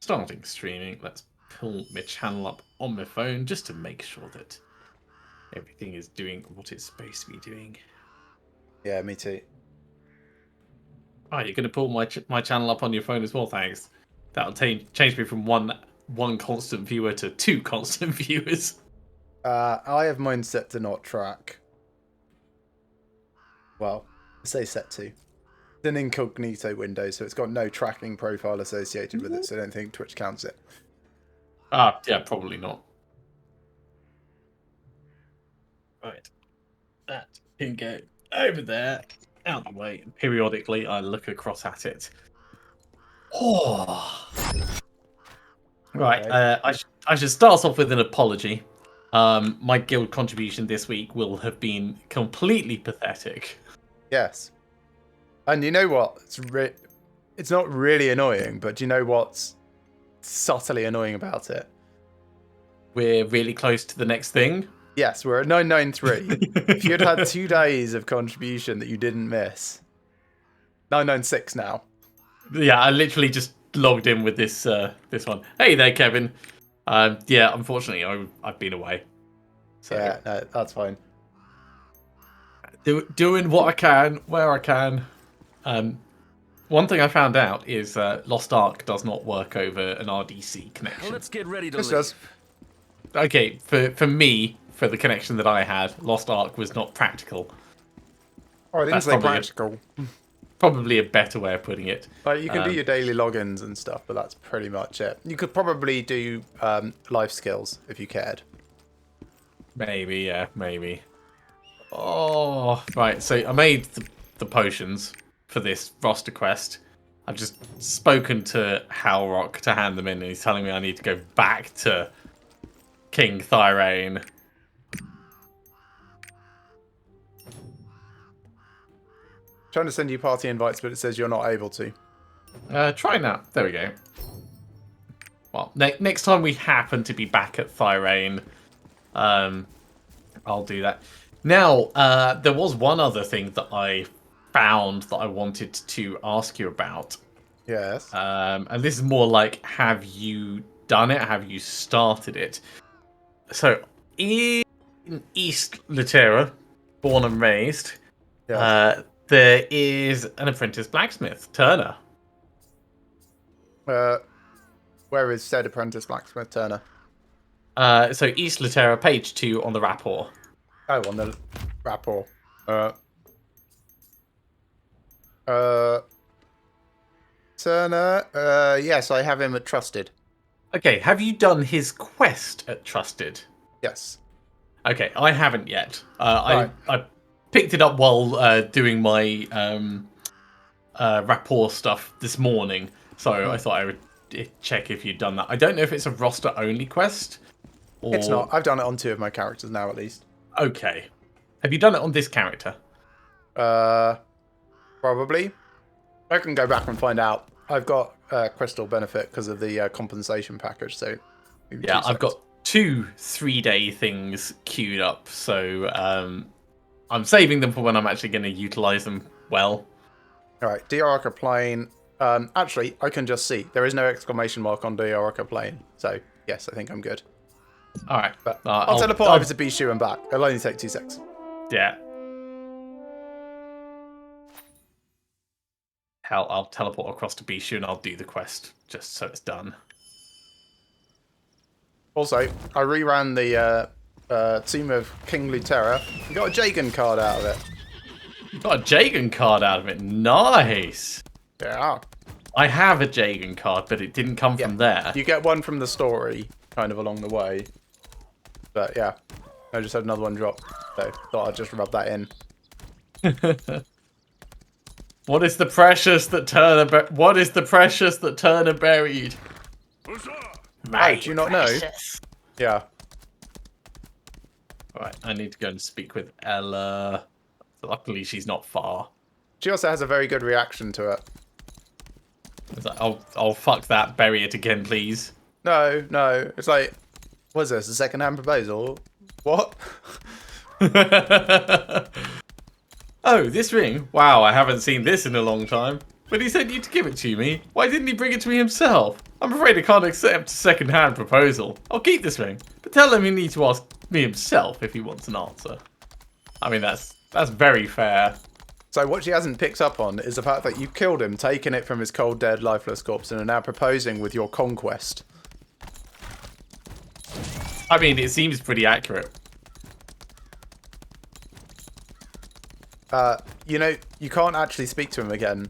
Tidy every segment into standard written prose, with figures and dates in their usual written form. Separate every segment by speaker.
Speaker 1: starting streaming. Let's pull my channel up on my phone just to make sure that everything is doing what it's supposed to be doing.
Speaker 2: Yeah, me too.
Speaker 1: Oh, you're going to pull my channel up on your phone as well, thanks. That'll change me from one constant viewer to 2 constant viewers.
Speaker 2: I have mine set to not track. Well, I say set to. It's an incognito window, so it's got no tracking profile associated with it, so I don't think Twitch counts it.
Speaker 1: Yeah, probably not. Right. That can go over there, out the way, and periodically I look across at it. Oh. Right,
Speaker 2: Okay.
Speaker 1: I should start off with an apology. My guild contribution this week will have been completely pathetic.
Speaker 2: Yes. And you know what? It's not really annoying, but do you know what's subtly annoying about it?
Speaker 1: We're really close to the next thing.
Speaker 2: Yes, we're at 993. If you'd had 2 days of contribution that you didn't miss. 996 now.
Speaker 1: Yeah, I literally just logged in with this this one. Hey there, Kevin. Yeah, unfortunately, I've been away. So
Speaker 2: Yeah, no, that's fine.
Speaker 1: doing what I can, where I can. One thing I found out is Lost Ark does not work over an RDC connection.
Speaker 3: Let's get ready to
Speaker 2: This
Speaker 3: leave.
Speaker 2: does.
Speaker 1: Okay, for me, for the connection that I had, Lost Ark was not practical.
Speaker 2: Oh, I didn't
Speaker 1: That's
Speaker 2: say
Speaker 1: probably
Speaker 2: practical.
Speaker 1: Probably a better way of putting it.
Speaker 2: Like, you can do your daily logins and stuff, but that's pretty much it. You could probably do life skills if you cared.
Speaker 1: Maybe, yeah, maybe. Oh, right. So I made the potions for this roster quest. I've just spoken to Halrock to hand them in, and he's telling me I need to go back to King Thyrane.
Speaker 2: Trying to send you party invites, but it says you're not able to.
Speaker 1: Try now. There we go. Well, next time we happen to be back at Thyrane, I'll do that. Now, there was one other thing that I found that I wanted to ask you about.
Speaker 2: Yes.
Speaker 1: And this is more like, have you done it? Have you started it? So, in East Litera, born and raised,
Speaker 2: Yes.
Speaker 1: there is an apprentice blacksmith, Turner.
Speaker 2: Where is said apprentice blacksmith Turner?
Speaker 1: So East Litera, page 2 on the rapport.
Speaker 2: Oh, on the rapport. Turner. Yes, I have him at trusted.
Speaker 1: Okay, have you done his quest at Trusted?
Speaker 2: Yes.
Speaker 1: Okay, I haven't yet.
Speaker 2: Right.
Speaker 1: I picked it up while doing my rapport stuff this morning, so I thought I would check if you'd done that. I don't know if it's a roster-only quest. Or...
Speaker 2: It's not. I've done it on 2 of my characters now, at least.
Speaker 1: Okay. Have you done it on this character?
Speaker 2: Probably. I can go back and find out. I've got crystal benefit because of the compensation package, so...
Speaker 1: Yeah, I've got 2 3-day things queued up, so I'm saving them for when I'm actually going to utilize them well.
Speaker 2: Alright, DR plane. Actually, I can just see. There is no exclamation mark on DR plane, so yes, I think I'm good.
Speaker 1: Alright.
Speaker 2: But I'll teleport over to Bishu and back. It'll only take 2 seconds.
Speaker 1: Yeah. Hell, I'll teleport across to Bishu and I'll do the quest just so it's done.
Speaker 2: Also, I reran the team of King Lutera and got a Jagan card out of it.
Speaker 1: You got a Jagan card out of it. Nice.
Speaker 2: Yeah.
Speaker 1: I have a Jagan card, but it didn't come from there.
Speaker 2: You get one from the story, kind of along the way. But yeah, I just had another one drop, so thought I'd just rub that in.
Speaker 1: What is the precious that Turner buried?
Speaker 2: Oh, do you not know? Yeah.
Speaker 1: Alright, I need to go and speak with Ella. Luckily, she's not far.
Speaker 2: She also has a very good reaction to it.
Speaker 1: It's like, oh, fuck that. Bury it again, please.
Speaker 2: No. It's like, what is this, a second-hand proposal? What?
Speaker 1: Oh, this ring? Wow, I haven't seen this in a long time. But he sent you to give it to me. Why didn't he bring it to me himself? I'm afraid I can't accept a second-hand proposal. I'll keep this ring, but tell him he needs to ask me himself if he wants an answer. I mean, that's very fair.
Speaker 2: So what she hasn't picked up on is the fact that you killed him, taken it from his cold, dead, lifeless corpse, and are now proposing with your conquest.
Speaker 1: I mean, it seems pretty accurate.
Speaker 2: You know, you can't actually speak to him again.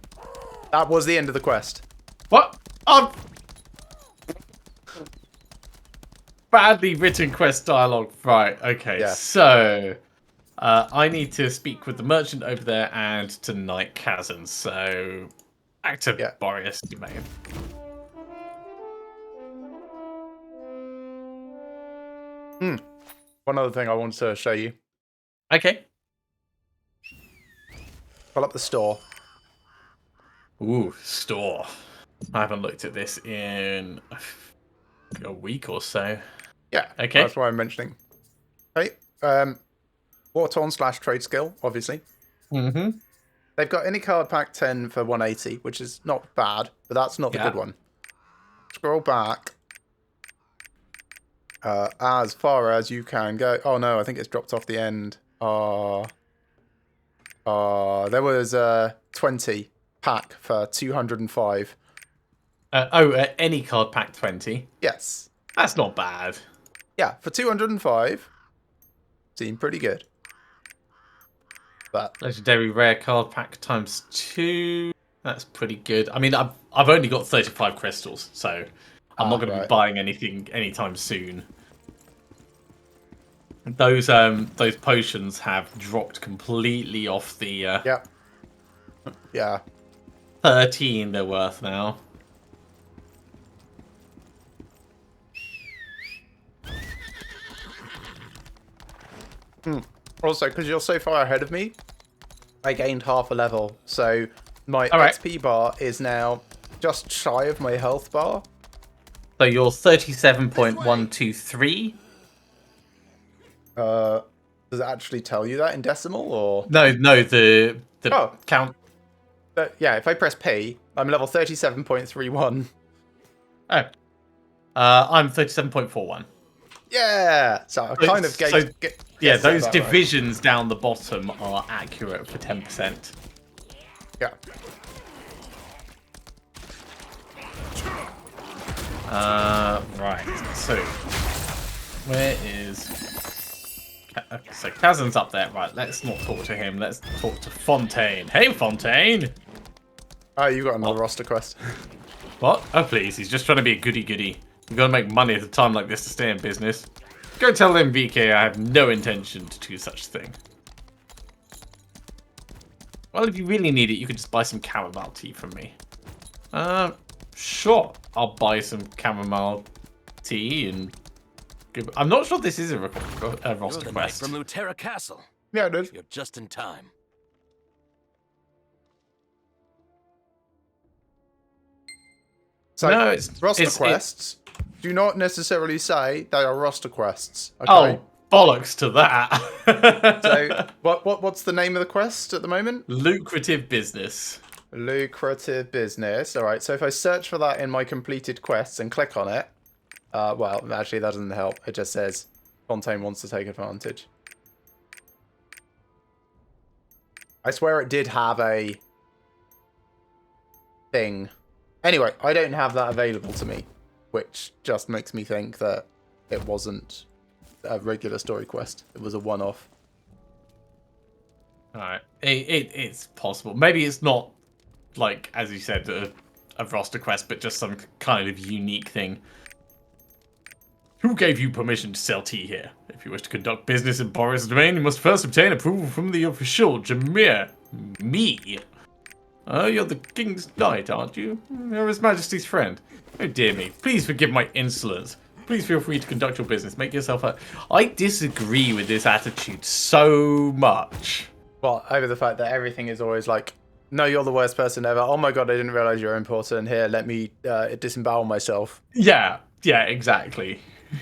Speaker 2: That was the end of the quest.
Speaker 1: What? Badly written quest dialogue. Right, okay.
Speaker 2: Yeah.
Speaker 1: So, I need to speak with the merchant over there and to Knight Kazan. So, back to Boreas, you may.
Speaker 2: One other thing I wanted to show you.
Speaker 1: Okay.
Speaker 2: Pull up the store.
Speaker 1: Ooh, store. I haven't looked at this in a week or so.
Speaker 2: Yeah.
Speaker 1: Okay.
Speaker 2: That's why I'm mentioning. Hey, War-Torn / trade skill, obviously.
Speaker 1: Mm-hmm.
Speaker 2: They've got any card pack 10 for 180, which is not bad, but that's not the good one. Scroll back. As far as you can go. Oh no, I think it's dropped off the end. There was a 20 pack for 205.
Speaker 1: Any card pack 20.
Speaker 2: Yes.
Speaker 1: That's not bad.
Speaker 2: Yeah, for 205. Seemed pretty good. But
Speaker 1: Legendary rare card pack ×2. That's pretty good. I mean, I've only got 35 crystals, so I'm not going to be buying anything anytime soon. Those potions have dropped completely off the.
Speaker 2: Yeah.
Speaker 1: 13 they're worth now.
Speaker 2: Also, because you're so far ahead of me, I gained half a level, so my XP bar is now just shy of my health bar.
Speaker 1: So you're 37.123.
Speaker 2: Does it actually tell you that in decimal, or
Speaker 1: No, the count.
Speaker 2: But yeah, if I press P, I'm level 37.31.
Speaker 1: Oh, I'm 37.41.
Speaker 2: Yeah, so I kind of
Speaker 1: get those divisions right down the bottom are accurate for 10%.
Speaker 2: Yeah.
Speaker 1: Right. So, where is? So Kazan's up there. Right. Let's not talk to him. Let's talk to Fontaine. Hey, Fontaine.
Speaker 2: Oh, you got another roster quest.
Speaker 1: What? Oh, please. He's just trying to be a goody-goody. You've got to make money at a time like this to stay in business. Go tell them, VK, I have no intention to do such a thing. Well, if you really need it, you could just buy some chamomile tea from me. Sure. I'll buy some chamomile tea and... I'm not sure this is a roster quest.
Speaker 3: From Luterra Castle.
Speaker 2: Yeah, it is.
Speaker 3: You're just in time.
Speaker 2: So,
Speaker 1: no,
Speaker 2: roster quests do not necessarily say they are roster quests. Okay?
Speaker 1: Oh, bollocks to that.
Speaker 2: So, what's the name of the quest at the moment?
Speaker 1: Lucrative business.
Speaker 2: Lucrative business. All right. So if I search for that in my completed quests and click on it, well, actually that doesn't help. It just says Fontaine wants to take advantage. I swear it did have a thing. Anyway, I don't have that available to me, which just makes me think that it wasn't a regular story quest. It was a one-off.
Speaker 1: Alright. It's possible. Maybe it's not, like, as you said, a roster quest, but just some kind of unique thing. Who gave you permission to sell tea here? If you wish to conduct business in Boris' domain, you must first obtain approval from the official, Jameer. Me? You're the King's Knight, aren't you? You're His Majesty's friend. Oh dear me. Please forgive my insolence. Please feel free to conduct your business. Make yourself a... I disagree with this attitude so much.
Speaker 2: Well, over the fact that everything is always like, no, you're the worst person ever. Oh my god, I didn't realize you're important. Here, let me disembowel myself.
Speaker 1: Yeah, exactly.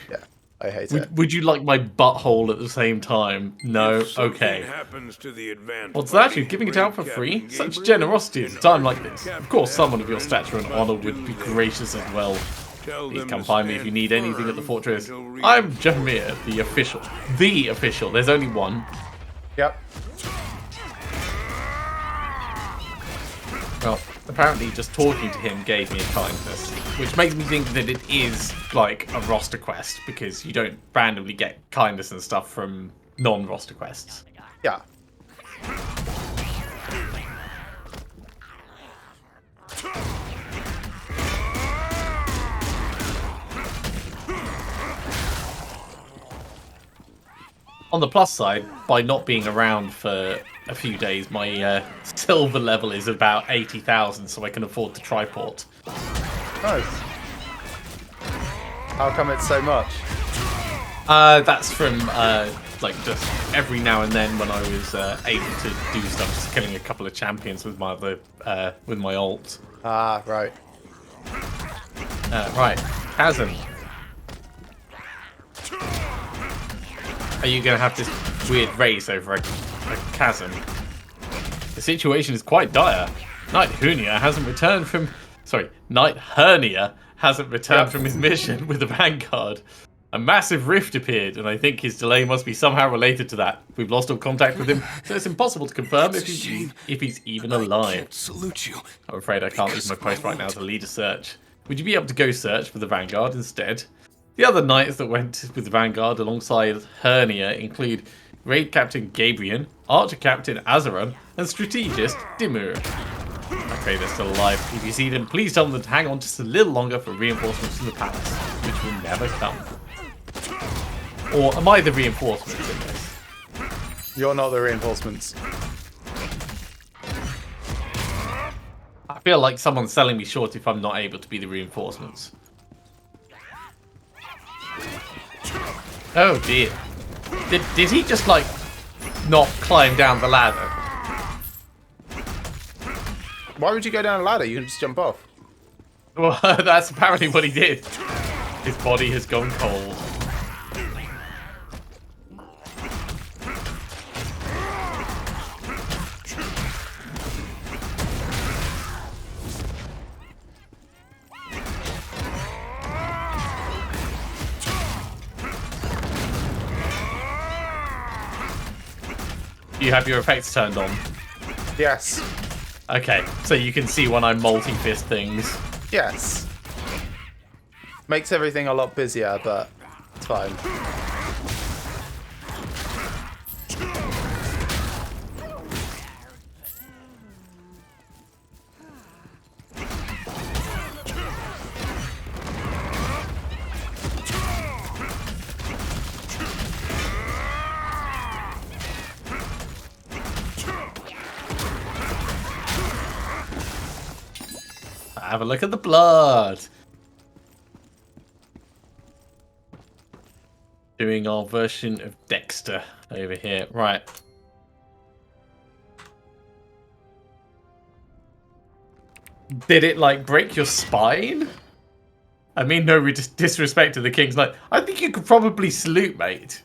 Speaker 2: Yeah. I hate it.
Speaker 1: Would you like my butthole at the same time? No?
Speaker 4: If something
Speaker 1: Okay.
Speaker 4: happens to the advanced
Speaker 1: What's that?
Speaker 4: party,
Speaker 1: You're giving it
Speaker 4: bring
Speaker 1: out for free?
Speaker 4: Captain
Speaker 1: Such
Speaker 4: Gabriel
Speaker 1: generosity at a
Speaker 4: and
Speaker 1: time like
Speaker 4: Archer.
Speaker 1: this.
Speaker 4: Captain
Speaker 1: Of course, someone of your
Speaker 4: Hazard
Speaker 1: stature and honor would be
Speaker 4: must do
Speaker 1: gracious as well.
Speaker 4: Tell
Speaker 1: Please
Speaker 4: them
Speaker 1: come
Speaker 4: to
Speaker 1: find me if you
Speaker 4: stand
Speaker 1: need anything at the
Speaker 4: firm
Speaker 1: fortress.
Speaker 4: until
Speaker 1: I'm Jamir, the official. The official. There's only one.
Speaker 2: Yep.
Speaker 1: Well, apparently just talking to him gave me a kindness, which makes me think that it is like a roster quest, because you don't randomly get kindness and stuff from non-roster quests.
Speaker 2: Yeah.
Speaker 1: On the plus side, by not being around for a few days, my silver level is about 80,000, so I can afford to triport.
Speaker 2: Nice. How come it's so much?
Speaker 1: That's from like just every now and then when I was able to do stuff, just killing a couple of champions with my other with my ult.
Speaker 2: Ah, right.
Speaker 1: Right, chasm. Are you gonna have this weird race over a chasm? The situation is quite dire. Knight Hernia hasn't returned from. Sorry, Knight Hernia hasn't returned from his mission with the Vanguard. A massive rift appeared, and I think his delay must be somehow related to that. We've lost all contact with him, so it's impossible to confirm if he's even
Speaker 3: I
Speaker 1: alive.
Speaker 3: can't salute you.
Speaker 1: I'm afraid I can't leave my post right now to lead a search. Would you be able to go search for the Vanguard instead? The other knights that went with the Vanguard alongside Hernia include Raid Captain Gabriel, Archer Captain Azaron, and Strategist Dimur. Okay, they're still alive. If you see them, please tell them to hang on just a little longer for reinforcements from the palace, which will never come. Or am I the reinforcements in this?
Speaker 2: You're not the reinforcements.
Speaker 1: I feel like someone's selling me short if I'm not able to be the reinforcements. Oh dear. Did he just like not climb down the ladder?
Speaker 2: Why would you go down a ladder? You can just jump off.
Speaker 1: Well, that's apparently what he did. His body has gone cold. You have your effects turned on.
Speaker 2: Yes.
Speaker 1: Okay, so you can see when I multi-fist things.
Speaker 2: Yes. Makes everything a lot busier, but it's fine.
Speaker 1: Have a look at the blood. Doing our version of Dexter over here. Right. Did it, like, break your spine? I mean, no disrespect to the King's Knight. I think you could probably salute, mate.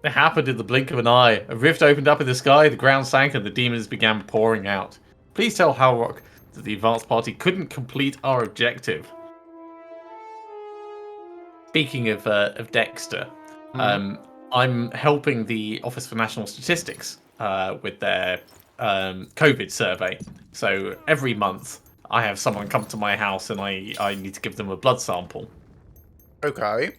Speaker 1: It happened in the blink of an eye. A rift opened up in the sky, the ground sank, and the demons began pouring out. Please tell Halrock that the advanced party couldn't complete our objective. Speaking of Dexter, I'm helping the Office for National Statistics with their COVID survey. So every month I have someone come to my house and I need to give them a blood sample.
Speaker 2: Okay.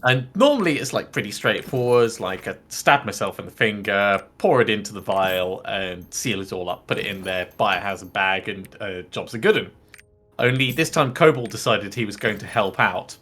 Speaker 1: And normally it's like pretty straightforward, like I stab myself in the finger, pour it into the vial and seal it all up, put it in their biohazard bag and jobs are good. Only this time Kobold decided he was going to help out.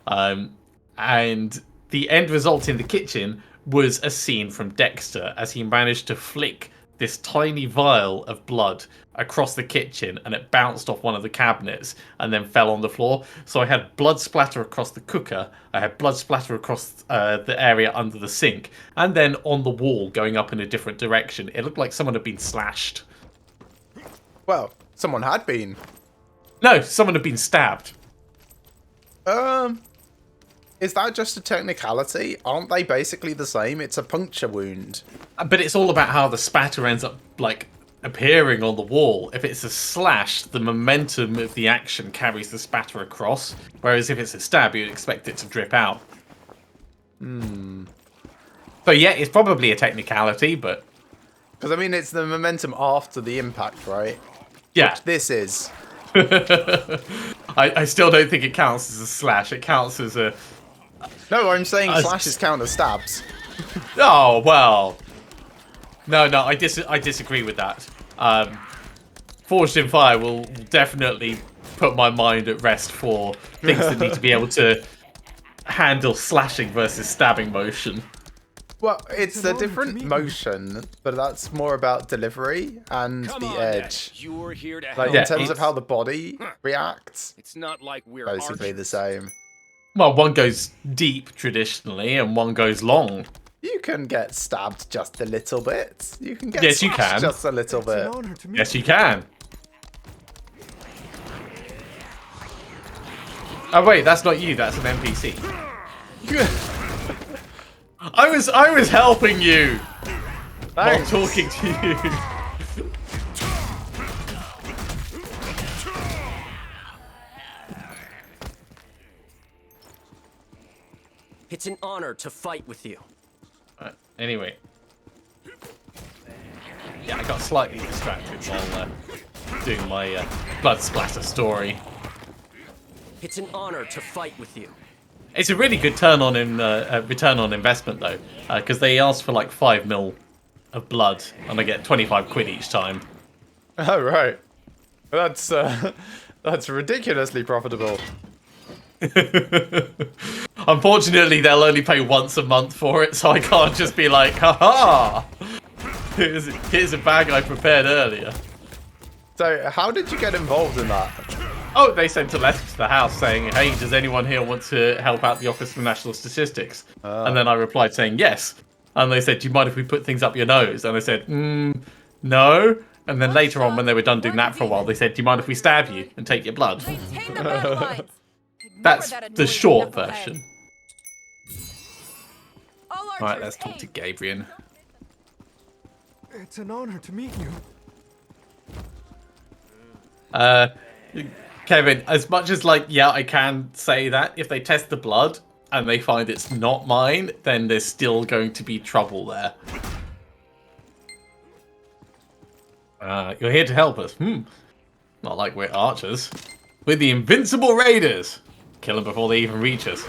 Speaker 1: And the end result in the kitchen was a scene from Dexter as he managed to flick this tiny vial of blood across the kitchen and it bounced off one of the cabinets and then fell on the floor. So I had blood splatter across the cooker, I had blood splatter across the area under the sink, and then on the wall going up in a different direction. It looked like someone had been slashed.
Speaker 2: Well, someone had been.
Speaker 1: No, someone had been stabbed.
Speaker 2: Is that just a technicality? Aren't they basically the same? It's a puncture wound.
Speaker 1: But it's all about how the spatter ends up, like, appearing on the wall. If it's a slash, the momentum of the action carries the spatter across. Whereas if it's a stab, you'd expect it to drip out. So yeah, it's probably a technicality, but...
Speaker 2: Because, I mean, it's the momentum after the impact, right?
Speaker 1: Yeah.
Speaker 2: Which this is.
Speaker 1: I still don't think it counts as a slash. It counts as a...
Speaker 2: No, I'm saying slashes count as stabs.
Speaker 1: Oh, well... No, I disagree with that. Forged in Fire will definitely put my mind at rest for things that need to be able to handle slashing versus stabbing motion.
Speaker 2: Well, it's a different motion, but that's more about delivery and
Speaker 3: Come
Speaker 2: the
Speaker 3: on,
Speaker 2: edge.
Speaker 3: Ned. You're here to
Speaker 2: Like,
Speaker 3: help.
Speaker 2: in terms of how the body reacts,
Speaker 3: It's not like we're
Speaker 2: basically the
Speaker 3: archers.
Speaker 2: same.
Speaker 1: Well, one goes deep traditionally, and one goes long.
Speaker 2: You can get stabbed just a little bit. You can get
Speaker 1: Yes, you
Speaker 2: slashed
Speaker 1: can.
Speaker 2: just a little
Speaker 5: It's an
Speaker 2: bit.
Speaker 5: honor to meet
Speaker 1: Yes, you can. Oh wait, that's not you. That's an NPC. I was helping you, not
Speaker 2: Thanks.
Speaker 1: talking to you.
Speaker 3: It's an honor to fight with you.
Speaker 1: Anyway. Yeah, I got slightly distracted while doing my blood splatter story.
Speaker 3: It's an honor to fight with you.
Speaker 1: It's a really good return on investment though, because they asked for like 5 mil of blood, and I get 25 quid each time.
Speaker 2: Oh, right. That's ridiculously profitable.
Speaker 1: Unfortunately, they'll only pay once a month for it, so I can't just be like, haha! Here's a bag I prepared earlier.
Speaker 2: So, how did you get involved in that?
Speaker 1: Oh, they sent a letter to the house saying, hey, does anyone here want to help out the Office for National Statistics? And then I replied saying yes. And they said, do you mind if we put things up your nose? And I said, no. And then later on, when they were done doing that for a while, they said, do you mind if we stab you and take your blood?
Speaker 6: Maintain the battle lines. Ignore
Speaker 1: That's
Speaker 6: that
Speaker 1: the
Speaker 6: annoying
Speaker 1: short
Speaker 6: knucklehead.
Speaker 1: version.
Speaker 6: All
Speaker 1: Right,
Speaker 6: archers,
Speaker 1: let's talk to
Speaker 6: aim.
Speaker 1: Gabriel.
Speaker 5: It's an honor to meet you.
Speaker 1: Kevin, as much as like, yeah, I can say that if they test the blood and they find it's not mine, then there's still going to be trouble there. You're here to help us. Not like we're archers. We're the invincible raiders. Kill them before they even reach us.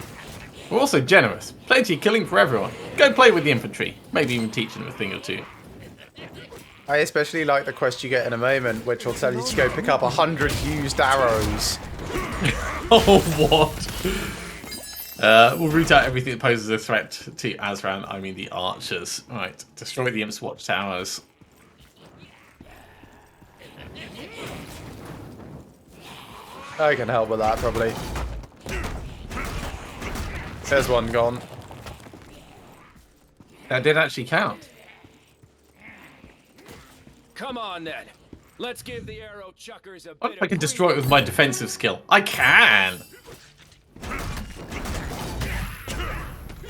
Speaker 1: We're also generous. Plenty of killing for everyone. Go play with the infantry. Maybe even teach them a thing or two.
Speaker 2: I especially like the quest you get in a moment, which will tell you to go pick up 100 used arrows.
Speaker 1: Oh, what? We'll root out everything that poses a threat to Azran, I mean the archers. Right, destroy the Imp's watchtowers.
Speaker 2: I can help with that, probably. There's one gone.
Speaker 1: That did actually count.
Speaker 3: Come on, Ned. Let's give the arrow chuckers a
Speaker 1: What
Speaker 3: bit
Speaker 1: if I
Speaker 3: of
Speaker 1: can destroy it with my defensive skill? I can!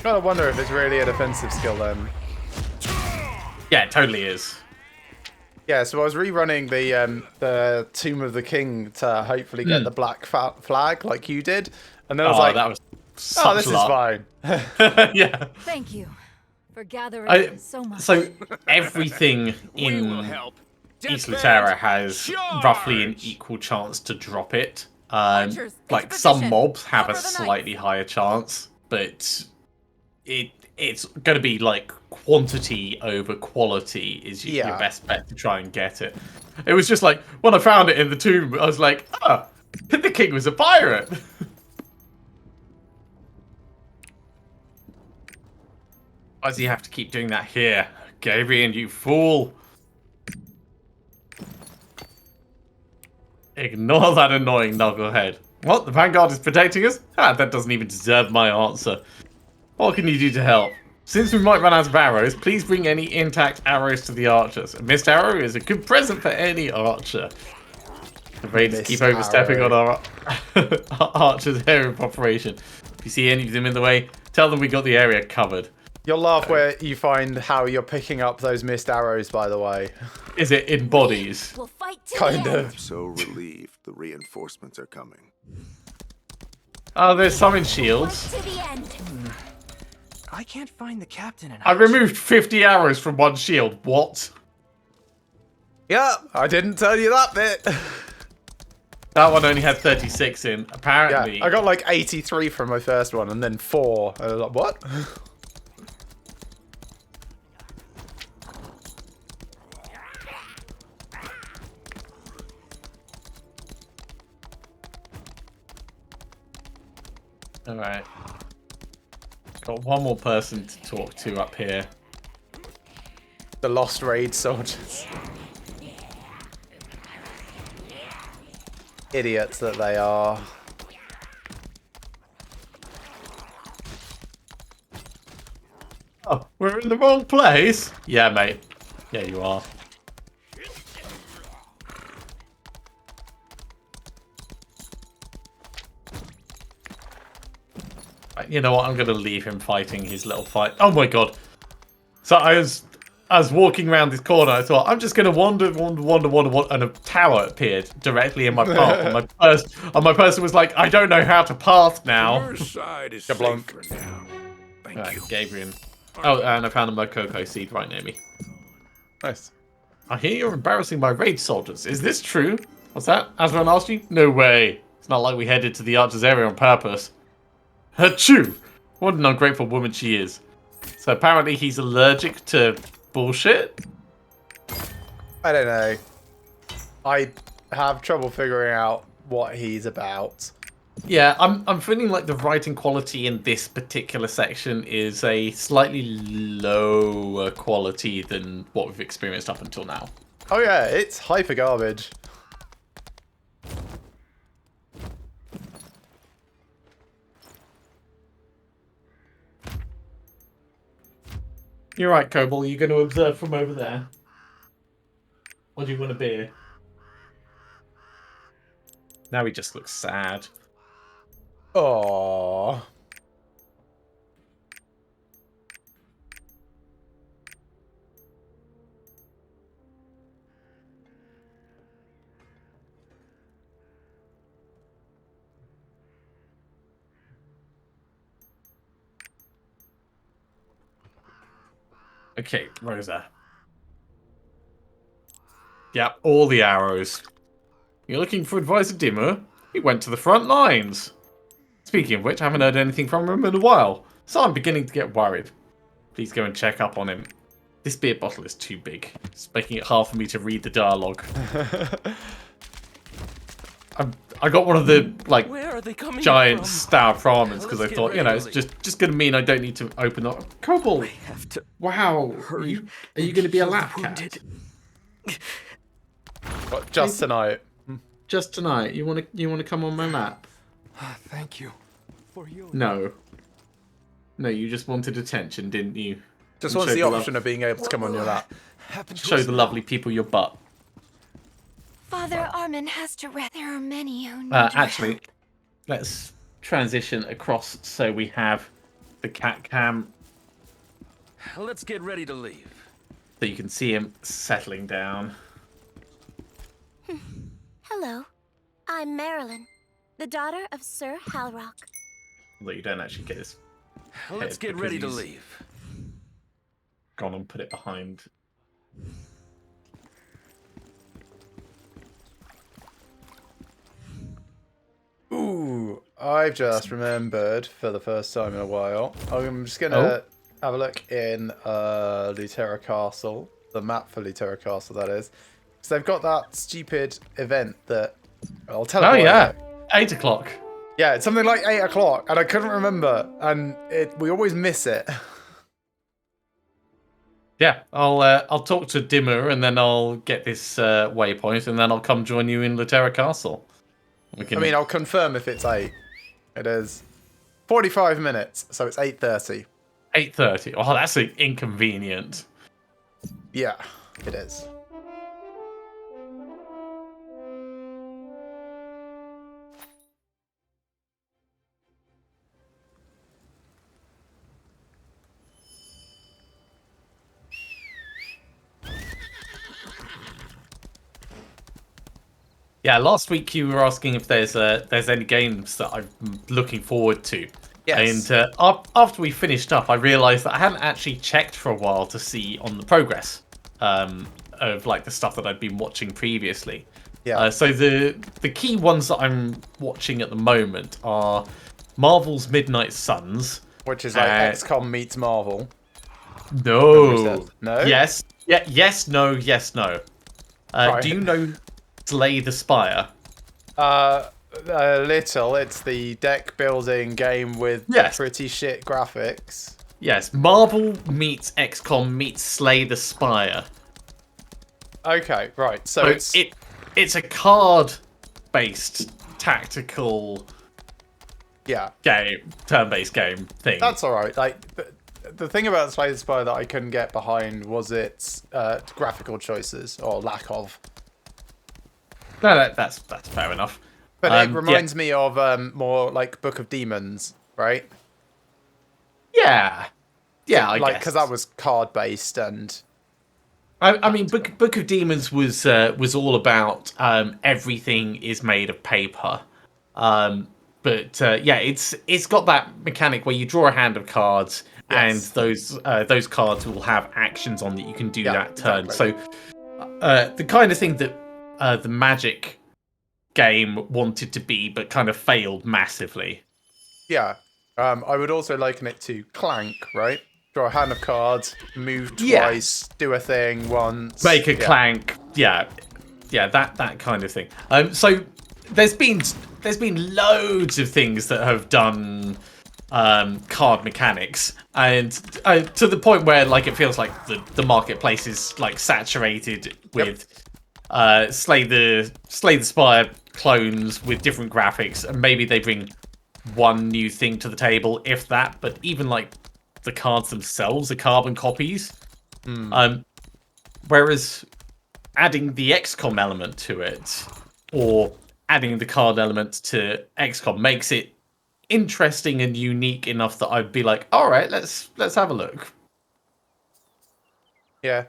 Speaker 2: Kind of wonder if it's really a defensive skill then.
Speaker 1: Yeah, it totally is.
Speaker 2: Yeah, so I was rerunning the Tomb of the King to hopefully get the black flag like you did, and then I was like,
Speaker 1: that was such
Speaker 2: "Oh, this is
Speaker 1: luck.
Speaker 2: fine."
Speaker 1: Yeah.
Speaker 6: Thank you for gathering so much.
Speaker 1: So everything
Speaker 3: We will
Speaker 1: in
Speaker 3: help.
Speaker 1: East
Speaker 3: Deathbed,
Speaker 1: Lutera has roughly an
Speaker 3: charge!
Speaker 1: equal chance to drop it.
Speaker 6: Archers,
Speaker 1: Like
Speaker 6: into
Speaker 1: some
Speaker 6: position.
Speaker 1: mobs have a
Speaker 6: Cover the knights.
Speaker 1: slightly higher chance, but it's going to be like quantity over quality is your
Speaker 2: Yeah.
Speaker 1: best bet to try and get it. It was just like when I found it in the tomb, I was like, ah, the king was a pirate. Why does he have to keep doing that here? Gabriel, you fool. Ignore that annoying knucklehead. What? The Vanguard is protecting us? Ah, that doesn't even deserve my answer. What can you do to help? Since we might run out of arrows, please bring any intact arrows to the archers. A missed arrow is a good present for any archer. The Raiders keep
Speaker 2: Missed
Speaker 1: overstepping on
Speaker 2: arrow.
Speaker 1: our archers' area of operation. If you see any of them in the way, tell them we got the area covered.
Speaker 2: You'll laugh where you find how you're picking up those missed arrows, by the way.
Speaker 1: Is it in bodies?
Speaker 6: We'll fight to
Speaker 2: Kind
Speaker 6: the end.
Speaker 2: of.
Speaker 4: So relieved the reinforcements are coming.
Speaker 1: Oh, there's some in
Speaker 6: Fight
Speaker 1: shields.
Speaker 6: to the end.
Speaker 3: I can't find the captain and
Speaker 1: I removed 50 arrows from one shield. What?
Speaker 2: Yeah, I didn't tell you that bit.
Speaker 1: That one only had 36 in. Apparently.
Speaker 2: Yeah, I got like 83 from my first one, and then 4. I was like, what?
Speaker 1: Alright. Got one more person to talk to up here.
Speaker 2: The lost raid soldiers. Idiots that they are.
Speaker 1: Oh, we're in the wrong place? Yeah, mate. Yeah, you are. Right, you know what? I'm going to leave him fighting his little fight. Oh my god. So I was walking around this corner. I thought, I'm just going to wander, and a tower appeared directly in my path. And my person was like, I don't know how to path now.
Speaker 4: Your side is
Speaker 2: Kablank.
Speaker 4: safe for now. Thank
Speaker 1: Right,
Speaker 4: you.
Speaker 1: Gabriel. Oh, and I found a Mokoko seed right near me.
Speaker 2: Nice.
Speaker 1: I hear you're embarrassing my raid soldiers. Is this true? What's that? Asran asked you? No way. It's not like we headed to the archer's area on purpose. Achoo! What an ungrateful woman she is. So apparently he's allergic to bullshit?
Speaker 2: I don't know. I have trouble figuring out what he's about.
Speaker 1: Yeah, I'm feeling like the writing quality in this particular section is a slightly lower quality than what we've experienced up until now.
Speaker 2: Oh yeah, it's hyper garbage.
Speaker 1: You're right, Cobble. You're going to observe from over there. Or do you want a beer? Now he just looks sad.
Speaker 2: Oh.
Speaker 1: Okay, Rosa. Yep, all the arrows. You're looking for advice of Dimmer? He went to the front lines. Speaking of which, I haven't heard anything from him in a while, so I'm beginning to get worried. Please go and check up on him. This beer bottle is too big. It's making it hard for me to read the dialogue. I got one of the
Speaker 3: Where are they coming
Speaker 1: giant
Speaker 3: from?
Speaker 1: star pramens because I
Speaker 3: Let's get
Speaker 1: thought, you know,
Speaker 3: ready
Speaker 1: it's
Speaker 3: to
Speaker 1: just going to mean I don't need to open up. Cobble!
Speaker 3: Have to
Speaker 1: Wow.
Speaker 3: hurry.
Speaker 1: Are you going to be a
Speaker 3: Heal the
Speaker 1: lap cat?
Speaker 3: wounded.
Speaker 2: What, just tonight?
Speaker 1: Just tonight? You want to come on my lap?
Speaker 3: Thank you. For you.
Speaker 1: No. No, you just wanted attention, didn't you?
Speaker 2: Just
Speaker 1: And
Speaker 2: wants the
Speaker 1: show
Speaker 2: option of being able to come on your lap.
Speaker 3: Happened to
Speaker 1: Show
Speaker 3: us
Speaker 1: the
Speaker 3: now.
Speaker 1: lovely people your butt.
Speaker 6: Father Armin has to rest. There are many who need
Speaker 1: Actually,
Speaker 6: help.
Speaker 1: let's transition across so we have the cat cam
Speaker 3: Let's get ready to leave.
Speaker 1: so you can see him settling down.
Speaker 5: Hello, I'm Marilyn, the daughter of Sir Halrock.
Speaker 1: Although you don't actually get his
Speaker 3: Let's
Speaker 1: head
Speaker 3: get
Speaker 1: because
Speaker 3: ready to
Speaker 1: he's
Speaker 3: leave.
Speaker 1: gone and put it behind.
Speaker 2: Ooh, I've just remembered for the first time in a while. I'm just gonna have a look in Lutera Castle, the map for Lutera Castle, that is. So they've got that stupid event that I'll tell.
Speaker 1: Oh yeah, 8 o'clock.
Speaker 2: Yeah, it's something like 8 o'clock, and I couldn't remember, and we always miss it.
Speaker 1: Yeah, I'll talk to Dimmer and then I'll get this waypoint and then I'll come join you in Lutera Castle. We can...
Speaker 2: I mean, I'll confirm if it's 8. It is 45 minutes, so it's 8:30.
Speaker 1: 8:30. Oh, that's inconvenient.
Speaker 2: Yeah, it is.
Speaker 1: Yeah, last week you were asking if there's any games that I'm looking forward to.
Speaker 2: Yes.
Speaker 1: And after we finished up, I realised that I hadn't actually checked for a while to see on the progress of like the stuff that I'd been watching previously.
Speaker 2: Yeah.
Speaker 1: So the key ones that I'm watching at the moment are Marvel's Midnight Suns.
Speaker 2: Which is like XCOM meets Marvel.
Speaker 1: No.
Speaker 2: No?
Speaker 1: Yes. Yeah. Yes. No. Yes. No.
Speaker 2: Right.
Speaker 1: Do you know Slay the Spire?
Speaker 2: A little. It's the deck building game with
Speaker 1: Yes.
Speaker 2: pretty shit graphics.
Speaker 1: Yes. Marvel meets XCOM meets Slay the Spire.
Speaker 2: Okay, right. So
Speaker 1: it's a card-based tactical
Speaker 2: yeah,
Speaker 1: turn-based game thing.
Speaker 2: that's all right. Like the thing about Slay the Spire that I couldn't get behind was its graphical choices or lack of.
Speaker 1: No, that's fair enough.
Speaker 2: But it reminds me of more like Book of Demons, right?
Speaker 1: Yeah, I
Speaker 2: like
Speaker 1: guess
Speaker 2: because that was card based and.
Speaker 1: I mean, Book of Demons was all about everything is made of paper, but yeah, it's got that mechanic where you draw a hand of cards,
Speaker 2: Yes.
Speaker 1: and those cards will have actions on that you can do that turn.
Speaker 2: Exactly.
Speaker 1: So the kind of thing that the Magic game wanted to be, but kind of failed massively.
Speaker 2: Yeah. I would also liken it to Clank, right? Draw a hand of cards, move
Speaker 1: Yeah.
Speaker 2: twice, do a thing once.
Speaker 1: Make a clank, yeah, that kind of thing. So there's been loads of things that have done card mechanics, and to the point where like it feels like the marketplace is like saturated with Slay the Spire clones with different graphics, and maybe they bring one new thing to the table, if that. But even like the cards themselves are carbon copies. Whereas adding the XCOM element to it, or adding the card element to XCOM, makes it interesting and unique enough that I'd be like, all right, let's have a look.
Speaker 2: Yeah.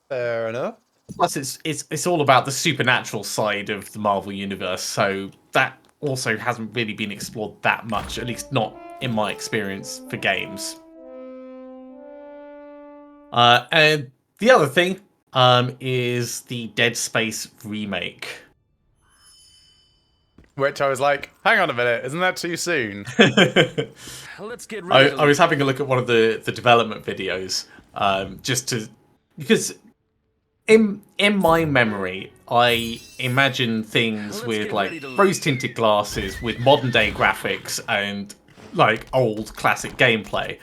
Speaker 2: Fair enough.
Speaker 1: Plus, it's all about the supernatural side of the Marvel universe, so that also hasn't really been explored that much, at least not in my experience for games. And the other thing is the Dead Space remake.
Speaker 2: Which I was like, hang on a minute, isn't that too soon?
Speaker 3: Let's get ready.
Speaker 1: I was having a look at one of the development videos, because in my memory, I imagine things with like rose-tinted glasses, with modern day graphics and like old classic gameplay,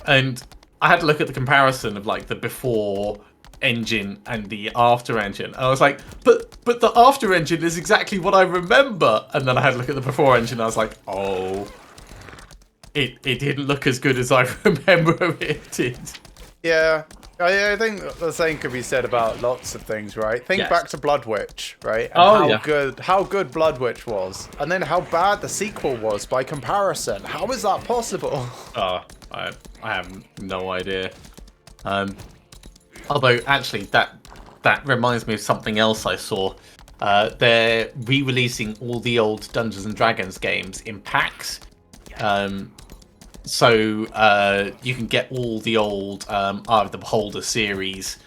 Speaker 1: and I had to look at the comparison of like the before engine and the after engine, and I was like, but the after engine is exactly what I remember. And then I had to look at the before engine, and I was like, oh, it didn't look as good as I remember it did.
Speaker 2: Yeah. I think the same could be said about lots of things, right? Think
Speaker 1: Yes.
Speaker 2: back to Blood Witch, right? And how good Blood Witch was, and then how bad the sequel was by comparison. How is that possible?
Speaker 1: I have no idea. Although actually that reminds me of something else I saw. They're re-releasing all the old Dungeons and Dragons games in packs. So you can get all the old Eye of the Beholder series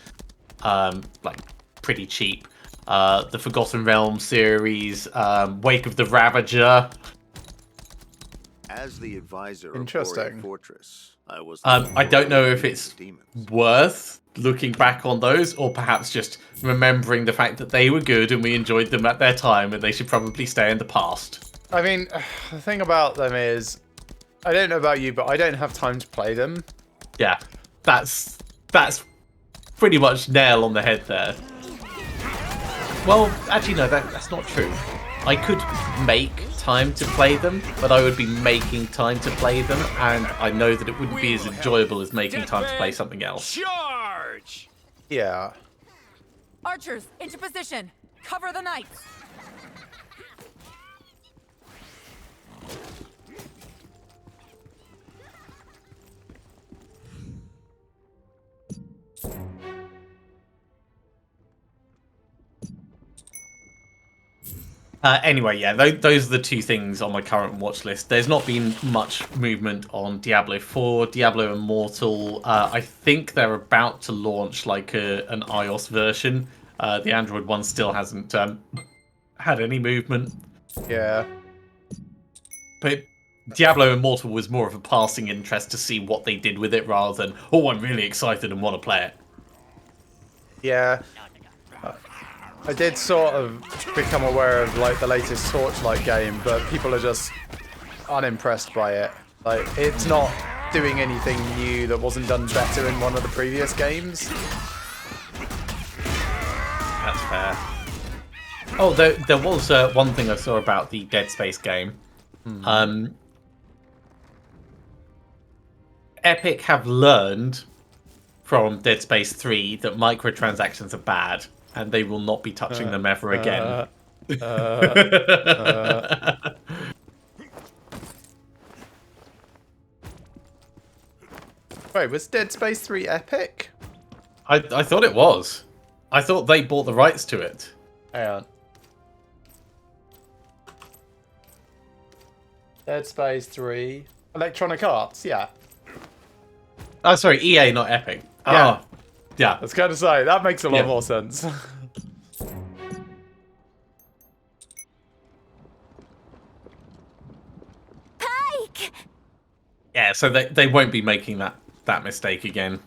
Speaker 1: like pretty cheap. The Forgotten Realms series, Wake of the Ravager.
Speaker 4: As the advisor of
Speaker 2: Interesting.
Speaker 4: Orion Fortress, I was.
Speaker 1: I don't know if it's
Speaker 4: demons.
Speaker 1: worth looking back on those, or perhaps just remembering the fact that they were good and we enjoyed them at their time, and they should probably stay in the past.
Speaker 2: I mean, the thing about them is, I don't know about you, but I don't have time to play them.
Speaker 1: Yeah, that's pretty much nail on the head there. Well, actually, no, that's not true. I could make time to play them, but I would be making time to play them, and I know that it wouldn't be as enjoyable as making time to play something else.
Speaker 3: Charge!
Speaker 2: Yeah.
Speaker 7: Archers, into position. Cover the knights.
Speaker 1: Anyway, yeah, those are the two things on my current watch list. There's not been much movement on Diablo 4, Diablo Immortal. I think they're about to launch like an iOS version. The Android one still hasn't had any movement.
Speaker 2: Yeah.
Speaker 1: But Diablo Immortal was more of a passing interest to see what they did with it rather than, oh, I'm really excited and want to play it.
Speaker 2: Yeah. I did sort of become aware of like the latest Torchlight game, but people are just unimpressed by it. Like, it's not doing anything new that wasn't done better in one of the previous games.
Speaker 1: That's fair. Oh, there was one thing I saw about the Dead Space game. Epic have learned from Dead Space 3 that microtransactions are bad, and they will not be touching them ever again.
Speaker 2: Wait, was Dead Space 3 Epic?
Speaker 1: I thought it was. I thought they bought the rights to it.
Speaker 2: Hang on. Dead Space 3. Electronic Arts, yeah.
Speaker 1: Oh, sorry, EA, not Epic.
Speaker 2: Yeah.
Speaker 1: Oh, yeah.
Speaker 2: I was going to say, that makes a lot
Speaker 1: Yeah.
Speaker 2: more sense.
Speaker 5: Pike!
Speaker 1: Yeah, so they won't be making that mistake again.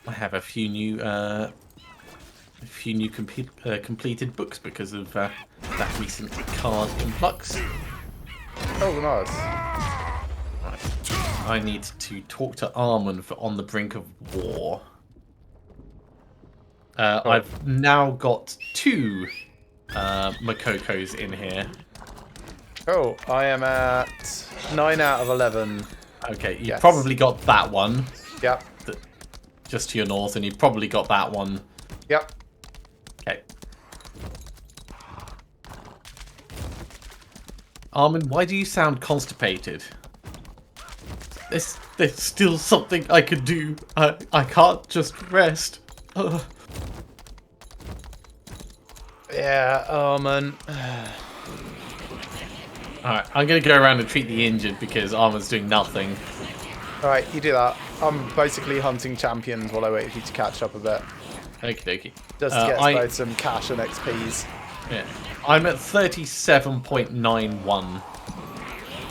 Speaker 1: I have a few new completed books because of that recent card influx.
Speaker 2: Oh, nice.
Speaker 1: Right. I need to talk to Armon for On the Brink of War. I've now got 2 Makokos in here.
Speaker 2: Oh, I am at 9 out of 11.
Speaker 1: Okay, you've
Speaker 2: Yes.
Speaker 1: probably got that one
Speaker 2: Yep.
Speaker 1: just to your north, and you've probably got that one.
Speaker 2: Yep.
Speaker 1: Okay. Armin, why do you sound constipated? There's still something I could do. I can't just rest. Ugh.
Speaker 2: Yeah, oh man.
Speaker 1: Alright, I'm going to go around and treat the injured because Armin's doing nothing.
Speaker 2: Alright, you do that. I'm basically hunting champions while I wait for you to catch up a bit.
Speaker 1: Okie dokie.
Speaker 2: Just to get us both some cash and XPs.
Speaker 1: Yeah. I'm at 37.91.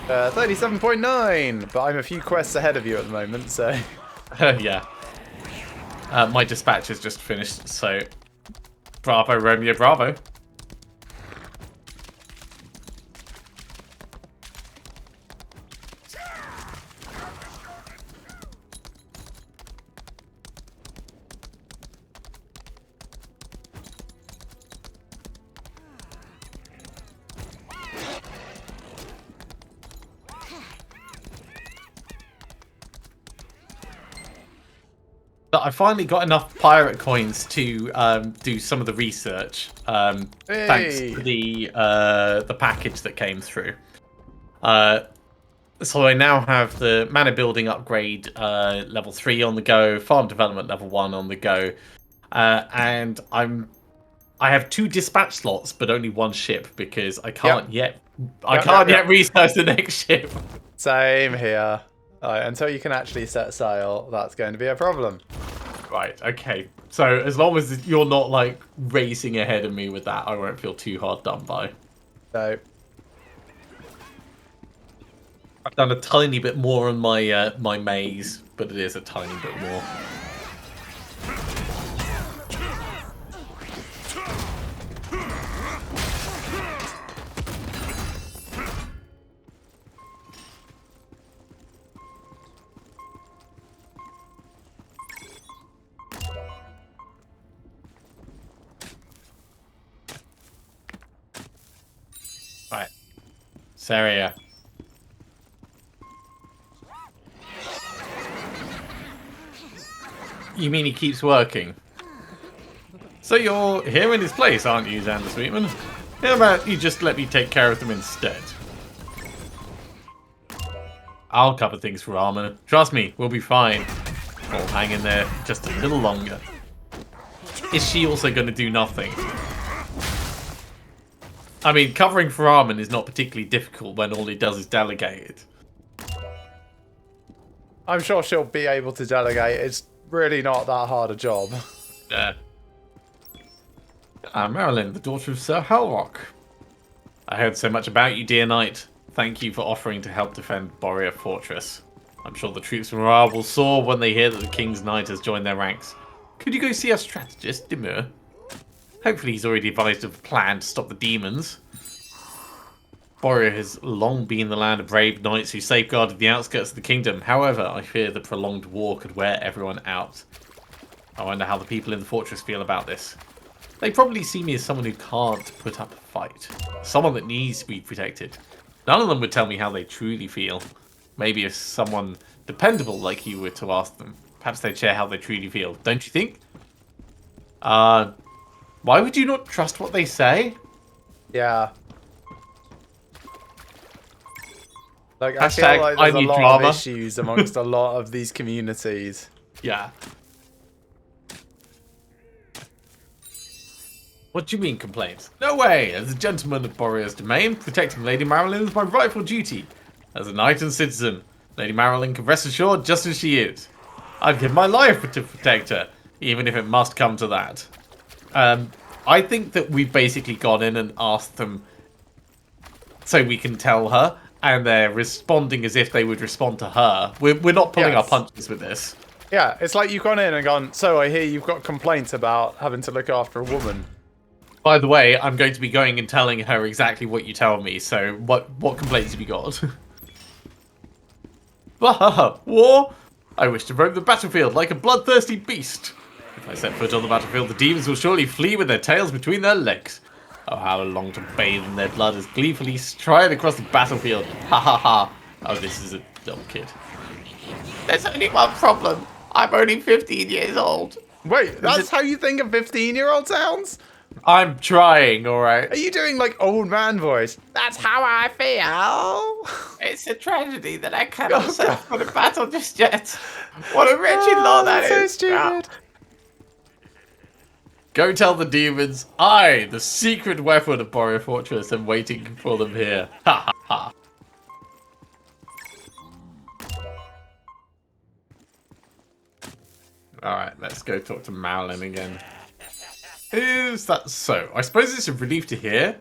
Speaker 2: 37.9! But I'm a few quests ahead of you at the moment, so...
Speaker 1: Yeah. My dispatch has just finished, so... Bravo, Romeo, bravo. But I finally got enough pirate coins to do some of the research, thanks to the package that came through. So I now have the mana building upgrade level 3 on the go, farm development level 1 on the go, and I have 2 dispatch slots, but only 1 ship because I can't yet research the next ship.
Speaker 2: Same here. Until you can actually set sail, that's going to be a problem.
Speaker 1: Right, okay. So as long as you're not like racing ahead of me with that, I won't feel too hard done by.
Speaker 2: So,
Speaker 1: I've done a tiny bit more on my my maze, but it is a tiny bit more. Right, Saria. You mean he keeps working? So you're here in his place, aren't you, Xander Sweetman? How about you just let me take care of them instead? I'll cover things for Armor. Trust me, we'll be fine. We'll hang in there just a little longer. is she also going to do nothing? I mean, covering for Armin is not particularly difficult when all he does is delegate it.
Speaker 2: I'm sure she'll be able to delegate. It's really not that hard a job.
Speaker 1: Yeah. Marilyn, the daughter of Sir Halrock. I heard so much about you, dear knight. Thank you for offering to help defend Borea Fortress. I'm sure the troops' morale will soar when they hear that the King's Knight has joined their ranks. Could you go see our strategist, Demur? Hopefully he's already devised a plan to stop the demons. Borea has long been the land of brave knights who safeguarded the outskirts of the kingdom. However, I fear the prolonged war could wear everyone out. I wonder how the people in the fortress feel about this. They probably see me as someone who can't put up a fight. Someone that needs to be protected. None of them would tell me how they truly feel. Maybe if someone dependable like you were to ask them, perhaps they'd share how they truly feel. Don't you think? Why would you not trust what they say?
Speaker 2: Yeah. Like, I
Speaker 1: Hashtag,
Speaker 2: feel like there's
Speaker 1: I
Speaker 2: a
Speaker 1: need
Speaker 2: lot
Speaker 1: drama.
Speaker 2: of issues amongst a lot of these communities.
Speaker 1: Yeah. What do you mean, complaints? No way! As a gentleman of Borea's domain, protecting Lady Marilyn is my rightful duty. As a knight and citizen, Lady Marilyn can rest assured just as she is. I'd give my life to protect her, even if it must come to that. I think that we've basically gone in and asked them so we can tell her, and they're responding as if they would respond to her. We're not pulling our punches with this.
Speaker 2: Yeah, it's like you've gone in and gone, so I hear you've got complaints about having to look after a woman.
Speaker 1: By the way, I'm going to be going and telling her exactly what you tell me, so what complaints have you got? War? I wish to roam the battlefield like a bloodthirsty beast. If I set foot on the battlefield, the demons will surely flee with their tails between their legs. Oh, how I long to bathe in their blood as gleefully stride across the battlefield. Ha ha ha. Oh, this is a dumb kid. There's only one problem. I'm only 15 years old.
Speaker 2: Wait, that's how you think a 15-year-old sounds?
Speaker 1: I'm trying, alright?
Speaker 2: Are you doing, like, old man voice? That's how I feel.
Speaker 1: It's a tragedy that I cannot set for the battle just yet. What a wretched law that
Speaker 2: so
Speaker 1: is.
Speaker 2: stupid.
Speaker 1: Go tell the demons, I, the secret weapon of Borea Fortress, am waiting for them here. Ha ha ha. Alright, let's go talk to Marilyn again. Is that so? I suppose it's a relief to hear.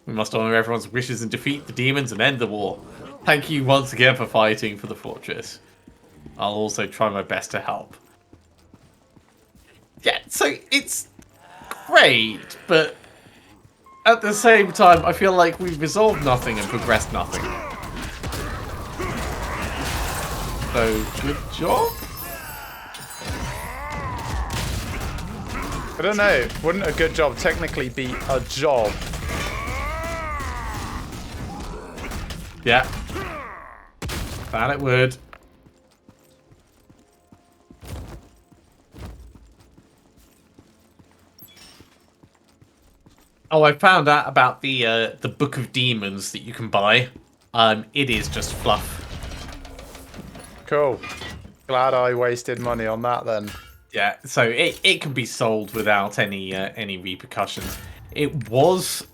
Speaker 1: We must honor everyone's wishes and defeat the demons and end the war. Thank you once again for fighting for the fortress. I'll also try my best to help. Yeah, so it's great, but at the same time, I feel like we've resolved nothing and progressed nothing. So, good job?
Speaker 2: I don't know. Wouldn't a good job technically be a job?
Speaker 1: Yeah. That it would. Oh, I found out about the Book of Demons that you can buy. It is just fluff.
Speaker 2: Cool. Glad I wasted money on that then.
Speaker 1: Yeah, so it can be sold without any repercussions. It was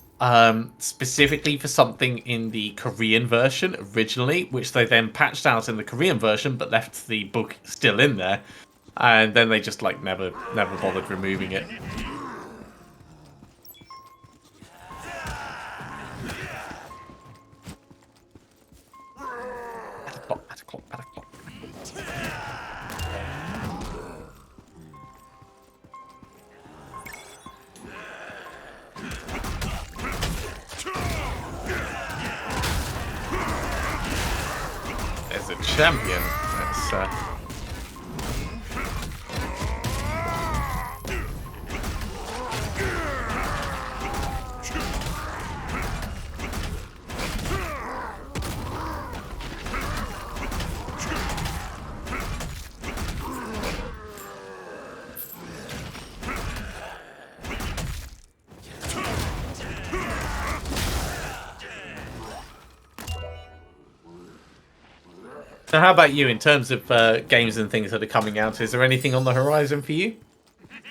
Speaker 1: specifically for something in the Korean version originally, which they then patched out in the Korean version, but left the book still in there, and then they just like never bothered removing it. There's a champion. Let's So how about you in terms of games and things that are coming out? Is there anything on the horizon for you?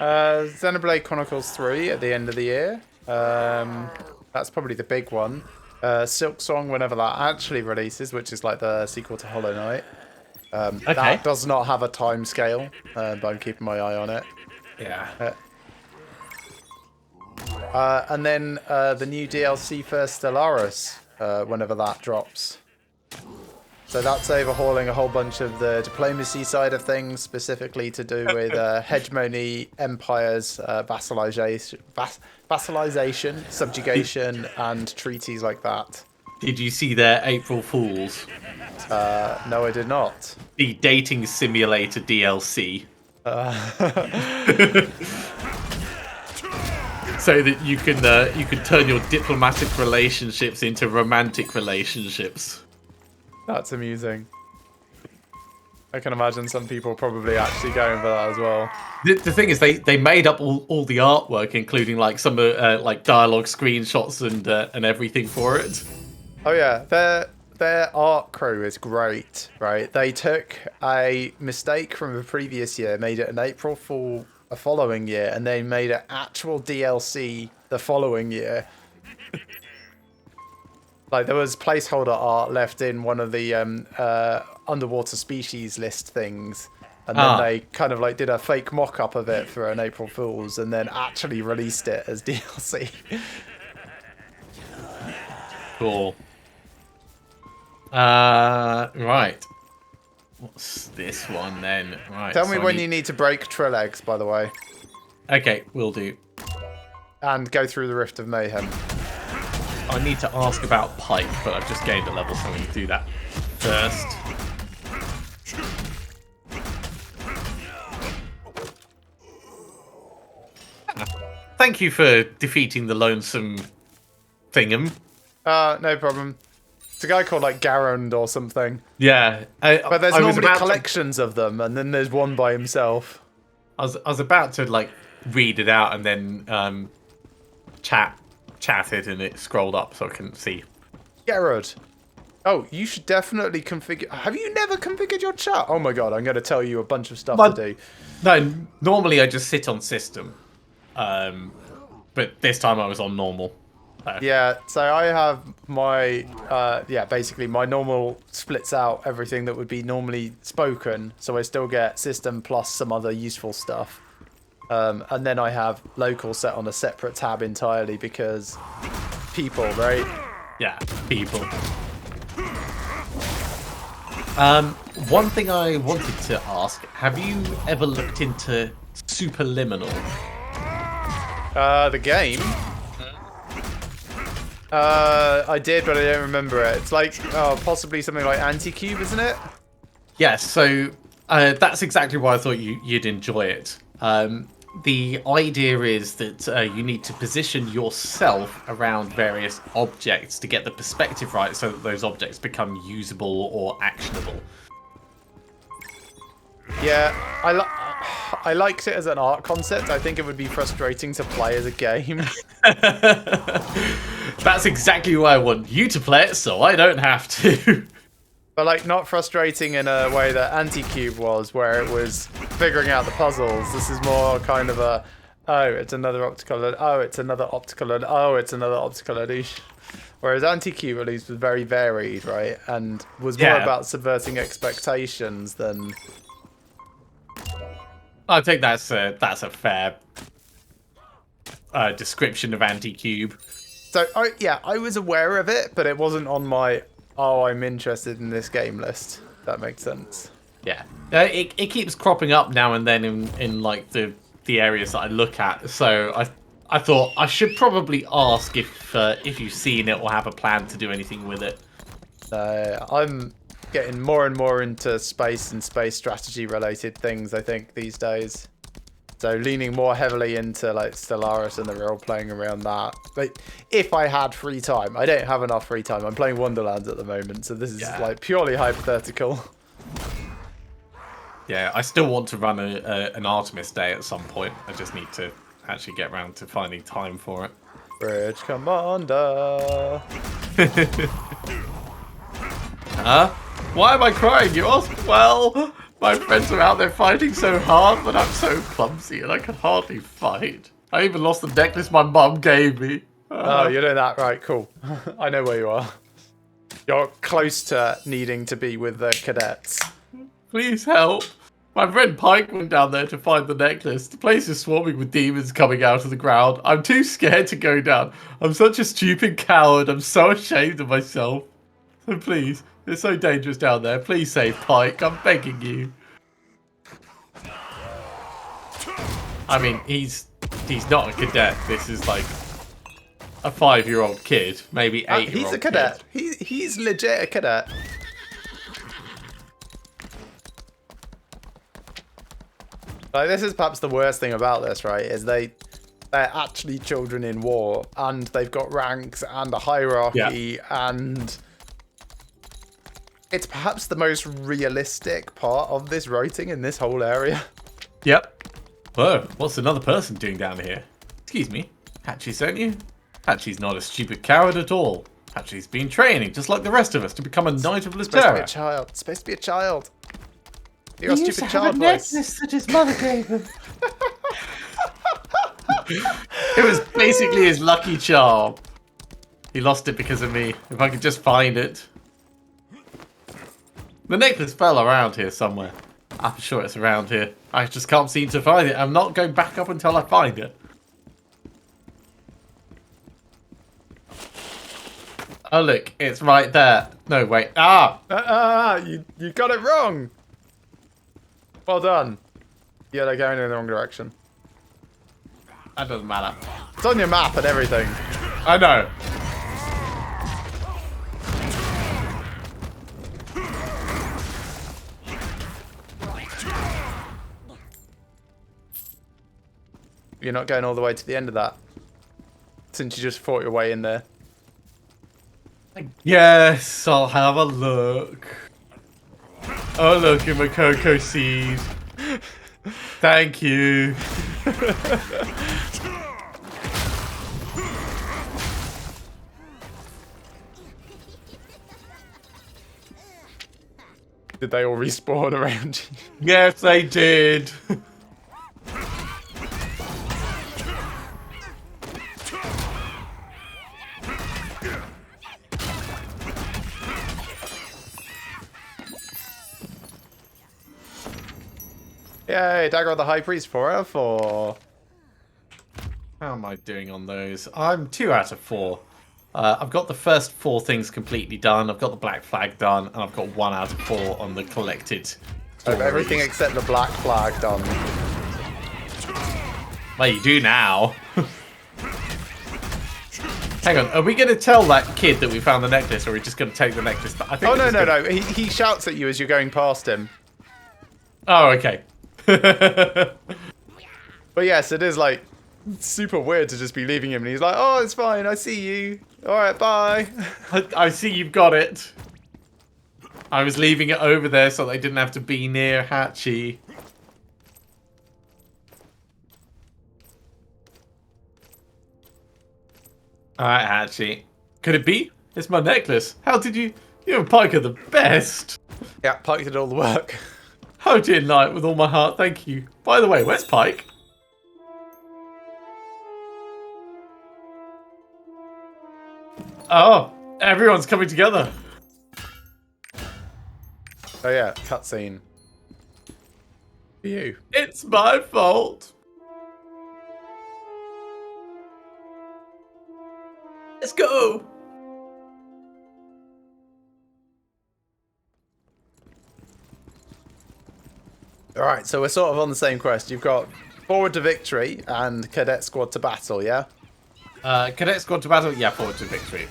Speaker 2: Xenoblade Chronicles 3 at the end of the year. That's probably the big one. Silk Song whenever that actually releases, which is like the sequel to Hollow Knight.
Speaker 1: Okay.
Speaker 2: That does not have a time scale, but I'm keeping my eye on it.
Speaker 1: Yeah.
Speaker 2: And then the new DLC for Stellaris, whenever that drops. So that's overhauling a whole bunch of the diplomacy side of things, specifically to do with hegemony, empires, vassalization, subjugation, and treaties like that.
Speaker 1: Did you see their April Fools?
Speaker 2: No, I did not.
Speaker 1: The dating simulator DLC. So that you can turn your diplomatic relationships into romantic relationships.
Speaker 2: That's amusing. I can imagine some people probably actually going for that as well.
Speaker 1: The thing is, they made up all the artwork, including like some like dialogue screenshots and everything for it.
Speaker 2: Oh yeah, their art crew is great, right? They took a mistake from the previous year, made it an April Fool a following year, and they made an actual DLC the following year. Like, there was placeholder art left in one of the underwater species list things, and then they kind of like did a fake mock-up of it for an April Fool's, and then actually released it as DLC.
Speaker 1: Cool. Right. What's this one then? Right.
Speaker 2: Tell me when you need to break Trill eggs, by the way.
Speaker 1: Okay, will do.
Speaker 2: And go through the Rift of Mayhem.
Speaker 1: I need to ask about Pike, but I've just gained a level, so I'm going to do that first. Thank you for defeating the lonesome thingam.
Speaker 2: No problem. It's a guy called like Garand or something.
Speaker 1: Yeah.
Speaker 2: But there's normally collections of them, and then there's one by himself.
Speaker 1: I was about to like read it out and then chatted and it scrolled up so I couldn't see.
Speaker 2: Garrod. Oh, you should definitely configure. Have you never configured your chat? Oh my god, I'm going to tell you a bunch of stuff to do.
Speaker 1: No, normally I just sit on system. But this time I was on normal.
Speaker 2: Yeah, so I have my, basically my normal splits out everything that would be normally spoken, so I still get system plus some other useful stuff. And then I have local set on a separate tab entirely because people, right?
Speaker 1: Yeah, people. One thing I wanted to ask, have you ever looked into Superliminal?
Speaker 2: The game? I did, but I don't remember it. It's like, possibly something like Anti-Cube, isn't it?
Speaker 1: Yes, so that's exactly why I thought you'd enjoy it. The idea is that you need to position yourself around various objects to get the perspective right so that those objects become usable or actionable.
Speaker 2: Yeah, I liked it as an art concept. I think it would be frustrating to play as a game.
Speaker 1: That's exactly why I want you to play it, so I don't have to.
Speaker 2: But like, not frustrating in a way that Anti-Cube was, where it was figuring out the puzzles. This is more kind of a, oh, it's another optical, oh, it's another optical, oh, it's another optical illusion. Whereas Anti-Cube at least was very varied, right? And was more about subverting expectations than...
Speaker 1: I think that's a fair description of Anti-Cube.
Speaker 2: So, I was aware of it, but it wasn't on my, oh, I'm interested in this game list. If that makes sense.
Speaker 1: Yeah. It keeps cropping up now and then in like the areas that I look at. So I thought I should probably ask if you've seen it or have a plan to do anything with it.
Speaker 2: I'm getting more and more into space and space strategy related things, I think, these days. So leaning more heavily into like Stellaris and the role playing around that. But if I had free time, I don't have enough free time. I'm playing Wonderlands at the moment, so this is like purely hypothetical.
Speaker 1: Yeah, I still want to run an Artemis day at some point. I just need to actually get around to finding time for it.
Speaker 2: Bridge Commander.
Speaker 1: Huh? Why am I crying? You asked well. My friends are out there fighting so hard, but I'm so clumsy and I can hardly fight. I even lost the necklace my mum gave me.
Speaker 2: Oh, you're doing that. Right, cool. I know where you are. You're close to needing to be with the cadets.
Speaker 1: Please help. My friend Pike went down there to find the necklace. The place is swarming with demons coming out of the ground. I'm too scared to go down. I'm such a stupid coward. I'm so ashamed of myself. So please, it's so dangerous down there. Please save Pike. I'm begging you. I mean, he's not a cadet. This is like a 5-year-old kid, maybe 8-year-old.
Speaker 2: He's a cadet. He's legit a cadet. Like, this is perhaps the worst thing about this, right? Is they're actually children in war, and they've got ranks and a hierarchy, and it's perhaps the most realistic part of this writing in this whole area.
Speaker 1: Yep. Whoa, what's another person doing down here? Excuse me, Hachi's sent you? Hachi's not a stupid coward at all. Hachi's been training, just like the rest of us, to become a Knight of
Speaker 2: Supposed to be a
Speaker 1: Litera.
Speaker 2: child. It's supposed to be a child.
Speaker 1: He
Speaker 2: Your
Speaker 1: used
Speaker 2: stupid
Speaker 1: to have
Speaker 2: child
Speaker 1: a
Speaker 2: voice.
Speaker 1: necklace that his mother gave him. It was basically his lucky charm. He lost it because of me. If I could just find it. The necklace fell around here somewhere. I'm sure it's around here. I just can't seem to find it. I'm not going back up until I find it. Oh look, it's right there. No, wait.
Speaker 2: You got it wrong. Well done. Yeah, they're going in the wrong direction.
Speaker 1: That doesn't matter.
Speaker 2: It's on your map and everything.
Speaker 1: I know.
Speaker 2: You're not going all the way to the end of that. Since you just fought your way in there.
Speaker 1: Yes, I'll have a look. Oh, look at my cocoa seed. Thank you.
Speaker 2: Did they all respawn around you?
Speaker 1: Yes, they did.
Speaker 2: Yay, Dagger of the High Priest forever.
Speaker 1: How am I doing on those? I'm 2 out of 4. I've got the first 4 things completely done. I've got the black flag done, and I've got 1 out of 4 on the collected.
Speaker 2: Everything
Speaker 1: stories.
Speaker 2: except the black flag done.
Speaker 1: Well, you do now. Hang on, are we going to tell that kid that we found the necklace, or are we just going to take the necklace? I think
Speaker 2: Oh,
Speaker 1: we're
Speaker 2: no,
Speaker 1: just
Speaker 2: no,
Speaker 1: gonna-
Speaker 2: no. He shouts at you as you're going past him.
Speaker 1: Oh, okay.
Speaker 2: But yes, it is like super weird to just be leaving him and he's like, oh, it's fine, I see you. Alright, bye.
Speaker 1: I see you've got it. I was leaving it over there so they didn't have to be near Hachi. Alright, Hachi. Could it be? It's my necklace. How did you... You and Pike are the best.
Speaker 2: Yeah, Pike did all the work.
Speaker 1: Oh dear Knight, with all my heart, thank you. By the way, where's Pike? Oh, everyone's coming together.
Speaker 2: Oh yeah, cutscene. For you.
Speaker 1: It's my fault. Let's go.
Speaker 2: Alright, so we're sort of on the same quest. You've got forward to victory and cadet squad to battle, yeah?
Speaker 1: Cadet squad to battle. Yeah, forward to victory.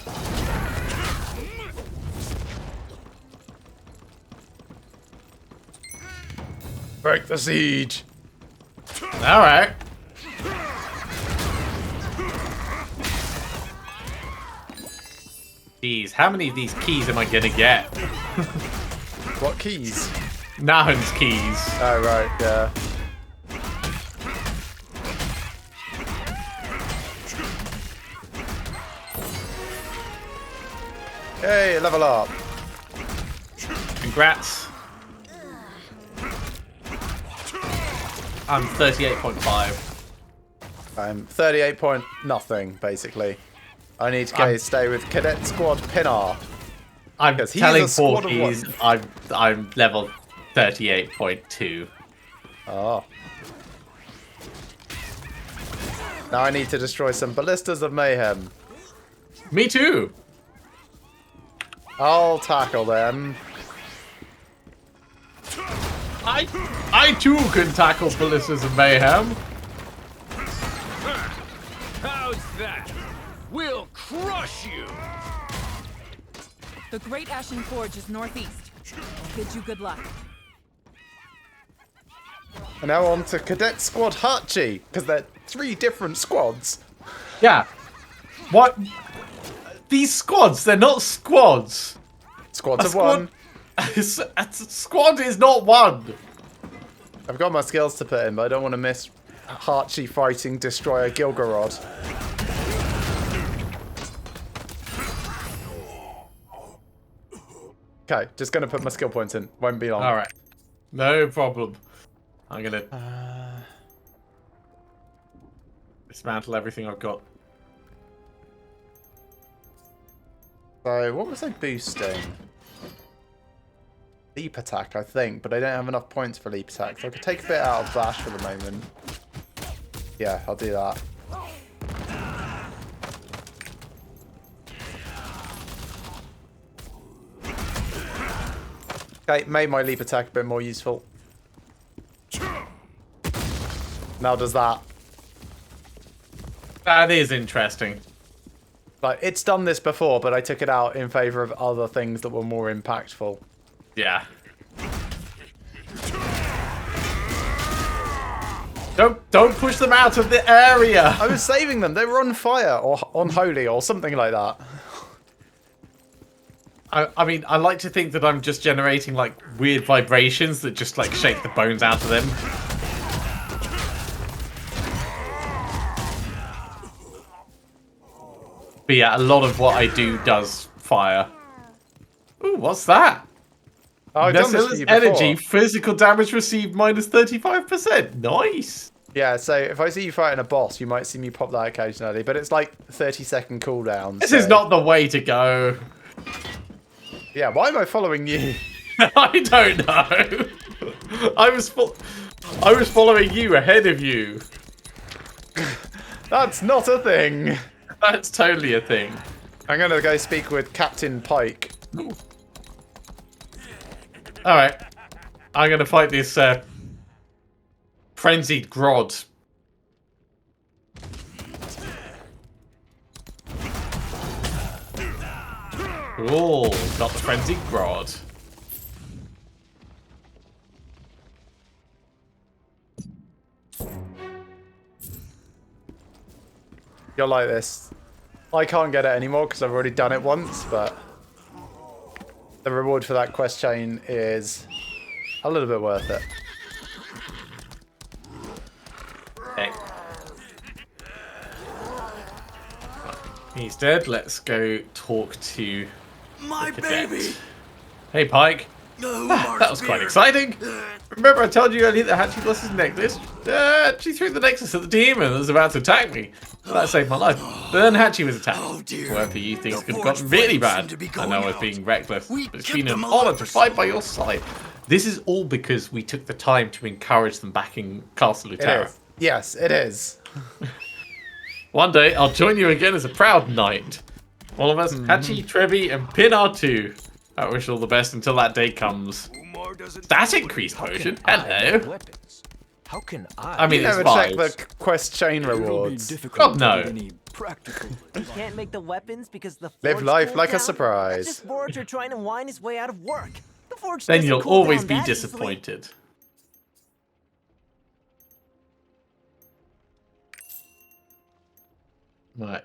Speaker 2: Break the siege.
Speaker 1: All right. Jeez, how many of these keys am I gonna get?
Speaker 2: What keys?
Speaker 1: Nahum's keys.
Speaker 2: Oh, right, yeah. Hey, level up.
Speaker 1: Congrats. I'm 38.5.
Speaker 2: I'm 38 point nothing, basically. I need to stay with Cadet Squad Pinar.
Speaker 1: I'm
Speaker 2: 'Cause he's
Speaker 1: telling
Speaker 2: a squad of
Speaker 1: Porkies I'm level 38.2.
Speaker 2: Oh. Now I need to destroy some ballistas of mayhem.
Speaker 1: Me too.
Speaker 2: I'll tackle them.
Speaker 1: I too can tackle ballistas of mayhem.
Speaker 3: How's that? We'll crush you!
Speaker 7: The Great Ashen Forge is northeast. I'll bid you good luck.
Speaker 2: And now on to Cadet Squad Hachi, because they're 3 different squads.
Speaker 1: Yeah. What? These squads, they're not squads.
Speaker 2: Squads
Speaker 1: A
Speaker 2: of 1.
Speaker 1: A squad is not one.
Speaker 2: I've got my skills to put in, but I don't want to miss Hachi fighting Destroyer Gilgarod. Okay, just going to put my skill points in. Won't be long.
Speaker 1: Alright. No problem. I'm going to dismantle everything I've got.
Speaker 2: So, what was I boosting? Leap attack, I think, but I don't have enough points for leap attack, so I could take a bit out of Bash for the moment. Yeah, I'll do that. Okay, made my leap attack a bit more useful. Now does that.
Speaker 1: That is interesting.
Speaker 2: Like, it's done this before, but I took it out in favour of other things that were more impactful.
Speaker 1: Yeah. Don't push them out of the area.
Speaker 2: I was saving them. They were on fire or unholy or something like that.
Speaker 1: I mean, I like to think that I'm just generating like weird vibrations that just like shake the bones out of them. But yeah, a lot of what I do does fire. Ooh, what's that?
Speaker 2: Oh, I've done this for you before.
Speaker 1: Energy, physical damage received minus 35%. Nice.
Speaker 2: Yeah, so if I see you fighting a boss, you might see me pop that occasionally, but it's like 30-second cooldown.
Speaker 1: This is not the way to go.
Speaker 2: Yeah, why am I following you?
Speaker 1: I don't know. I was following you ahead of you.
Speaker 2: That's not a thing.
Speaker 1: That's totally a thing.
Speaker 2: I'm going to go speak with Captain Pike.
Speaker 1: Alright. I'm going to fight this frenzied Grod. Cool. Got the frenzied Grod.
Speaker 2: You're like this. I can't get it anymore because I've already done it once, but the reward for that quest chain is a little bit worth it.
Speaker 1: Okay. He's dead. Let's go talk to
Speaker 4: My
Speaker 1: the cadet.
Speaker 4: baby.
Speaker 1: Hey, Pike.
Speaker 4: No,
Speaker 1: That was quite exciting. Remember I told you earlier that Hachi lost his necklace? She threw the necklace at the demon that was about to attack me. That saved my life. But then Hachi was attacked.
Speaker 4: Oh, dear.
Speaker 1: Whatever you think
Speaker 4: The
Speaker 1: could have
Speaker 4: forge
Speaker 1: gotten really
Speaker 4: flames
Speaker 1: bad.
Speaker 4: seem to be
Speaker 1: I know I was
Speaker 4: going
Speaker 1: being
Speaker 4: out.
Speaker 1: reckless,
Speaker 4: We
Speaker 1: but it's
Speaker 4: kept
Speaker 1: been an
Speaker 4: them alive
Speaker 1: honor to
Speaker 4: for
Speaker 1: fight
Speaker 4: so
Speaker 1: by your
Speaker 4: long.
Speaker 1: side. This is all because we took the time to encourage them back in Castle
Speaker 2: It
Speaker 1: Lutera.
Speaker 2: is. Yes, it is.
Speaker 1: One day, I'll join you again as a proud knight. All of us, Hachi, Trevi, and Pinar too. I wish you all the best until that day comes.
Speaker 4: Umar doesn't
Speaker 1: That
Speaker 4: do it.
Speaker 1: increased potion.
Speaker 8: I
Speaker 1: Hello.
Speaker 8: have weapons? How can I?
Speaker 1: I mean,
Speaker 2: You
Speaker 1: it's
Speaker 2: never check
Speaker 1: vibes.
Speaker 2: the quest chain
Speaker 8: It'll be
Speaker 2: rewards.
Speaker 8: difficult
Speaker 1: God,
Speaker 8: to
Speaker 1: no.
Speaker 8: get any practical.
Speaker 9: You can't make the weapons because the
Speaker 2: Live
Speaker 9: forge
Speaker 2: life
Speaker 9: cooled
Speaker 2: like a
Speaker 9: down?
Speaker 2: surprise.
Speaker 9: That's just Forger trying to wind his way out of work. The forge
Speaker 1: Then
Speaker 9: doesn't
Speaker 1: you'll
Speaker 9: cool
Speaker 1: always
Speaker 9: down
Speaker 1: be
Speaker 9: that easily.
Speaker 1: disappointed. Right.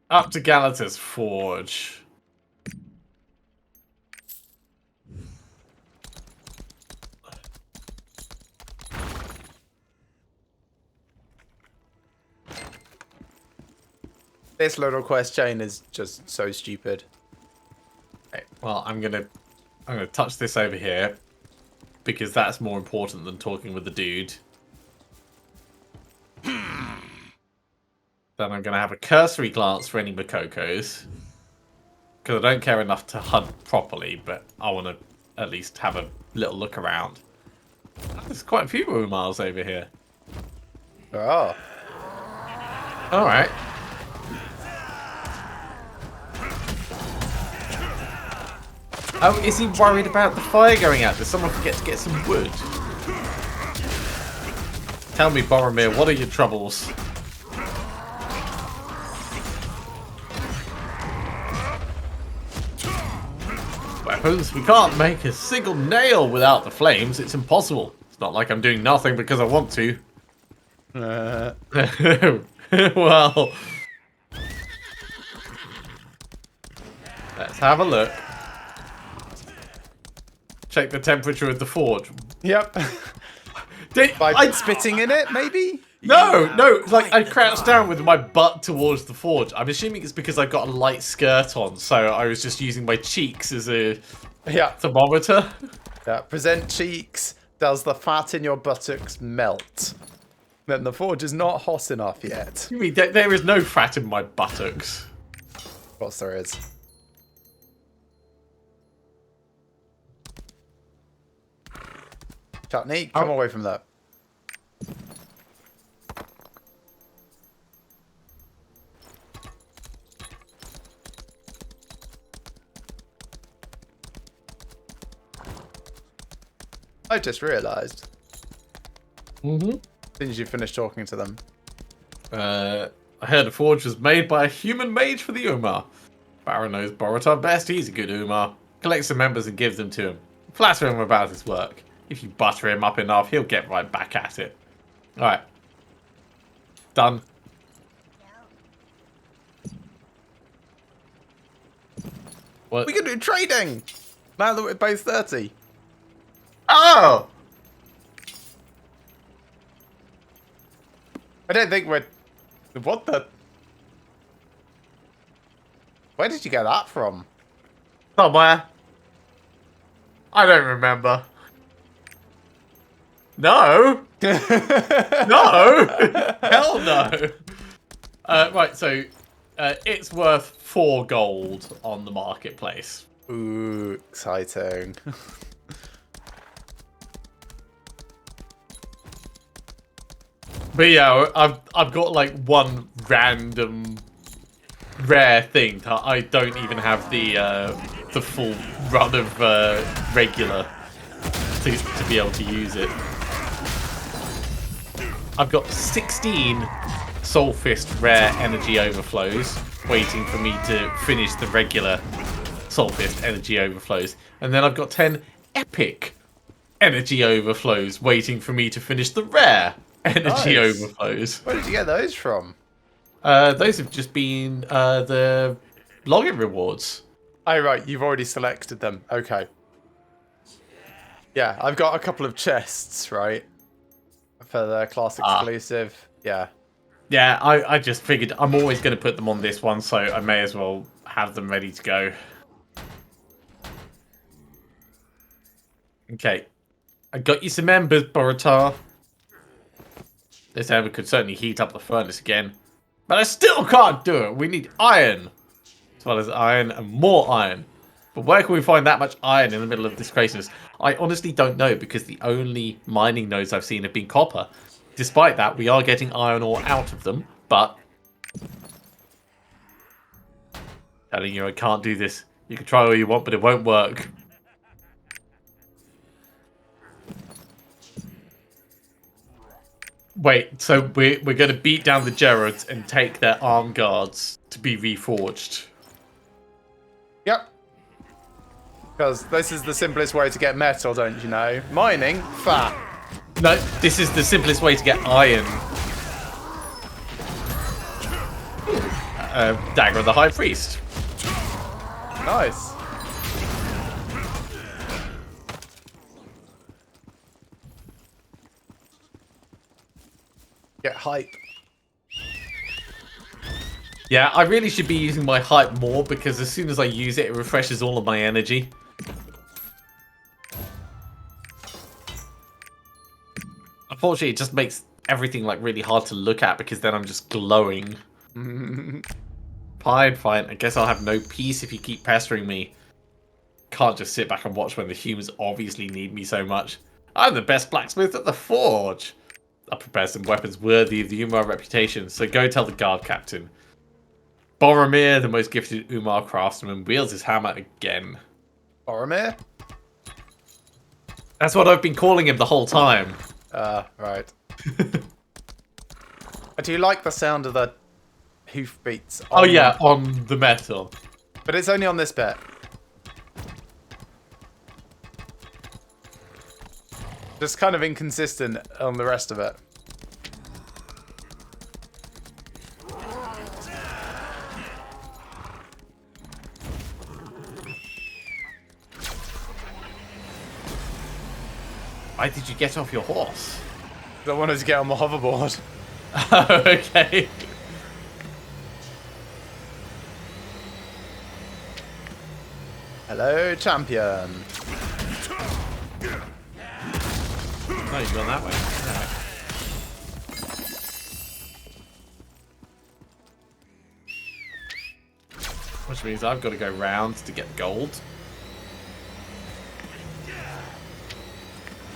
Speaker 1: Up to Galata's Forge.
Speaker 2: This little quest chain is just so stupid.
Speaker 1: Okay, well, I'm gonna touch this over here because that's more important than talking with the dude. Then I'm going to have a cursory glance for any Makokos. Because I don't care enough to hunt properly, but I want to at least have a little look around. There's quite a few Umars over here.
Speaker 2: Oh.
Speaker 1: Alright. Oh, is he worried about the fire going out? Does someone forget to get some wood? Tell me, Boromir, what are your troubles? Weapons? We can't make a single nail without the flames. It's impossible. It's not like I'm doing nothing because I want to. Well, let's have a look. Check the temperature of the forge.
Speaker 2: Yep. By spitting in it, maybe?
Speaker 1: No, like I crouched down with my butt towards the forge. I'm assuming it's because I've got a light skirt on, so I was just using my cheeks as a thermometer.
Speaker 2: Yeah, present cheeks. Does the fat in your buttocks melt? Then the forge is not hot enough yet.
Speaker 1: You mean there is no fat in my buttocks?
Speaker 2: Of course there is. Chutney, come away from that. I just realised.
Speaker 1: Mm-hmm.
Speaker 2: As soon as you finish talking to them.
Speaker 1: I heard the forge was made by a human mage for the Umar. Baron knows Borutar best. He's a good Umar. Collect some members and give them to him. Flatter him about his work. If you butter him up enough, he'll get right back at it. Alright. Done. What?
Speaker 2: We can do trading! Now that we're both 30.
Speaker 1: Oh!
Speaker 2: I don't think we're... What the... Where did you get that from?
Speaker 1: Somewhere. I don't remember. No! No! Hell no! Right, so it's worth 4 gold on the marketplace.
Speaker 2: Ooh, exciting.
Speaker 1: But yeah, I've got like one random rare thing that I don't even have the full run of regular to be able to use it. I've got 16 Soul Fist rare energy overflows waiting for me to finish the regular Soul Fist energy overflows, and then I've got 10 epic energy overflows waiting for me to finish the rare energy overflows.
Speaker 2: Where did you get those from?
Speaker 1: Those have just been the login rewards.
Speaker 2: Oh, right. You've already selected them. Okay. Yeah, I've got a couple of chests, right? For the class exclusive. Yeah.
Speaker 1: Yeah, I just figured I'm always going to put them on this one, so I may as well have them ready to go. Okay. I got you some embers, Borutar. This ember could certainly heat up the furnace again. But I still can't do it. We need iron. As well as iron and more iron. But where can we find that much iron in the middle of this craziness? I honestly don't know, because the only mining nodes I've seen have been copper. Despite that, we are getting iron ore out of them, but... telling you I can't do this. You can try all you want, but it won't work. Wait, so we're going to beat down the Gerards and take their armed guards to be reforged.
Speaker 2: Yep. Because this is the simplest way to get metal, don't you know? Mining, fat.
Speaker 1: No, this is the simplest way to get iron. Dagger of the High Priest.
Speaker 2: Nice. Get hype.
Speaker 1: Yeah, I really should be using my hype more, because as soon as I use it, it refreshes all of my energy. Unfortunately, it just makes everything like really hard to look at, because then I'm just glowing Fine, fine. I guess I'll have no peace if you keep pestering me. Can't just sit back and watch when the humans obviously need me so much. I'm the best blacksmith at the forge. I'll prepare some weapons worthy of the Umar reputation, so go tell the guard captain. Boromir, the most gifted Umar craftsman, wields his hammer again.
Speaker 2: Boromir?
Speaker 1: That's what I've been calling him the whole time.
Speaker 2: Right. I do like the sound of the hoofbeats.
Speaker 1: Oh yeah, on the metal.
Speaker 2: But it's only on this bit. Just kind of inconsistent on the rest of it.
Speaker 1: Why did you get off your horse?
Speaker 2: I wanted to get on the hoverboard.
Speaker 1: Oh, okay.
Speaker 2: Hello, champion.
Speaker 1: No, you've gone that way. Alright. Which means I've got to go round to get gold.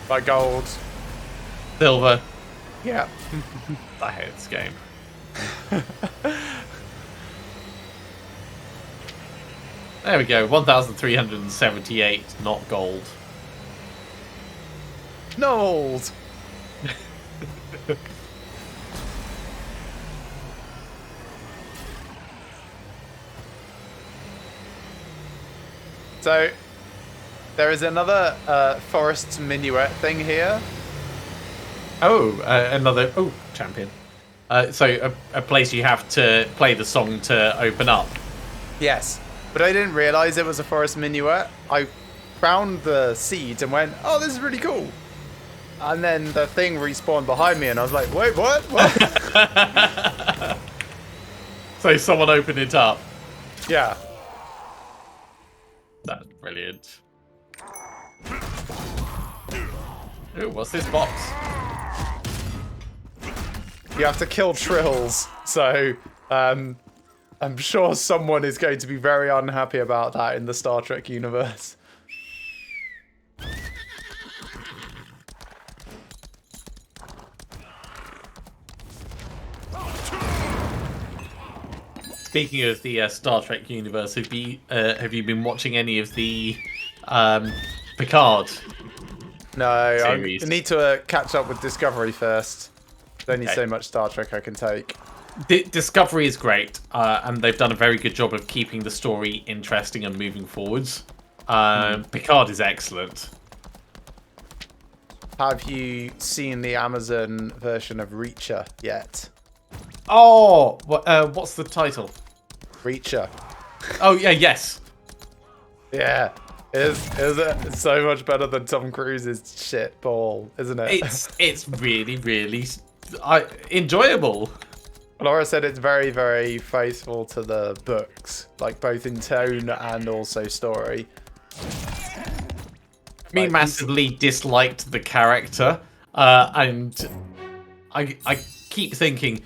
Speaker 2: By gold.
Speaker 1: Silver.
Speaker 2: Yeah.
Speaker 1: I hate this game. There we go, 1,378, not gold.
Speaker 2: Nold. So, there is another forest minuet thing here.
Speaker 1: Oh, another... Oh, champion. So, a place you have to play the song to open up.
Speaker 2: Yes, but I didn't realize it was a forest minuet. I found the seeds and went, oh, this is really cool. And then the thing respawned behind me and I was like, wait, what? What?
Speaker 1: So someone opened it up.
Speaker 2: Yeah.
Speaker 1: That's brilliant. Ooh, what's this box?
Speaker 2: You have to kill trills, so I'm sure someone is going to be very unhappy about that in the Star Trek universe.
Speaker 1: Speaking of the Star Trek universe, have you been watching any of the Picard?
Speaker 2: No, I
Speaker 1: Series.
Speaker 2: need to catch up with Discovery first. There's only
Speaker 1: Okay.
Speaker 2: so much Star Trek I can take.
Speaker 1: Discovery is great, and they've done a very good job of keeping the story interesting and moving forwards. Picard is excellent.
Speaker 2: Have you seen the Amazon version of Reacher yet?
Speaker 1: Oh, what's the title?
Speaker 2: Reacher.
Speaker 1: Oh yeah, yes.
Speaker 2: Yeah. It's so much better than Tom Cruise's shit ball, isn't it?
Speaker 1: It's really enjoyable.
Speaker 2: Laura said it's very, very faithful to the books, like both in tone and also story.
Speaker 1: Me
Speaker 2: Like,
Speaker 1: massively disliked the character, and I keep thinking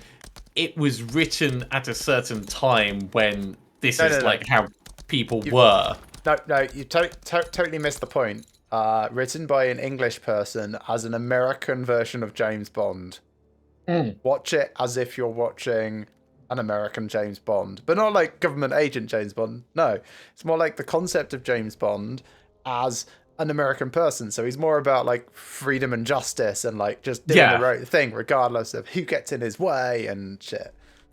Speaker 1: it was written at a certain time when this
Speaker 2: No,
Speaker 1: is
Speaker 2: no, no.
Speaker 1: like how people were.
Speaker 2: No, you totally missed the point. Written by an English person as an American version of James Bond. Watch it as if you're watching an American James Bond, but not like government agent James Bond. No, it's more like the concept of James Bond as an American person. So he's more about like freedom and justice and like just doing the right thing regardless of who gets in his way and shit.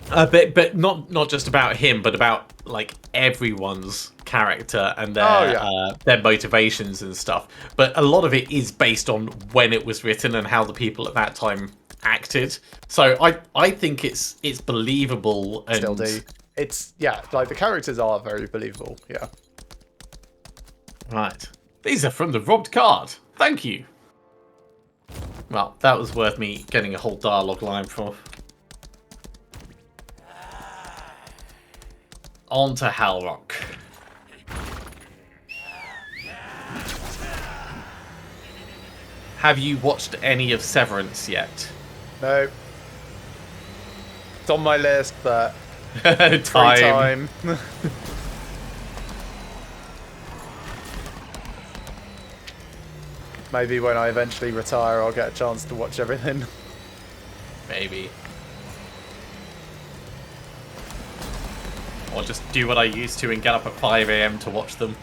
Speaker 1: But not just about him, but about like everyone's character and their motivations and stuff. But a lot of it is based on when it was written and how the people at that time acted. So I think it's believable and
Speaker 2: Still do. It's like the characters are very believable. Yeah.
Speaker 1: Right. These are from the robbed card. Thank you. Well, that was worth me getting a whole dialogue line for. On to Halrock. Have you watched any of Severance yet?
Speaker 2: No. It's on my list, but Free
Speaker 1: Time.
Speaker 2: time. Maybe when I eventually retire, I'll get a chance to watch everything.
Speaker 1: Maybe. Or just do what I used to and get up at 5 a.m. to watch them.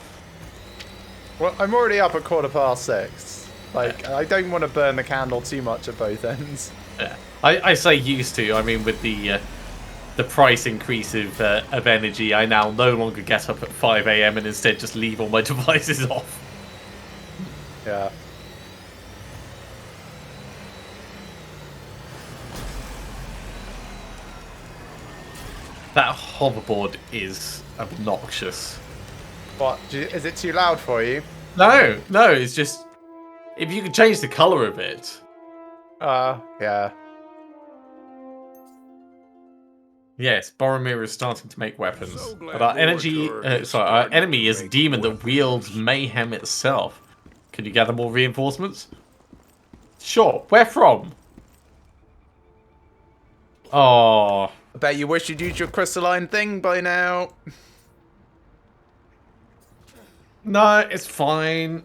Speaker 2: Well, I'm already up at 6:15. Like, I don't want to burn the candle too much at both ends.
Speaker 1: Yeah. I say used to. I mean, with the price increase of energy, I now no longer get up at 5 a.m. and instead just leave all my devices off.
Speaker 2: Yeah.
Speaker 1: That hoverboard is obnoxious.
Speaker 2: What? Is it too loud for you?
Speaker 1: No, it's just if you can change the color of it.
Speaker 2: Yeah.
Speaker 1: Yes, Boromir is starting to make weapons.
Speaker 4: So glad
Speaker 1: But our
Speaker 4: Mordor is
Speaker 1: our
Speaker 4: starting
Speaker 1: enemy
Speaker 4: to
Speaker 1: is a
Speaker 4: make
Speaker 1: demon that
Speaker 4: weapons.
Speaker 1: wields mayhem itself. Can you gather more reinforcements? Sure. Where from? Oh,
Speaker 2: I bet you wish you'd used your crystalline thing by now.
Speaker 1: no, it's fine.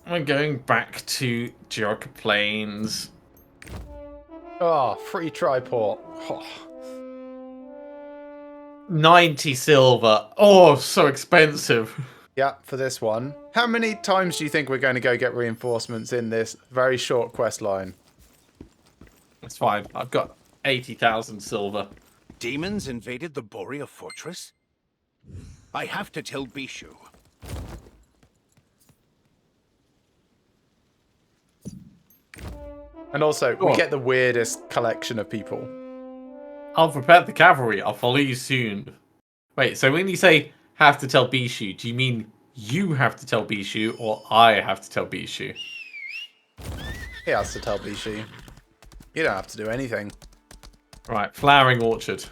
Speaker 1: We're going back to Jericho Plains.
Speaker 2: Oh, free triport. Oh.
Speaker 1: 90 silver. Oh, so expensive.
Speaker 2: Yeah, for this one. How many times do you think we're going to go get reinforcements in this very short quest line?
Speaker 1: It's fine. I've got 80,000 silver.
Speaker 4: Demons invaded the Borea fortress? I have to tell Bishu.
Speaker 2: And also,
Speaker 1: Go
Speaker 2: we
Speaker 1: on.
Speaker 2: get the weirdest collection of people.
Speaker 1: I'll prepare the cavalry. I'll follow you soon. Wait, so when you say have to tell Bishu, do you mean you have to tell Bishu or I have to tell Bishu?
Speaker 2: He has to tell Bishi. You don't have to do anything.
Speaker 1: Right, flowering orchard.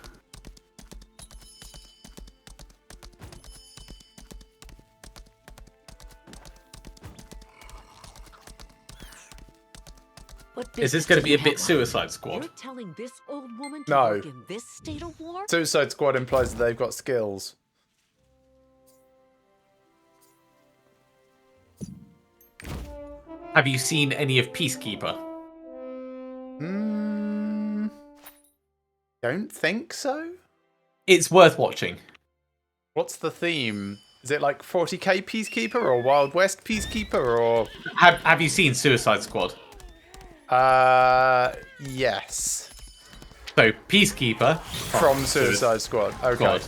Speaker 1: Is this going to be a bit Suicide Squad?
Speaker 10: You're telling this old woman to
Speaker 2: No.
Speaker 10: work in this state of war?
Speaker 2: Suicide Squad implies that they've got skills.
Speaker 1: Have you seen any of Peacekeeper?
Speaker 2: Don't think so.
Speaker 1: It's worth watching.
Speaker 2: What's the theme? Is it like 40k Peacekeeper or Wild West Peacekeeper or...
Speaker 1: Have you seen Suicide Squad?
Speaker 2: Yes.
Speaker 1: So, Peacekeeper.
Speaker 2: From Suicide Squad. Okay.
Speaker 1: God.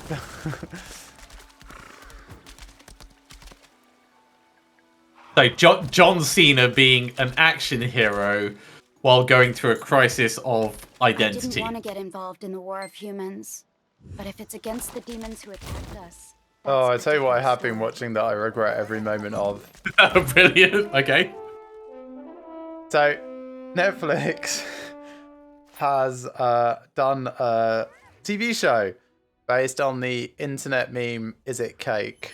Speaker 1: So, John Cena being an action hero while going through a crisis of
Speaker 5: I
Speaker 1: identity.
Speaker 5: didn't want to get involved in the war of humans, but if it's against the demons who attacked us...
Speaker 2: Oh, I
Speaker 5: that's a
Speaker 2: tell you what I have
Speaker 5: different
Speaker 2: been watching that I regret every moment of.
Speaker 1: Brilliant. Okay.
Speaker 2: So, Netflix has done a TV show based on the internet meme, Is It Cake?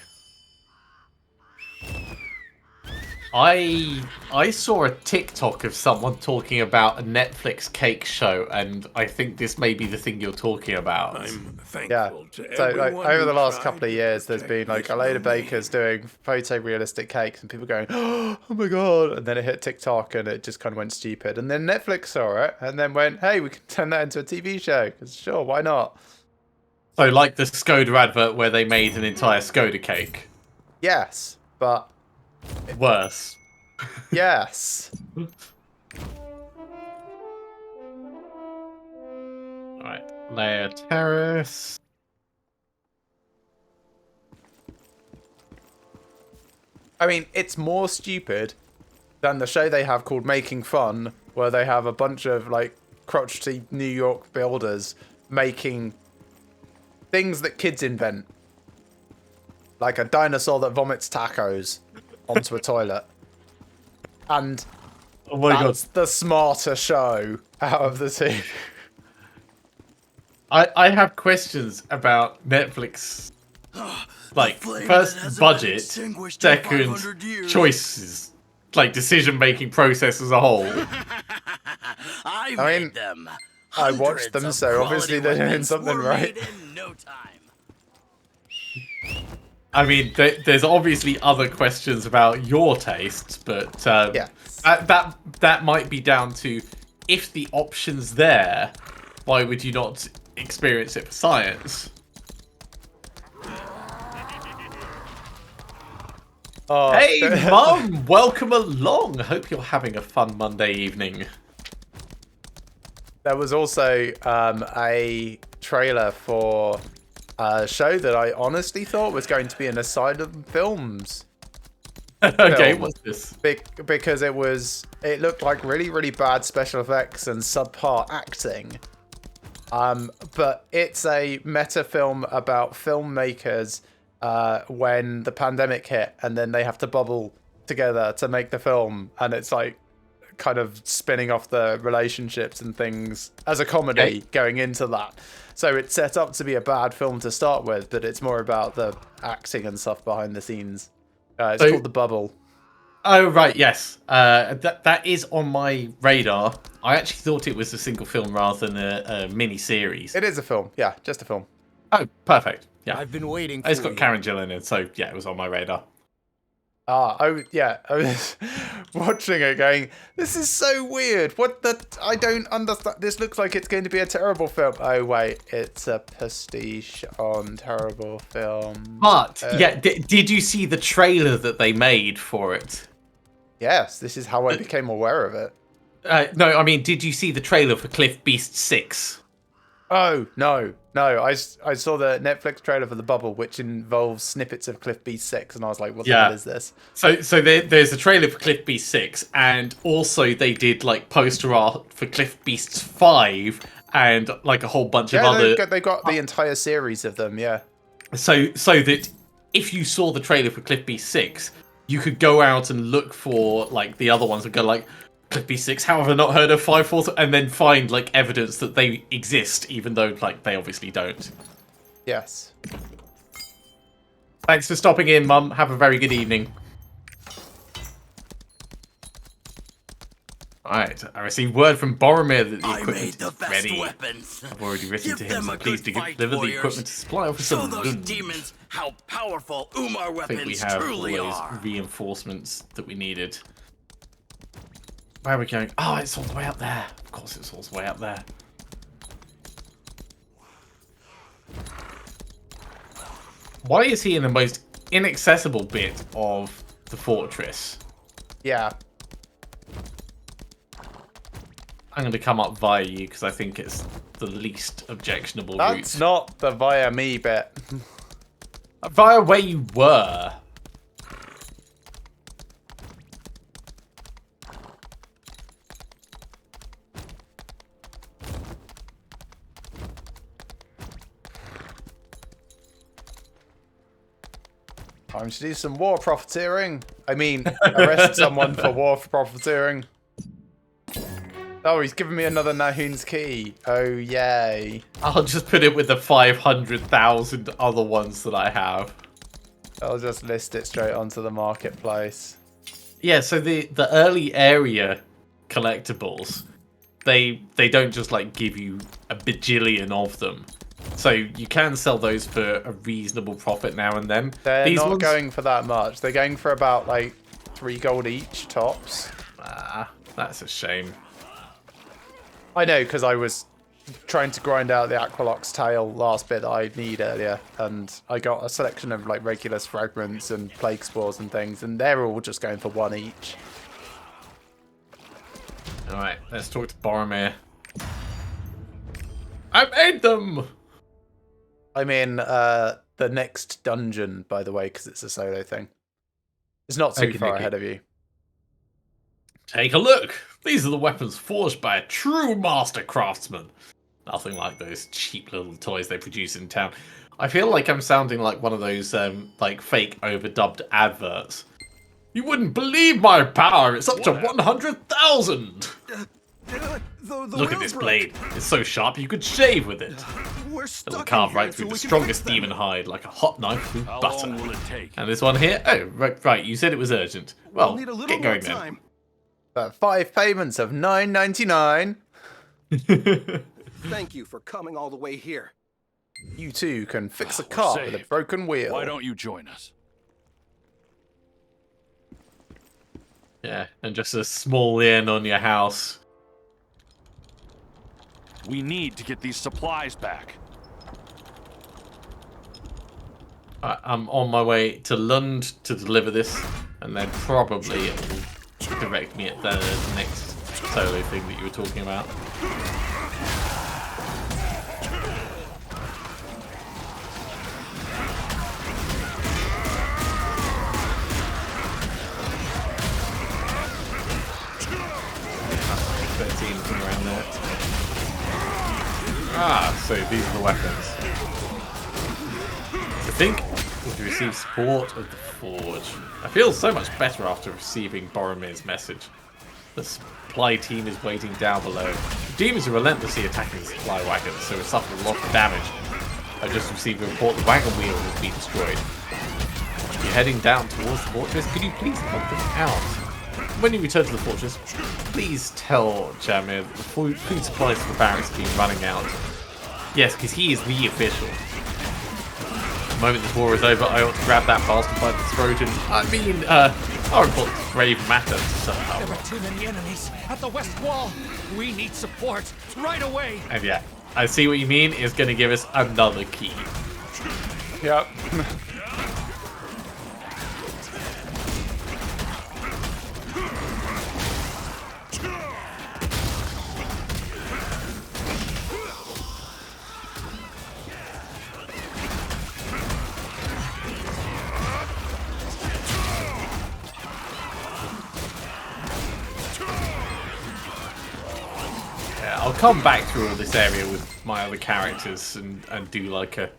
Speaker 1: I saw a TikTok of someone talking about a Netflix cake show, and I think this may be the thing you're talking about.
Speaker 4: I'm
Speaker 2: Yeah.
Speaker 4: thankful to
Speaker 2: So, like,
Speaker 4: everyone
Speaker 2: over
Speaker 4: who
Speaker 2: the last
Speaker 4: tried
Speaker 2: couple of
Speaker 4: to
Speaker 2: years, there's
Speaker 4: protect
Speaker 2: been like
Speaker 4: this
Speaker 2: a load of
Speaker 4: little
Speaker 2: bakers
Speaker 4: baby.
Speaker 2: doing photorealistic cakes, and people going, "Oh my god!" And then it hit TikTok, and it just kind of went stupid. And then Netflix saw it, and then went, "Hey, we can turn that into a TV show." 'Cause sure, why not?
Speaker 1: So, like the Skoda advert where they made an entire Skoda cake.
Speaker 2: Yes, but
Speaker 1: Worse.
Speaker 2: yes.
Speaker 1: Alright, Layer Terrace.
Speaker 2: I mean, it's more stupid than the show they have called Making Fun, where they have a bunch of like crotchety New York builders making things that kids invent. Like a dinosaur that vomits tacos onto a toilet. And
Speaker 1: Oh my
Speaker 2: that's
Speaker 1: god.
Speaker 2: the smarter show out of the two.
Speaker 1: I have questions about Netflix. Like, first budget, second choices. Like, decision-making process as a whole.
Speaker 4: I
Speaker 2: I
Speaker 4: made
Speaker 2: mean-
Speaker 4: them.
Speaker 2: I watched them, so obviously they're doing something right.
Speaker 1: I mean, there's obviously other questions about your tastes, but
Speaker 2: Yeah.
Speaker 1: that might be down to if the option's there, why would you not experience it for science?
Speaker 2: Oh,
Speaker 1: Hey, Mum! Welcome along! Hope you're having a fun Monday evening.
Speaker 2: There was also a trailer for a show that I honestly thought was going to be an Asylum Films
Speaker 1: Okay,
Speaker 2: film.
Speaker 1: what's this?
Speaker 2: Because it looked like really, really bad special effects and subpar acting. But it's a meta film about filmmakers when the pandemic hit, and then they have to bubble together to make the film, and it's like kind of spinning off the relationships and things as a comedy going into that. So it's set up to be a bad film to start with, but it's more about the acting and stuff behind the scenes. It's called The Bubble.
Speaker 1: Oh, right, yes. That is on my radar. I actually thought it was a single film rather than a mini-series.
Speaker 2: It is a film, yeah, just a film.
Speaker 1: Oh, perfect. Yeah.
Speaker 4: I've been waiting for
Speaker 1: It's got
Speaker 4: you.
Speaker 1: Karen Gill in it, so yeah, it was on my radar.
Speaker 2: Yeah, I was watching it going, this is so weird. I don't understand. This looks like it's going to be a terrible film. Oh, wait, it's a pastiche on terrible film.
Speaker 1: But, yeah, did you see the trailer that they made for it?
Speaker 2: Yes, this is how I became aware of it.
Speaker 1: No, I mean, did you see the trailer for Cliff Beast 6?
Speaker 2: Oh, no. I saw the Netflix trailer for The Bubble, which involves snippets of Cliff Beast 6, and I was like, what the hell is this?
Speaker 1: So there's a trailer for Cliff Beast 6, and also they did, like, poster art for Cliff Beasts 5, and, like, a whole bunch of other...
Speaker 2: They got the entire series of them, yeah.
Speaker 1: So that if you saw the trailer for Cliff Beast 6, you could go out and look for, like, the other ones and go, like, Cliff Beast 6, how have I not heard of 5, 4, and then find, like, evidence that they exist, even though, like, they obviously don't.
Speaker 2: Yes.
Speaker 1: Thanks for stopping in, Mum. Have a very good evening. Alright, I received word from Boromir that the equipment is ready. I've already written to him, so please deliver the equipment to supply officer Lund.
Speaker 4: Demons how powerful Umar
Speaker 1: I think we have all those reinforcements that we needed. Where are we going? Oh, it's all the way up there. Of course it's all the way up there. Why is he in the most inaccessible bit of the fortress?
Speaker 2: Yeah.
Speaker 1: I'm going to come up via you because I think it's the least objectionable route.
Speaker 2: That's not the via me bit.
Speaker 1: Via where you were.
Speaker 2: Time to do some war profiteering. I mean, arrest someone for war profiteering. Oh, he's giving me another Nahun's key. Oh, yay.
Speaker 1: I'll just put it with the 500,000 other ones that I have.
Speaker 2: I'll just list it straight onto the marketplace.
Speaker 1: Yeah, so the early area collectibles, they don't just like give you a bajillion of them. So you can sell those for a reasonable profit now and then.
Speaker 2: They're
Speaker 1: These
Speaker 2: not
Speaker 1: ones...
Speaker 2: going for that much. They're going for about like 3 gold each, tops.
Speaker 1: Ah, that's a shame.
Speaker 2: I know, because I was trying to grind out the Aqualock's tail last bit that I need earlier, and I got a selection of like Regulus fragments and plague spores and things, and they're all just going for 1 each.
Speaker 1: Alright, let's talk to Boromir. I made them!
Speaker 2: I'm in the next dungeon, by the way, because it's a solo thing. It's not too far ahead of you.
Speaker 1: Take a look! These are the weapons forged by a true master craftsman. Nothing like those cheap little toys they produce in town. I feel like I'm sounding like one of those like fake overdubbed adverts. You wouldn't believe my power! It's up to 100,000! Look at this blade. It's so sharp you could shave with it. It'll carve right through the strongest demon hide like a hot knife through butter.
Speaker 3: How long will it take?
Speaker 1: And this one here? Oh, right, you said it was urgent. Well, get going then.
Speaker 2: 5 payments of $9.99.
Speaker 4: Thank you for coming all the way here.
Speaker 2: You too can fix a
Speaker 3: We're
Speaker 2: car with a
Speaker 3: saved.
Speaker 2: broken wheel.
Speaker 3: Why don't you join us?
Speaker 1: Yeah, and just a small inn on your house.
Speaker 3: We need to get these supplies back.
Speaker 1: I'm on my way to Lund to deliver this, and then probably it will direct me at the next solo thing that you were talking about. Around there. Ah, so these are the weapons. I think we've received support of the Forge. I feel so much better after receiving Boromir's message. The supply team is waiting down below. The demons are relentlessly attacking the supply wagons, so it suffered a lot of damage. I just received a report the wagon wheel has been destroyed. You're heading down towards the fortress. Could you please help them out? When you return to the fortress, please tell Jamir the food supplies for the barracks have been running out. Yes, because he is the official. The moment this war is over, I ought to grab that bastard by the throat and, I'll report this grave matter to somehow.
Speaker 8: There are too many enemies at the west wall. We need support right away.
Speaker 1: And yeah, I see what you mean. It's going to give us another key.
Speaker 2: Yep.
Speaker 1: I'll come back through all this area with my other characters and do like a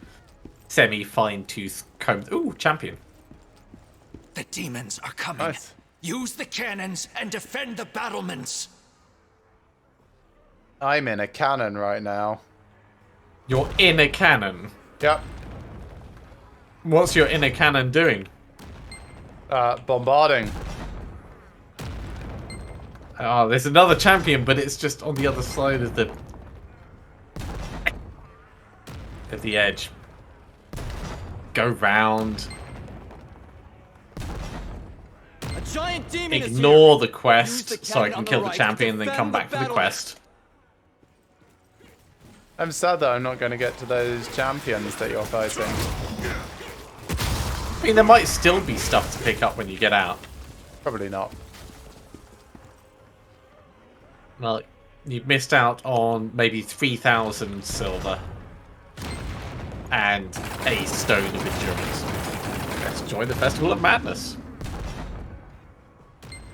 Speaker 1: semi-fine-tooth comb. Ooh, champion.
Speaker 8: The demons are coming.
Speaker 2: Nice.
Speaker 8: Use the cannons and defend the battlements.
Speaker 2: I'm in a cannon right now.
Speaker 1: You're in a cannon.
Speaker 2: Yep.
Speaker 1: What's your inner cannon doing?
Speaker 2: Bombarding.
Speaker 1: Oh, there's another champion, but it's just on the other side of the edge. Go round.
Speaker 9: A giant demon is
Speaker 1: Ignore
Speaker 9: here.
Speaker 1: the quest
Speaker 9: Use the
Speaker 1: so I
Speaker 9: cannon
Speaker 1: can
Speaker 9: on the
Speaker 1: kill the
Speaker 9: right to
Speaker 1: champion, then
Speaker 9: defend
Speaker 1: come
Speaker 9: the
Speaker 1: back for the
Speaker 9: battlements.
Speaker 1: quest.
Speaker 2: I'm sad that I'm not going to get to those champions that you're fighting.
Speaker 1: I mean, there might still be stuff to pick up when you get out.
Speaker 2: Probably not.
Speaker 1: Well, you've missed out on maybe 3,000 silver and a stone of endurance. Let's join the Festival of Madness.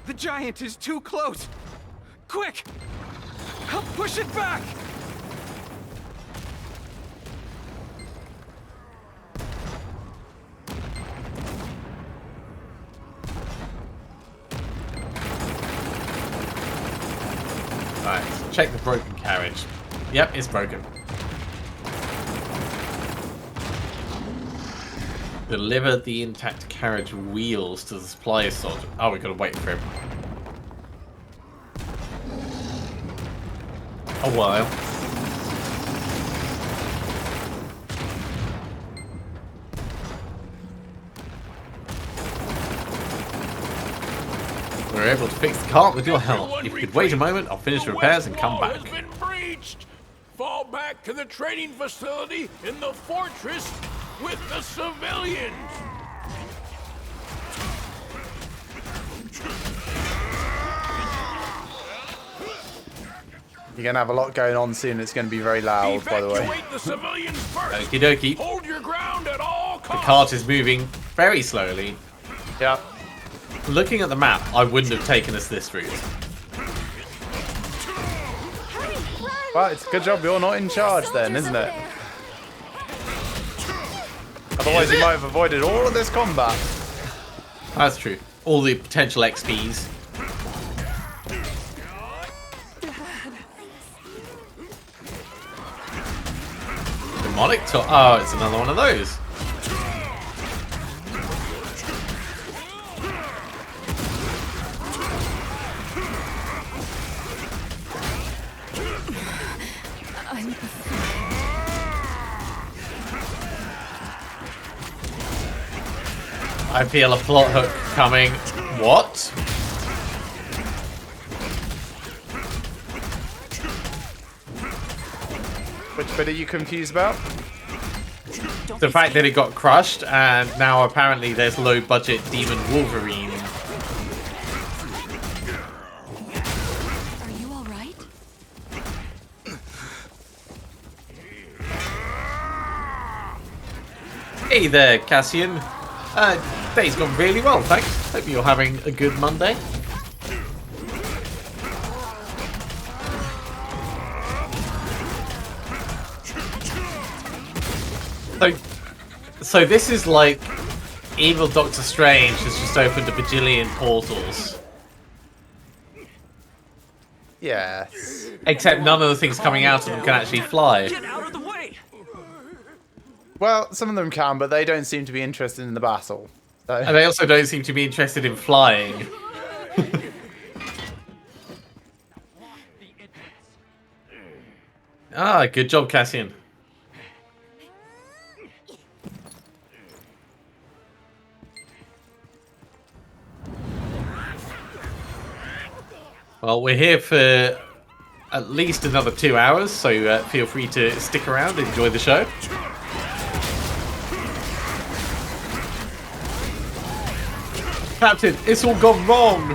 Speaker 4: The giant is too close. Quick! Help push it back!
Speaker 1: Right, check the broken carriage. Yep, it's broken. Deliver the intact carriage wheels to the supply soldier. Oh, we gotta wait for him. A while. We're able to fix the cart with your help. If you could wait a moment, I'll finish the repairs and come back.
Speaker 3: Has been breached. Fall back to the training facility in the fortress with the civilians.
Speaker 2: You're going to have a lot going on soon. It's going to be very loud, by the way.
Speaker 3: Evacuate the civilians first.
Speaker 1: Okie dokie.
Speaker 3: Hold your ground at all
Speaker 1: The
Speaker 3: costs.
Speaker 1: cart is moving very slowly.
Speaker 2: Yep.
Speaker 1: Looking at the map, I wouldn't have taken us this route.
Speaker 2: Well, it's a good job you're not in charge then, isn't it? Otherwise you might have avoided all of this combat.
Speaker 1: That's true. All the potential XPs. Demonic oh, it's another one of those.
Speaker 6: I'm
Speaker 1: I feel a plot hook coming. What?
Speaker 2: Which bit are you confused about?
Speaker 1: The fact that it got crushed, and now apparently there's low-budget Demon Wolverine.
Speaker 6: Are you all right?
Speaker 1: Hey there, Cassian. Day's gone really well, thanks. Hope you're having a good Monday. So this is like evil Doctor Strange has just opened a bajillion portals.
Speaker 2: Yes.
Speaker 1: Except none of the things coming out of them can actually fly.
Speaker 8: Get out of the way!
Speaker 2: Well, some of them can, but they don't seem to be interested in the battle. So.
Speaker 1: And they also don't seem to be interested in flying. Ah, good job, Cassian. Well, we're here for at least another 2 hours, so feel free to stick around, enjoy the show. Captain, it's all gone wrong!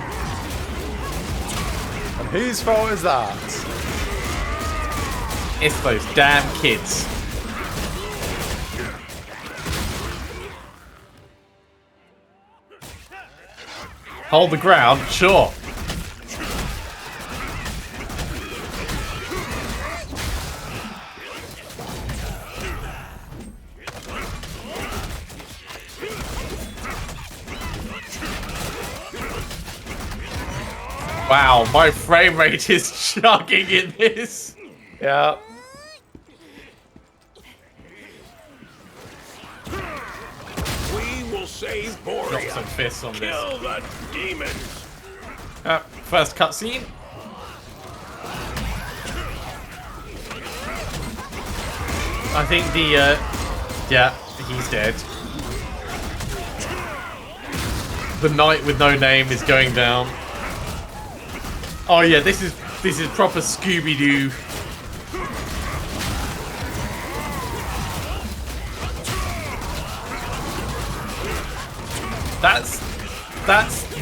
Speaker 2: And whose fault is that?
Speaker 1: It's those damn kids. Hold the ground, sure. Wow, my frame rate is chugging in this.
Speaker 2: Yeah.
Speaker 3: We will save
Speaker 1: Drop
Speaker 3: Borea.
Speaker 1: some fists on this.
Speaker 3: Kill the demons.
Speaker 1: First cutscene. I think the yeah, he's dead. The knight with no name is going down. Oh yeah, this is proper Scooby-Doo. That's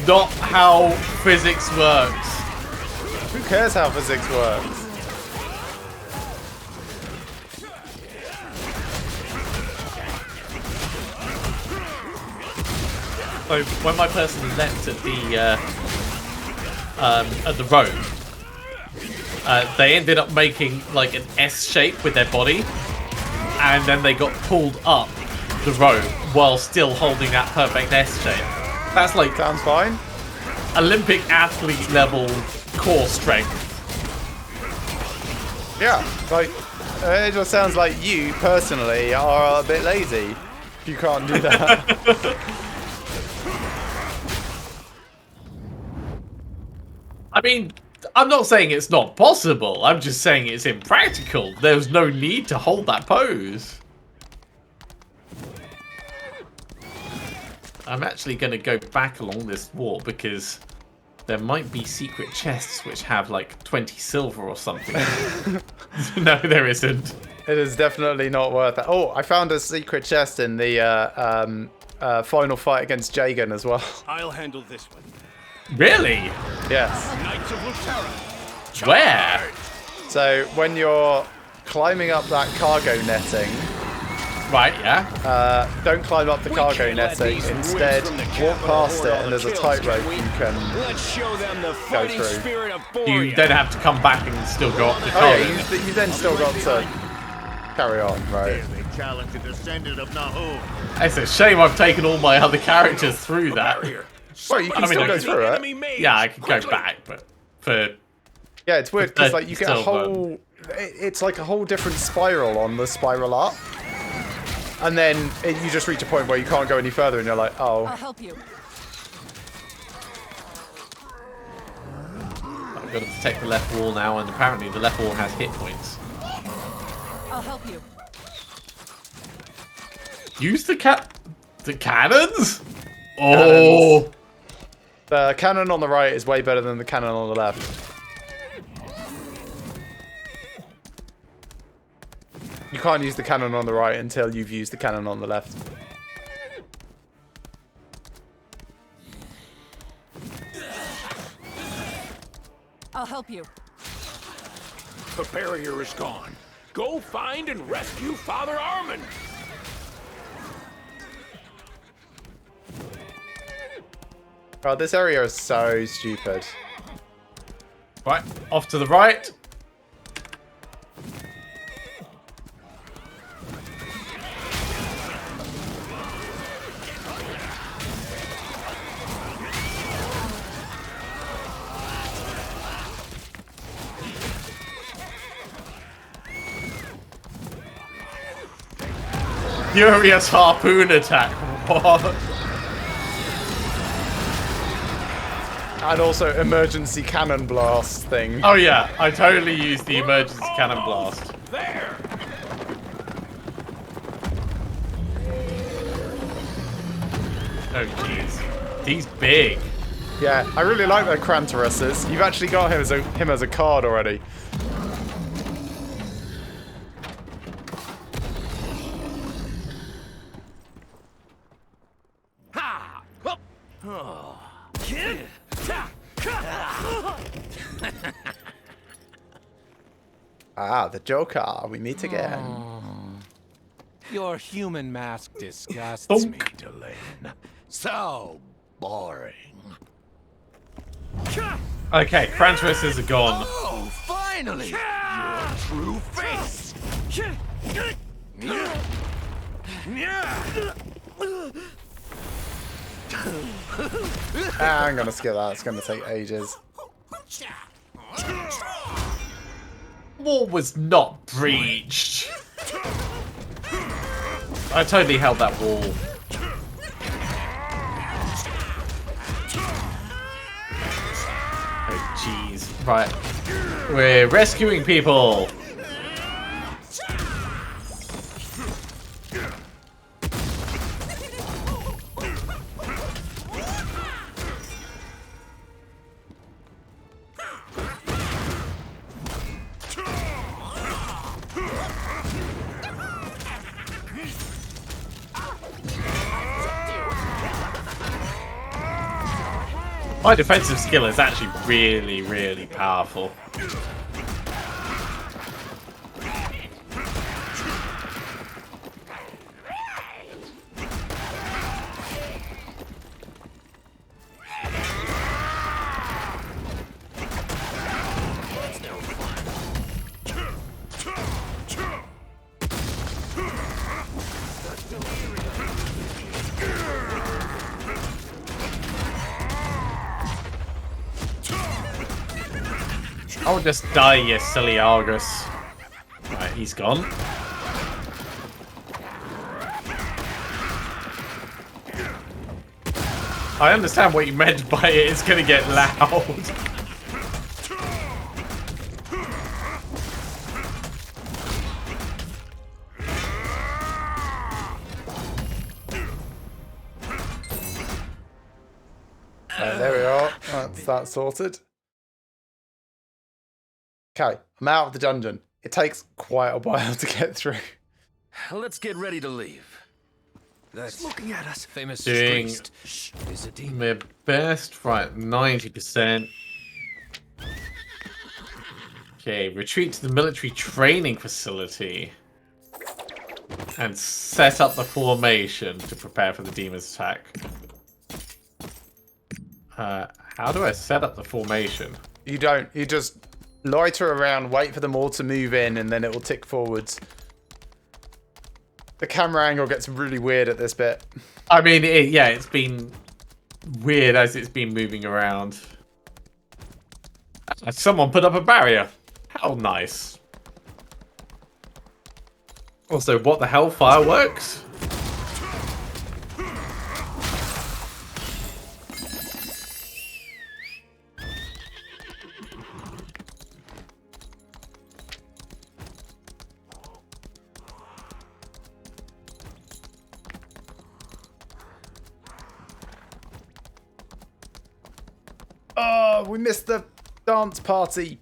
Speaker 1: not how physics works.
Speaker 2: Who cares how physics works?
Speaker 1: So when my person leapt at the rope, they ended up making like an S shape with their body, and then they got pulled up the rope while still holding that perfect S shape. That's like
Speaker 2: Sounds fine.
Speaker 1: Olympic athlete level core strength.
Speaker 2: Yeah, like it just sounds like you personally are a bit lazy. If you can't do that.
Speaker 1: I mean, I'm not saying it's not possible. I'm just saying it's impractical. There's no need to hold that pose. I'm actually going to go back along this wall because there might be secret chests which have like 20 silver or something. No, there isn't.
Speaker 2: It is definitely not worth it. Oh, I found a secret chest in the final fight against Jagan as well.
Speaker 8: I'll handle this one.
Speaker 1: Really?
Speaker 2: Yes.
Speaker 8: Knights of Lutera.
Speaker 1: Where?
Speaker 2: So when you're climbing up that cargo netting,
Speaker 1: Right, yeah.
Speaker 2: don't climb up the cargo
Speaker 8: can't let
Speaker 2: netting.
Speaker 8: these
Speaker 2: Instead,
Speaker 8: wimps from the
Speaker 2: walk
Speaker 8: capital
Speaker 2: past
Speaker 8: horde
Speaker 2: it,
Speaker 8: all
Speaker 2: and
Speaker 8: the
Speaker 2: there's a
Speaker 8: kills,
Speaker 2: tightrope
Speaker 8: can we?
Speaker 2: you can.
Speaker 8: Let's show them the fighting
Speaker 2: through.
Speaker 8: spirit of
Speaker 1: You
Speaker 8: Borea.
Speaker 1: then have to come back and still go up the
Speaker 2: Oh
Speaker 1: corridor.
Speaker 2: yeah, you then still got to carry on, right?
Speaker 11: They challenge a descendant of Nahum.
Speaker 1: It's a shame I've taken all my other characters through that.
Speaker 2: Well, you can
Speaker 1: I mean,
Speaker 2: still
Speaker 1: I
Speaker 2: go
Speaker 1: can-
Speaker 2: through it.
Speaker 3: Enemy mage.
Speaker 1: Yeah, I could go
Speaker 3: Quickly.
Speaker 1: back, but for...
Speaker 2: Yeah, it's weird because like you get a
Speaker 1: Still,
Speaker 2: whole. It's like a whole different spiral on the spiral up, and then you just reach a point where you can't go any further, and you're like,
Speaker 7: I'll
Speaker 2: oh,
Speaker 7: help you.
Speaker 1: I've got to protect the left wall now, and apparently the left wall has hit points.
Speaker 7: I'll help you.
Speaker 1: Use the cannons? Oh!
Speaker 2: The cannon on the right is way better than the cannon on the left. You can't use the cannon on the right until you've used the cannon on the left.
Speaker 7: I'll help you.
Speaker 3: The barrier is gone. Go find and rescue Father Armin.
Speaker 2: Oh, this area is so stupid.
Speaker 1: Right, off to the right. Furious harpoon attack. What?
Speaker 2: And also emergency cannon blast thing.
Speaker 1: Oh yeah, I totally used the emergency cannon blast.
Speaker 3: There.
Speaker 1: Oh jeez, he's big.
Speaker 2: Yeah, I really like the Crantaruses. You've actually got him as a card already. Ah, the Joker. We meet again.
Speaker 8: Your human mask disgusts me, Delane. So boring.
Speaker 1: Okay, Crantaruses are gone.
Speaker 8: Oh, finally! Your true face!
Speaker 2: I'm gonna skip that. It's gonna take ages.
Speaker 1: Wall was not breached. I totally held that wall. Oh jeez. Right. We're rescuing people. My defensive skill is actually really, really powerful. I would just die, you silly Argus. Right, he's gone. I understand what you meant by it. It's gonna get loud.
Speaker 2: There we are. That's that sorted. Okay, I'm out of the dungeon. It takes quite a while to get through.
Speaker 9: Let's get ready to leave.
Speaker 8: That's looking at us.
Speaker 9: Famous
Speaker 1: Doing
Speaker 9: priest. Shh, is a demon.
Speaker 1: my best. Right, 90%. Okay, retreat to the military training facility. And set up the formation to prepare for the demon's attack. How do I set up the formation?
Speaker 2: You don't. You just loiter around, wait for them all to move in, and then it will tick forwards. The camera angle gets really weird at this bit.
Speaker 1: I mean, yeah, it's been weird as it's been moving around. Someone put up a barrier. How nice. Also, what the hell, fireworks?
Speaker 2: Oh, we missed the dance party.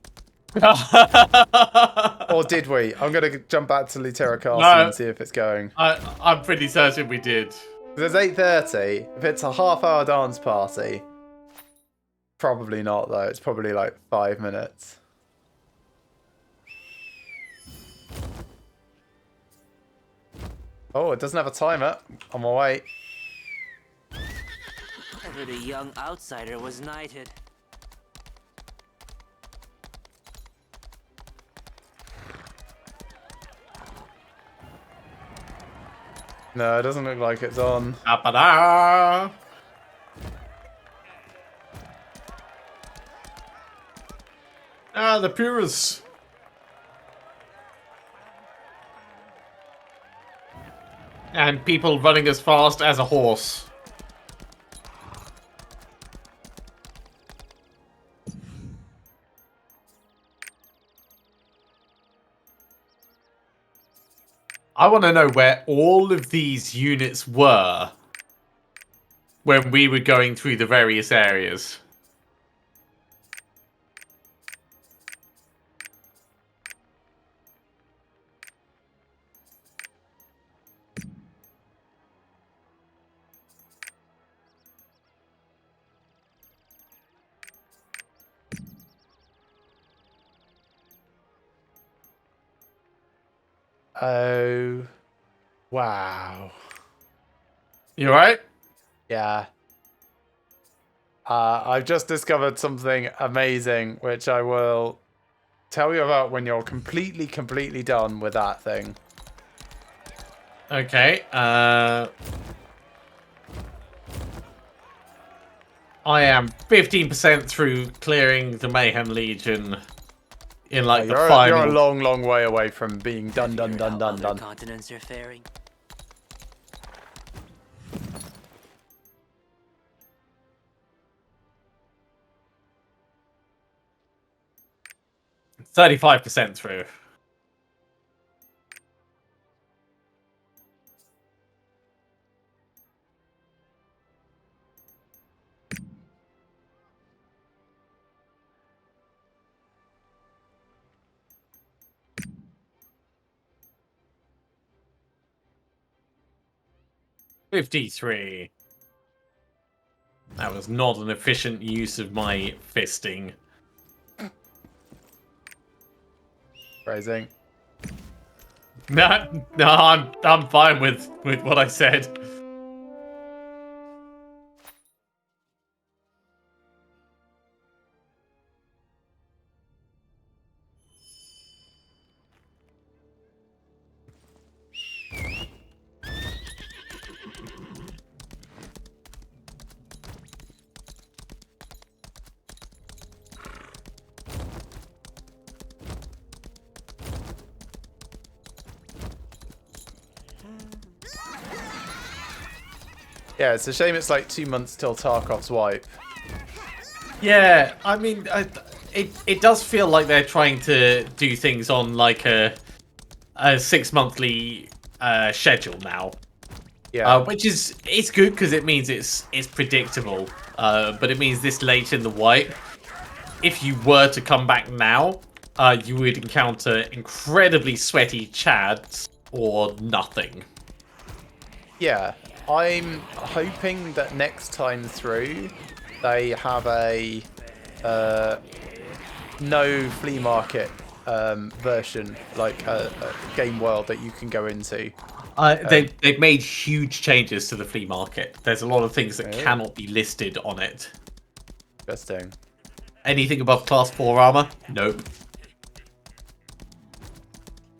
Speaker 2: Or did we? I'm going to jump back to Litera Castle and see if it's going.
Speaker 1: I'm pretty certain we did.
Speaker 2: There's 8:30. If it's a half-hour dance party, probably not, though. It's probably like 5 minutes. Oh, it doesn't have a timer. On my way.
Speaker 12: I heard a young outsider was knighted.
Speaker 2: No, it doesn't look like it's on.
Speaker 1: Ba-ba-da! Ah, the Purus. And people running as fast as a horse. I want to know where all of these units were when we were going through the various areas.
Speaker 2: Oh. Wow.
Speaker 1: You alright?
Speaker 2: Yeah. I've just discovered something amazing, which I will tell you about when you're completely done with that thing.
Speaker 1: Okay, I am 15% through clearing the Mayhem Legion in like the final...
Speaker 2: You're a long way away from being done.
Speaker 12: Continents are faring.
Speaker 1: %35 through. $53. That was not an efficient use of my fisting.
Speaker 2: Phrasing.
Speaker 1: No, I'm fine with what I said.
Speaker 2: Yeah, it's a shame it's like 2 months till Tarkov's wipe.
Speaker 1: Yeah, I mean, it does feel like they're trying to do things on like a 6-monthly schedule now.
Speaker 2: Yeah,
Speaker 1: which is it's good because it means it's predictable. But it means this late in the wipe, if you were to come back now, you would encounter incredibly sweaty chads or nothing.
Speaker 2: yeah. I'm hoping that next time through they have a no flea market version, like a game world that you can go into.
Speaker 1: They've made huge changes to the flea market. There's a lot of things that cannot be listed on it.
Speaker 2: Interesting.
Speaker 1: Anything above class 4 armor? Nope.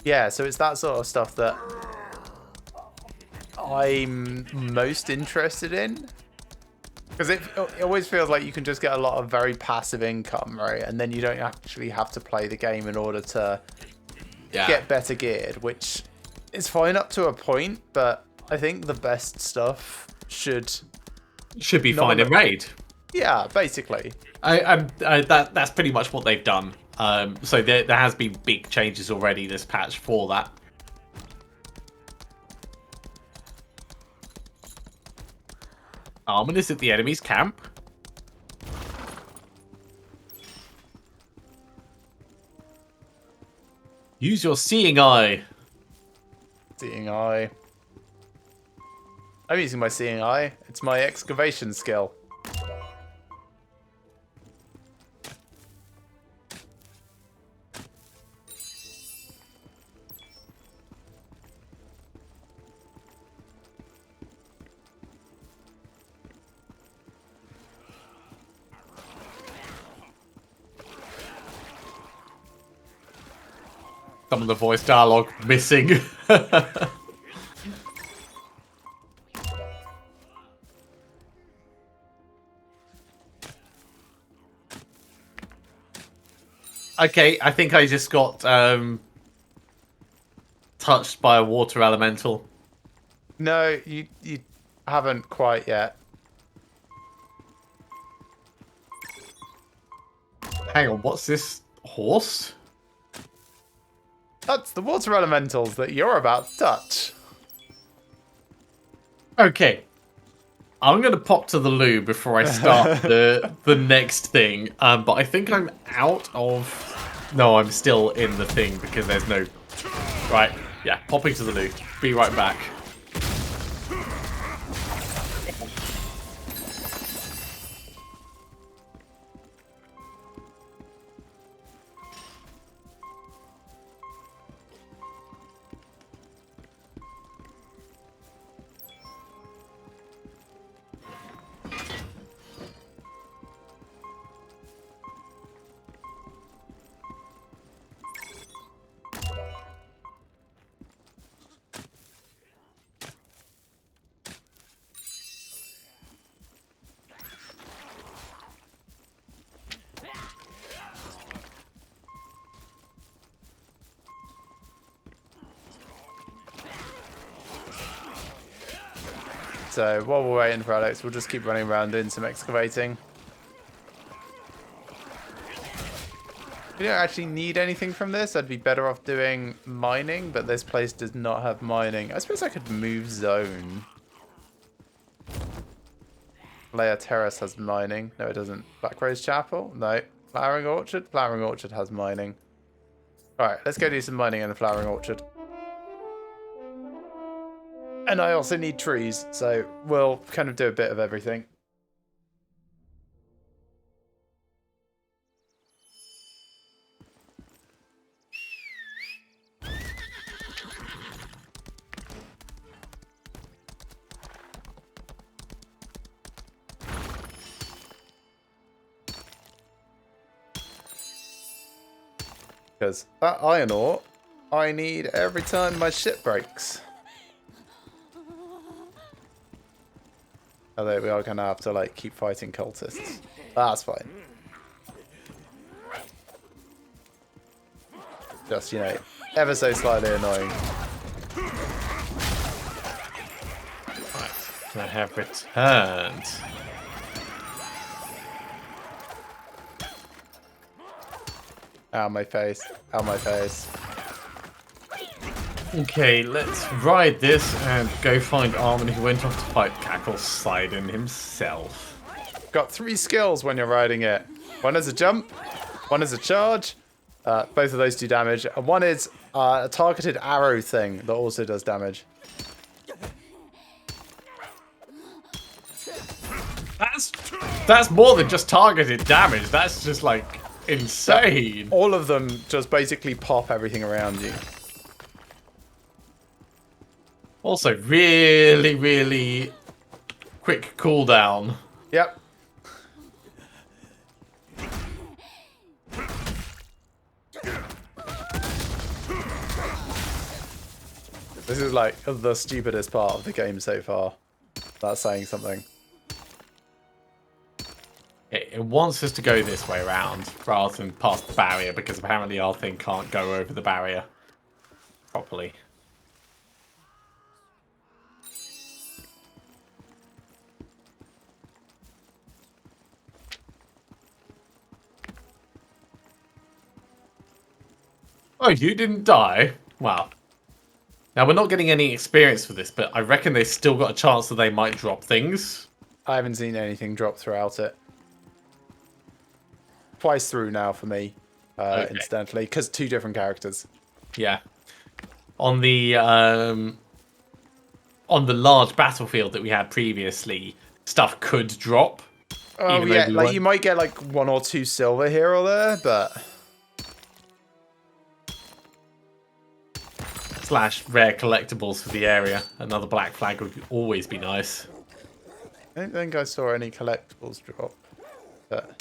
Speaker 2: Yeah, so it's that sort of stuff that I'm most interested in. Because it always feels like you can just get a lot of very passive income, right? And then you don't actually have to play the game in order to get better geared, which is fine up to a point, but I think the best stuff should
Speaker 1: be fine in raid.
Speaker 2: Yeah, basically.
Speaker 1: That's pretty much what they've done. So there has been big changes already this patch for that. Armin is at the enemy's camp. Use your seeing eye.
Speaker 2: Seeing eye. I'm using my seeing eye. It's my excavation skill.
Speaker 1: Some of the voice dialogue missing. Okay, I think I just got touched by a water elemental.
Speaker 2: No, you haven't quite yet.
Speaker 1: Hang on, what's this horse?
Speaker 2: That's the water elementals that you're about to touch.
Speaker 1: Okay. I'm going to pop to the loo before I start the next thing. But I think I'm out of... No, I'm still in the thing because there's no... Right. Yeah, popping to the loo. Be right back.
Speaker 2: So while we're waiting for Alex, we'll just keep running around doing some excavating. We don't actually need anything from this. I'd be better off doing mining, but this place does not have mining. I suppose I could move zone. Layer Terrace has mining. No, it doesn't. Black Rose Chapel? No. Flowering Orchard? Flowering Orchard has mining. Alright, let's go do some mining in the Flowering Orchard. And I also need trees, so we'll kind of do a bit of everything. Because that iron ore, I need every time my ship breaks. Although we are going to have to, like, keep fighting cultists. That's fine. Just, you know, ever so slightly annoying.
Speaker 1: Right, I have returned.
Speaker 2: Ow, my face. Ow, my face.
Speaker 1: Okay, let's ride this and go find Armin, who went off to fight Cackle Sidon himself.
Speaker 2: Got 3 skills when you're riding it. One is a jump, one is a charge. Both of those do damage. And one is a targeted arrow thing that also does damage.
Speaker 1: That's more than just targeted damage. That's just like insane.
Speaker 2: All of them just basically pop everything around you.
Speaker 1: Also, really, really quick cooldown.
Speaker 2: Yep. This is like the stupidest part of the game so far. That's saying something.
Speaker 1: It wants us to go this way around rather than past the barrier because apparently our thing can't go over the barrier properly. Oh, you didn't die? Wow. Now, we're not getting any experience for this, but I reckon they've still got a chance that they might drop things.
Speaker 2: I haven't seen anything drop throughout it. Twice through now for me,
Speaker 1: Okay.
Speaker 2: incidentally, because 2 different characters.
Speaker 1: Yeah. On the large battlefield that we had previously, stuff could drop.
Speaker 2: Oh
Speaker 1: even though
Speaker 2: yeah,
Speaker 1: we
Speaker 2: like
Speaker 1: weren't-
Speaker 2: you might get like 1 or 2 silver here or there, but
Speaker 1: / rare collectibles for the area. Another black flag would always be nice.
Speaker 2: I don't think I saw any collectibles drop. But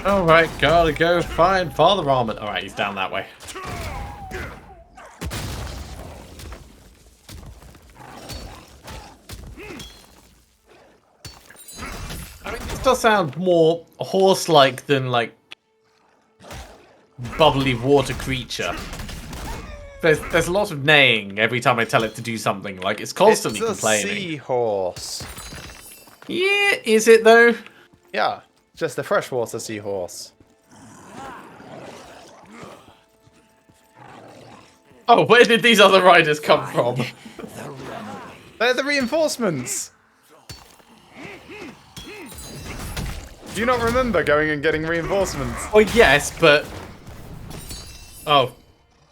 Speaker 1: Alright, gotta go find Father Armand. Alright, he's down that way. I mean, this does sound more horse-like than, like, bubbly water creature. There's a lot of neighing every time I tell it to do something. Like, it's constantly
Speaker 2: it's a
Speaker 1: complaining.
Speaker 2: seahorse.
Speaker 1: Yeah, is it though?
Speaker 2: Yeah, just a freshwater seahorse.
Speaker 1: Oh, where did these other riders come from?
Speaker 2: They're the reinforcements. Do you not remember going and getting reinforcements?
Speaker 1: Oh, yes, but... Oh,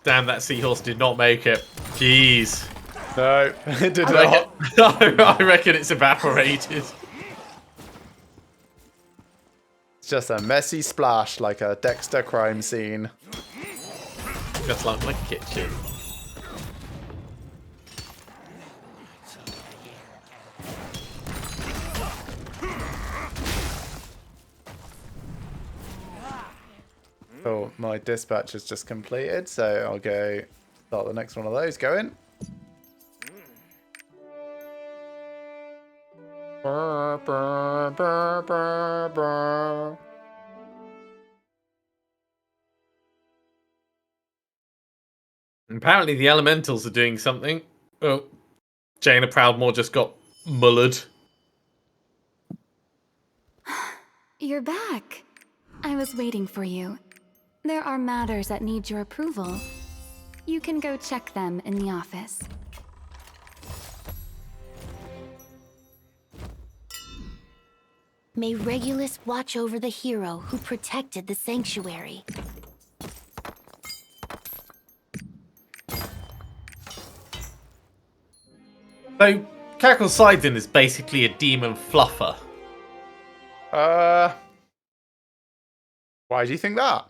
Speaker 1: damn, that seahorse did not make it. Jeez.
Speaker 2: No, it did not.
Speaker 1: I reckon it's evaporated.
Speaker 2: It's just a messy splash like a Dexter crime scene.
Speaker 1: Just like my kitchen.
Speaker 2: Oh, my dispatch is just completed, so I'll go start the next one of those going. Brr, brr, brr, brr, brr.
Speaker 1: Apparently the elementals are doing something. Oh, Jaina Proudmore just got mullered.
Speaker 6: You're back. I was waiting for you. There are matters that need your approval. You can go check them in the office.
Speaker 5: May Regulus watch over the hero who protected the sanctuary.
Speaker 1: So, Cackle Sidon is basically a demon fluffer.
Speaker 2: Why do you think that?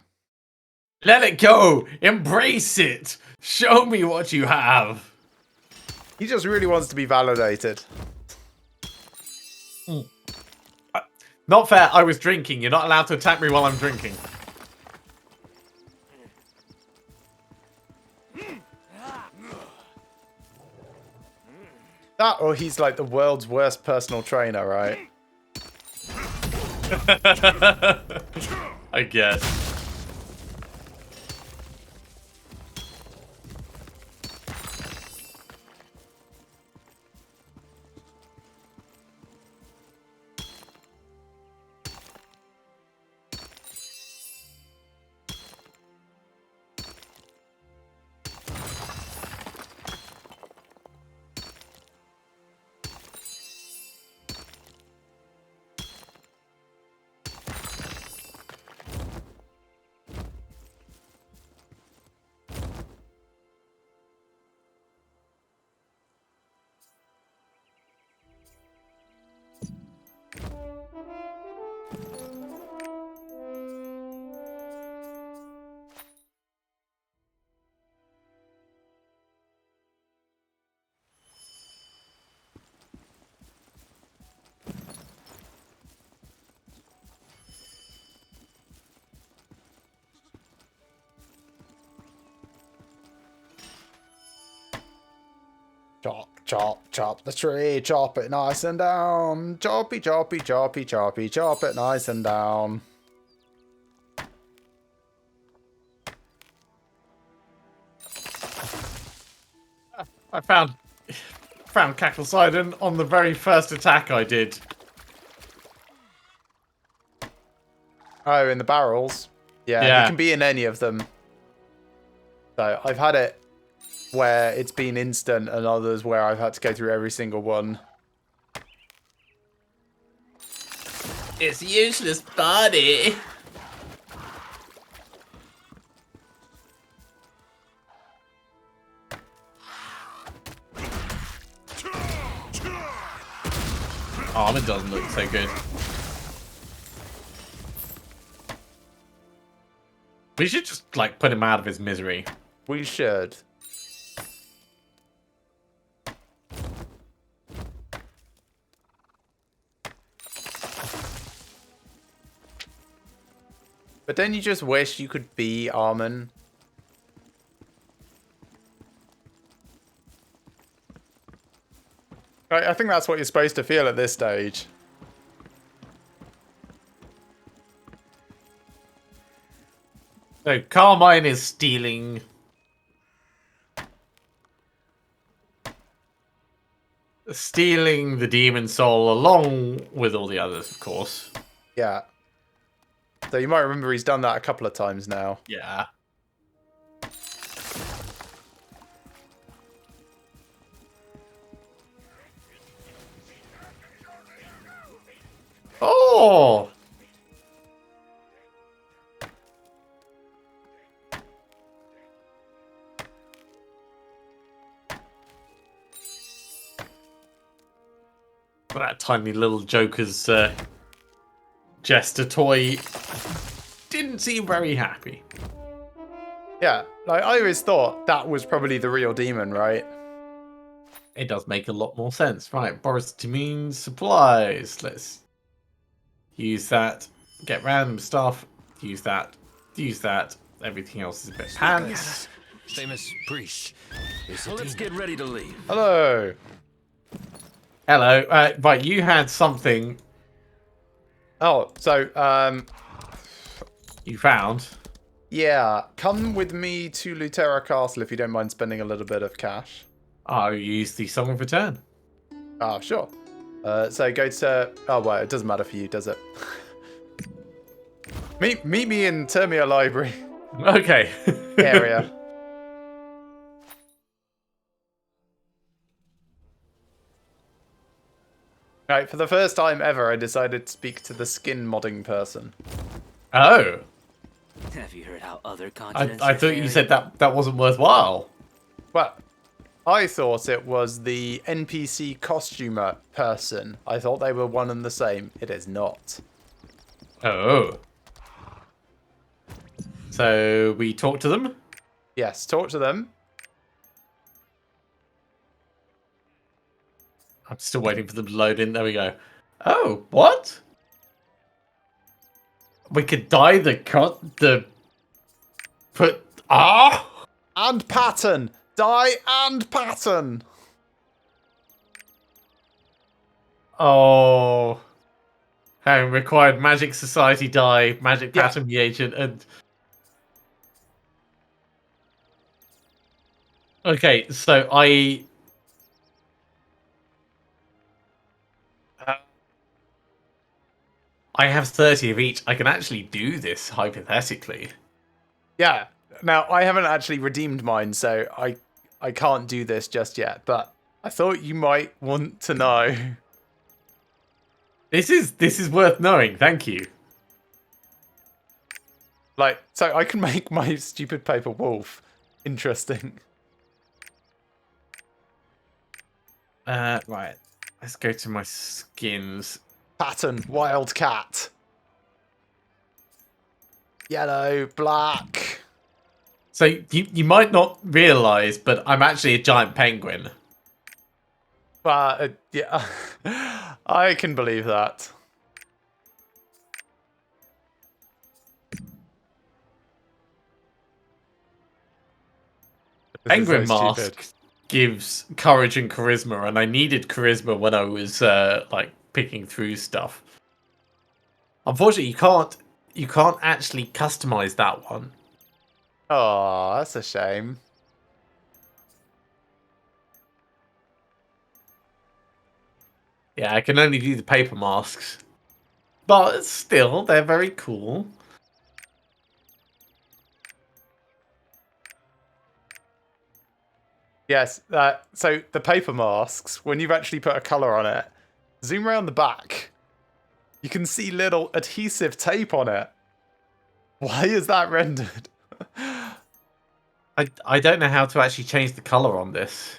Speaker 1: Let it go! Embrace it! Show me what you have!
Speaker 2: He just really wants to be validated.
Speaker 1: Not fair, I was drinking. You're not allowed to attack me while I'm drinking.
Speaker 2: That or he's like the world's worst personal trainer, right?
Speaker 1: I guess.
Speaker 2: Chop, chop, chop the tree, chop it nice and down. Choppy, choppy, choppy, choppy, chop it nice and down.
Speaker 1: I found found Cacklsidon on the very first attack I did.
Speaker 2: Oh, in the barrels? Yeah, he can be in any of them. So I've had it where it's been instant and others where I've had to go through every single one.
Speaker 1: It's useless body. Armor doesn't look so good. We should just, like, put him out of his misery.
Speaker 2: We should. But don't you just wish you could be Armin? I think that's what you're supposed to feel at this stage.
Speaker 1: So Carmine is stealing the demon soul along with all the others, of course.
Speaker 2: Yeah. So you might remember he's done that a couple of times now.
Speaker 1: Yeah. Oh! That tiny little Joker's jester toy didn't seem very happy.
Speaker 2: Yeah, like I always thought that was probably the real demon, right?
Speaker 1: It does make a lot more sense. Right, Boris Demean supplies. Let's use that. Get random stuff. Use that. Use that. Everything else is a bit pants.
Speaker 8: Famous priest.
Speaker 9: Well, let's get ready to leave.
Speaker 2: Hello.
Speaker 1: Hello. Right, you had something
Speaker 2: Oh, so,
Speaker 1: you found.
Speaker 2: yeah, come with me to Lutera Castle if you don't mind spending a little bit of cash.
Speaker 1: I'll use the Song of Return.
Speaker 2: Ah, sure. So go to... Oh, well, it doesn't matter for you, does it? meet me in Termia Library
Speaker 1: Okay.
Speaker 2: area. Right, for the first time ever, I decided to speak to the skin modding person.
Speaker 1: Oh.
Speaker 12: Have you heard how other continents
Speaker 1: I
Speaker 12: are
Speaker 1: thought you
Speaker 12: faring?
Speaker 1: said that wasn't worthwhile.
Speaker 2: Well, I thought it was the NPC costumer person. I thought they were one and the same. It is not.
Speaker 1: Oh. So we talk to them?
Speaker 2: Yes, talk to them.
Speaker 1: I'm still waiting for them to load in. There we go. Oh, what? We could dye the
Speaker 2: And pattern. Die and pattern.
Speaker 1: Oh. Required Magic Society dye, Magic
Speaker 2: Yeah.
Speaker 1: Pattern reagent, and... Okay, so I have 30 of each. I can actually do this, hypothetically.
Speaker 2: Yeah. Now, I haven't actually redeemed mine, so I can't do this just yet, but I thought you might want to know.
Speaker 1: This is worth knowing, thank you.
Speaker 2: Like, so I can make my stupid paper wolf interesting.
Speaker 1: Right. Let's go to my skins.
Speaker 2: Pattern, wild cat. Yellow, black.
Speaker 1: So you might not realise, but I'm actually a giant penguin.
Speaker 2: Yeah, I can believe that.
Speaker 1: Penguin mask gives courage and charisma, and I needed charisma when I was like picking through stuff. Unfortunately, you can't actually customize that one.
Speaker 2: Oh, that's a shame.
Speaker 1: Yeah, I can only do the paper masks. But still, they're very cool.
Speaker 2: Yes, so the paper masks, when you've actually put a colour on it, zoom around the back. You can see little adhesive tape on it. Why is that rendered?
Speaker 1: I don't know how to actually change the colour on this.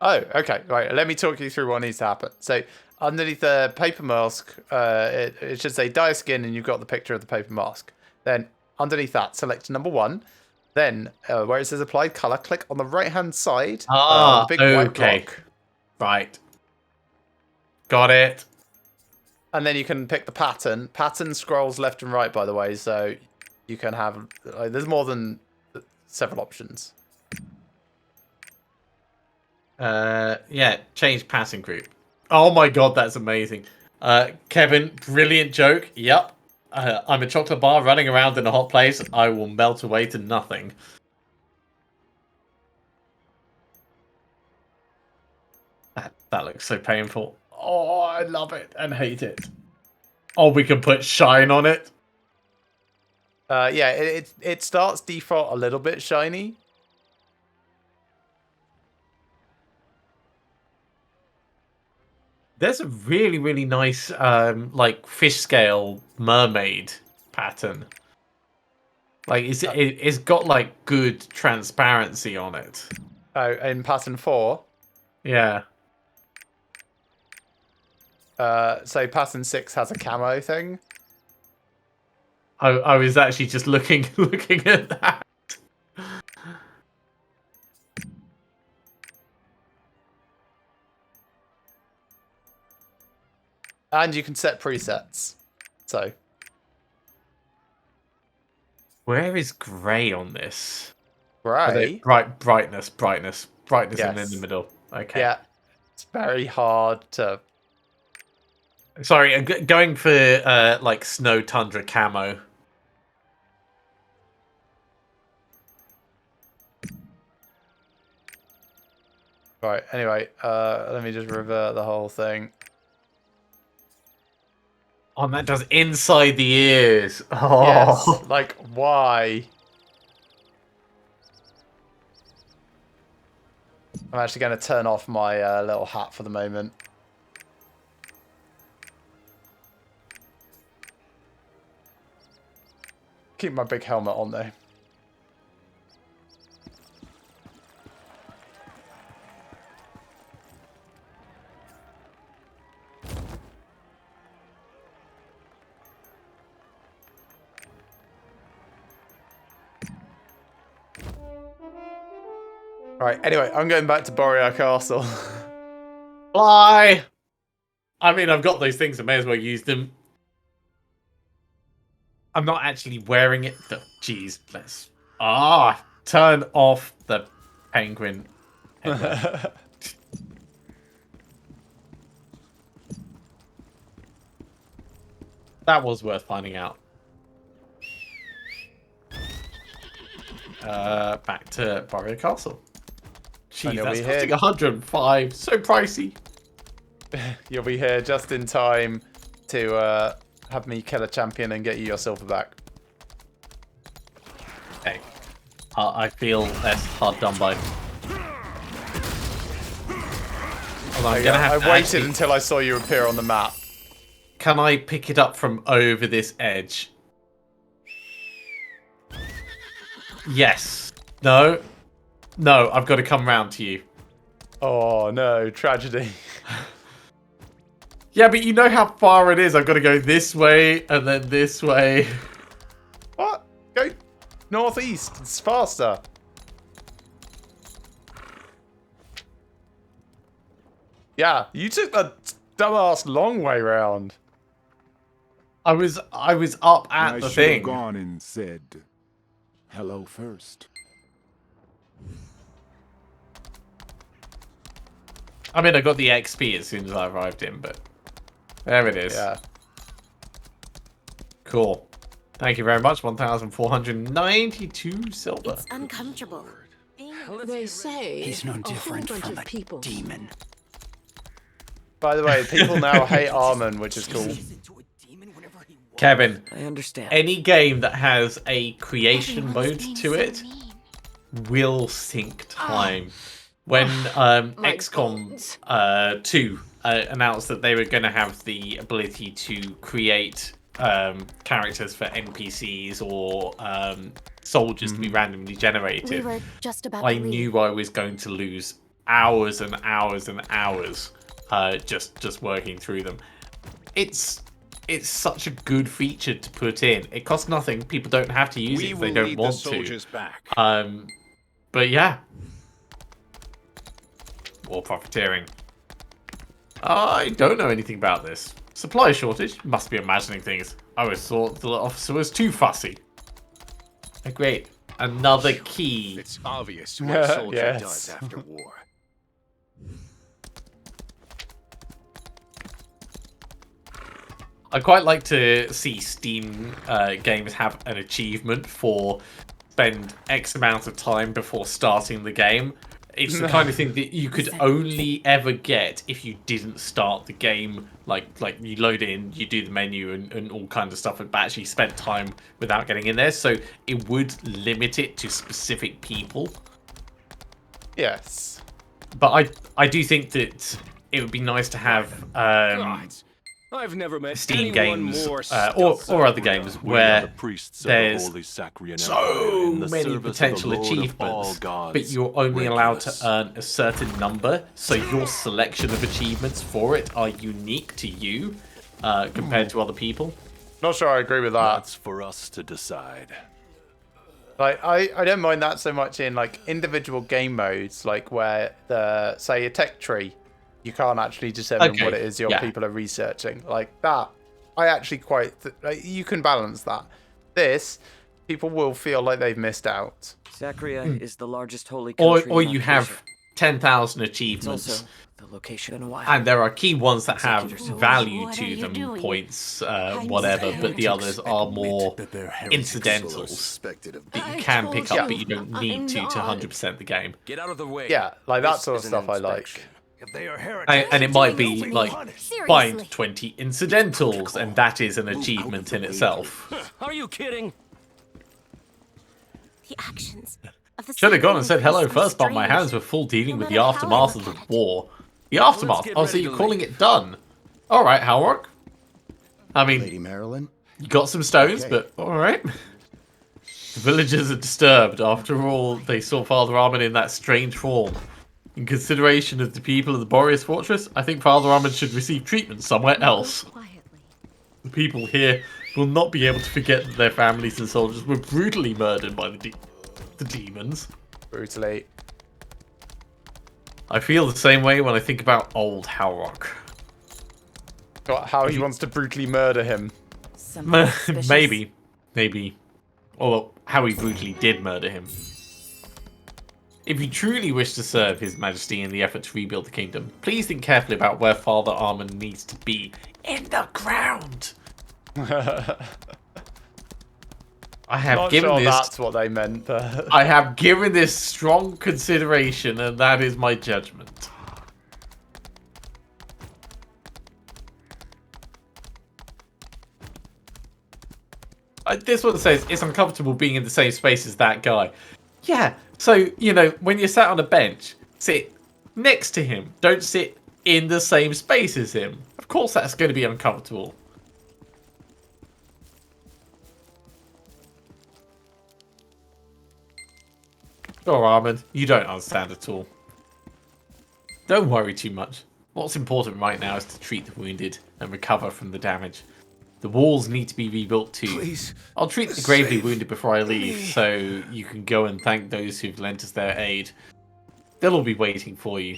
Speaker 2: Oh, okay. Right, let me talk you through what needs to happen. So underneath the paper mask, it should say dye skin, and you've got the picture of the paper mask. Then underneath that, select number 1. Then where it says applied colour, click on the right-hand side of the big white block.
Speaker 1: Right. Got it.
Speaker 2: And then you can pick the pattern. Pattern scrolls left and right, by the way, so you can have... there's more than several options.
Speaker 1: Yeah, change passing group. Oh my god, that's amazing. Kevin, brilliant joke. Yep. I'm a chocolate bar running around in a hot place. I will melt away to nothing. That looks so painful. Oh, I love it and hate it. Oh, we can put shine on it.
Speaker 2: Yeah, it starts default a little bit shiny.
Speaker 1: There's a really, really nice, like fish scale mermaid pattern. Like, it's got like good transparency on it.
Speaker 2: Oh, in pattern 4.
Speaker 1: Yeah.
Speaker 2: So pattern 6 has a camo thing.
Speaker 1: I was actually just looking at that.
Speaker 2: And you can set presets. So.
Speaker 1: Where is grey on this?
Speaker 2: Grey?
Speaker 1: Brightness
Speaker 2: Yes.
Speaker 1: in the middle. Okay.
Speaker 2: Yeah. It's very hard to...
Speaker 1: Sorry, I'm going for like snow tundra camo.
Speaker 2: Right, anyway, let me just revert the whole thing.
Speaker 1: Oh, that does inside the ears. Oh.
Speaker 2: Yes, like, why? I'm actually going to turn off my little hat for the moment. Keep my big helmet on, though. Right, anyway, I'm going back to Boreal Castle.
Speaker 1: Fly! I mean, I've got those things, I may as well use them. I'm not actually wearing it. Jeez, let's... turn off the penguin headband. That was worth finding out. Back to Boreal Castle. Jeez, that's costing 105. So pricey.
Speaker 2: You'll be here just in time to have me kill a champion and get you your silver back.
Speaker 1: Okay. I feel less hard done by.
Speaker 2: I waited until I saw you appear on the map.
Speaker 1: Can I pick it up from over this edge? Yes. No. No, I've got to come round to you.
Speaker 2: Oh, no. Tragedy.
Speaker 1: Yeah, but you know how far it is. I've got to go this way and then this way.
Speaker 2: What? Go northeast. It's faster. Yeah, you took the dumbass long way round.
Speaker 1: I was up at the thing.
Speaker 13: I should have gone and said hello first.
Speaker 1: I mean, I got the XP as soon as I arrived in, but there it is.
Speaker 2: Yeah.
Speaker 1: Cool. Thank you very much. 1,492 silver.
Speaker 5: It's uncomfortable.
Speaker 10: They say
Speaker 4: He's no
Speaker 10: a whole
Speaker 4: different
Speaker 10: bunch
Speaker 4: from
Speaker 10: of
Speaker 4: a
Speaker 10: people
Speaker 4: demon.
Speaker 2: By the way, people now hate Armin, which is cool.
Speaker 1: Kevin,
Speaker 12: I understand.
Speaker 1: any game that has a creation mode to it will sink time. When XCOM 2 announced that they were going to have the ability to create characters for NPCs or soldiers to be randomly generated,
Speaker 5: We were just about
Speaker 1: I
Speaker 5: to leave.
Speaker 1: knew I was going to lose hours and hours and hours just working through them. It's such a good feature to put in. It costs nothing. People don't have to use it if they don't want to.
Speaker 4: Back.
Speaker 1: But yeah. War profiteering. I don't know anything about this. Supply shortage? Must be imagining things. I always thought the officer was too fussy. Oh, great. Another key.
Speaker 4: It's obvious what a soldier does after war.
Speaker 1: I quite like to see Steam games have an achievement for spend X amount of time before starting the game. It's the kind of thing that you could only ever get if you didn't start the game. Like you load in, you do the menu and all kinds of stuff, but actually spent time without getting in there. So it would limit it to specific people.
Speaker 2: Yes.
Speaker 1: But I do think that it would be nice to have
Speaker 8: I've never met
Speaker 1: Steam
Speaker 8: anyone
Speaker 1: games
Speaker 8: more
Speaker 1: or other games where there's
Speaker 13: so
Speaker 1: so many potential achievements, but you're only allowed to earn a certain number, so your selection of achievements for it are unique to you compared to other people.
Speaker 2: Not sure I agree with that.
Speaker 13: That's for us to decide.
Speaker 2: Like I don't mind that so much in like individual game modes, like where the say a tech tree, you can't actually determine what it is your people are researching. Like that, I actually quite like, you can balance that. This, people will feel like they've missed out.
Speaker 12: Zachria is the largest holy country.
Speaker 1: Or you have 10,000 achievements.
Speaker 12: It's also the location in a while.
Speaker 1: And there are key ones that have value to them, points, whatever, but the others are more incidentals that you can pick up, but you don't need to 100% the game.
Speaker 8: Get out of the way.
Speaker 2: Yeah, like that sort of stuff I like.
Speaker 8: If they are heretics,
Speaker 1: And it might be like find 20 incidentals, and that is an achievement in itself.
Speaker 8: Are you kidding?
Speaker 5: The actions of the
Speaker 1: Should have gone and said hello
Speaker 5: Priest are
Speaker 1: first, but my
Speaker 5: strange.
Speaker 1: hands were full dealing with the
Speaker 5: No matter how I
Speaker 1: aftermath
Speaker 5: look
Speaker 1: of
Speaker 5: at
Speaker 1: the war. The aftermath?
Speaker 8: get
Speaker 1: Oh, so
Speaker 8: ready
Speaker 1: you're
Speaker 8: to
Speaker 1: calling
Speaker 8: leave.
Speaker 1: it done. Alright, Halrock. I mean,
Speaker 11: Lady Marilyn?
Speaker 1: you got some stones,
Speaker 11: Okay.
Speaker 1: but alright. The villagers are disturbed. After all, they saw Father Armin in that strange form. In consideration of the people of the Boreas Fortress, I think Father Armin should receive treatment somewhere else. The people here will not be able to forget that their families and soldiers were brutally murdered by the demons.
Speaker 2: Brutally.
Speaker 1: I feel the same way when I think about old Halrock.
Speaker 2: How he wants to brutally murder him.
Speaker 1: Maybe. Or how he brutally did murder him. If you truly wish to serve His Majesty in the effort to rebuild the kingdom, please think carefully about where Father Armin needs to be. In the ground! I have
Speaker 2: Not
Speaker 1: given
Speaker 2: sure
Speaker 1: this.
Speaker 2: that's what they meant, but
Speaker 1: I have given this strong consideration, and that is my judgment. This one says it's uncomfortable being in the same space as that guy. Yeah, so you know when you're sat on a bench, sit next to him. Don't sit in the same space as him. Of course, that's going to be uncomfortable. Sure, Armin, you don't understand at all. Don't worry too much. What's important right now is to treat the wounded and recover from the damage. The walls need to be rebuilt too.
Speaker 4: Please,
Speaker 1: I'll treat the gravely wounded before I leave, so you can go and thank those who've lent us their aid. They'll all be waiting for you.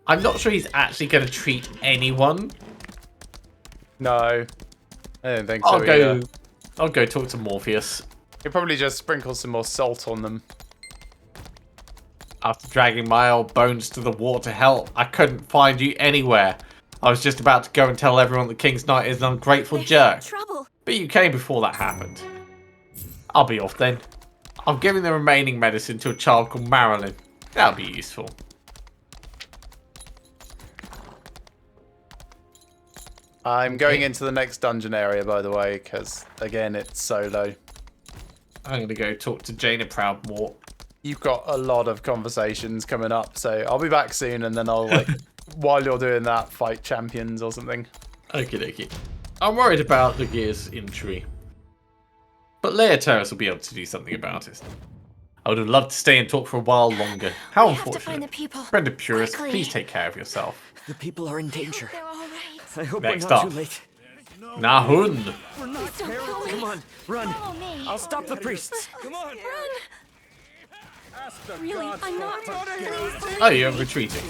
Speaker 1: I'm not sure he's actually going to treat anyone.
Speaker 2: no. I don't think so either.
Speaker 1: I'll go talk to Morpheus.
Speaker 2: He'll probably just sprinkle some more salt on them.
Speaker 1: After dragging my old bones to the water hell, I couldn't find you anywhere. I was just about to go and tell everyone the King's Knight is an ungrateful jerk.
Speaker 5: Trouble.
Speaker 1: But you came before that happened. I'll be off then. I'm giving the remaining medicine to a child called Marilyn. That'll be useful.
Speaker 2: I'm going into the next dungeon area, by the way, because, again, it's solo.
Speaker 1: I'm going to go talk to Jaina Proudmore.
Speaker 2: You've got a lot of conversations coming up, so I'll be back soon, and then I'll, like, while you're doing that, fight champions or something.
Speaker 1: Okie dokie. I'm worried about the Gears injury. But Leia Terrace will be able to do something about it. I would have loved to stay and talk for a while longer. How
Speaker 5: We have to find the
Speaker 1: unfortunate.
Speaker 5: people.
Speaker 1: Brenda Purist,
Speaker 5: Quickly.
Speaker 1: please take care of yourself.
Speaker 8: The people are in danger.
Speaker 5: They're all right.
Speaker 8: I hope
Speaker 1: Next
Speaker 8: we're not
Speaker 1: up.
Speaker 8: too late.
Speaker 1: Nahun.
Speaker 8: We're not
Speaker 5: Please don't kill me.
Speaker 8: Come on, run.
Speaker 5: Follow me.
Speaker 8: I'll stop the priests.
Speaker 5: Come on. Run. Really, I'm not. Please.
Speaker 1: Oh, you're retreating.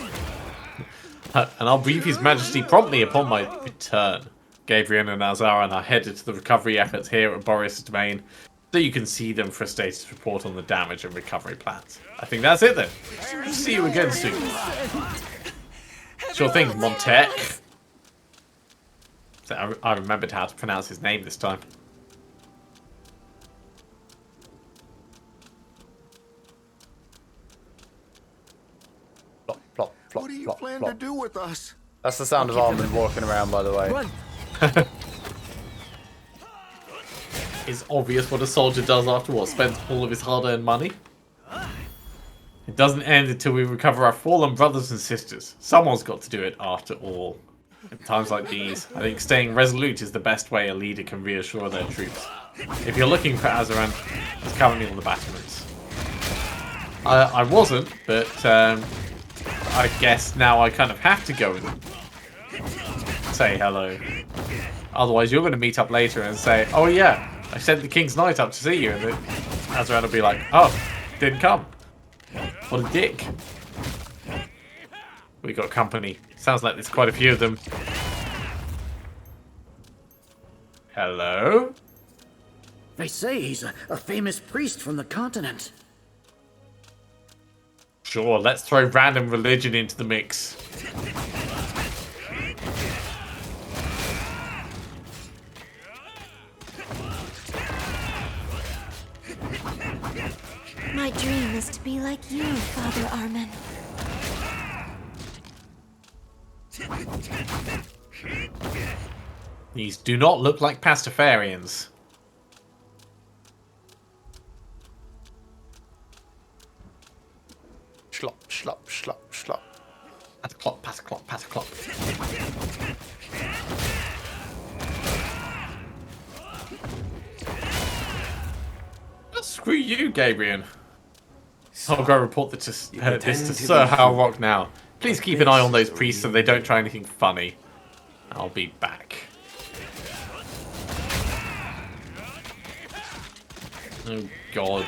Speaker 1: And I'll brief His Majesty promptly upon my return. Gabriel and Azaran are headed to the recovery efforts here at Boris' domain, so you can see them for a status report on the damage and recovery plans. I think that's it then. See you again soon. Sure thing, Montek. So I remembered how to pronounce his name this time.
Speaker 2: Plop, plop, plop,
Speaker 11: What do you
Speaker 2: plop,
Speaker 11: plan
Speaker 2: plop.
Speaker 11: to do with us?
Speaker 2: That's the sound of Armand walking around, by the way.
Speaker 8: Run.
Speaker 1: It's obvious what a soldier does after what spends all of his hard-earned money. It doesn't end until we recover our fallen brothers and sisters. Someone's got to do it after all. In times like these, I think staying resolute is the best way a leader can reassure their troops. If you're looking for Azaran, he's currently on the battlements. I wasn't, but I guess now I kind of have to go and say hello. Otherwise, you're going to meet up later and say, "Oh yeah, I sent the King's Knight up to see you," and then Azaran will be like, "Oh, didn't come. What a dick." We got company. Sounds like there's quite a few of them. Hello?
Speaker 14: They say he's a famous priest from the continent.
Speaker 1: Sure, let's throw random religion into the mix.
Speaker 5: My dream is to be like you, Father Armin.
Speaker 1: These do not look like pastafarians.
Speaker 2: Schlop, schlop, schlop, schlop.
Speaker 1: Pataclop, pataclop, pataclop. Screw you, Gabriel. I'll go report this to Sir Hal Rock now. Please keep an eye on those priests so they don't try anything funny. I'll be back. Oh, God.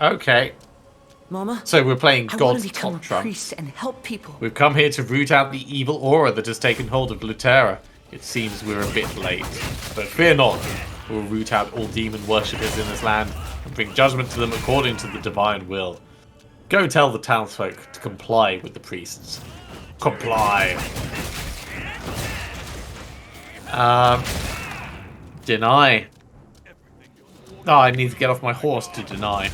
Speaker 1: Okay.
Speaker 7: Mama?
Speaker 1: So we're playing
Speaker 7: I want
Speaker 1: God's
Speaker 7: to become
Speaker 1: Top
Speaker 7: a
Speaker 1: Trump.
Speaker 7: priest and help people.
Speaker 1: We've come here to root out the evil aura that has taken hold of Lutera. It seems we're a bit late. But fear not. We'll root out all demon worshippers in this land and bring judgment to them according to the divine will. Go tell the townsfolk to comply with the priests. Comply. Deny. Oh, I need to get off my horse to deny.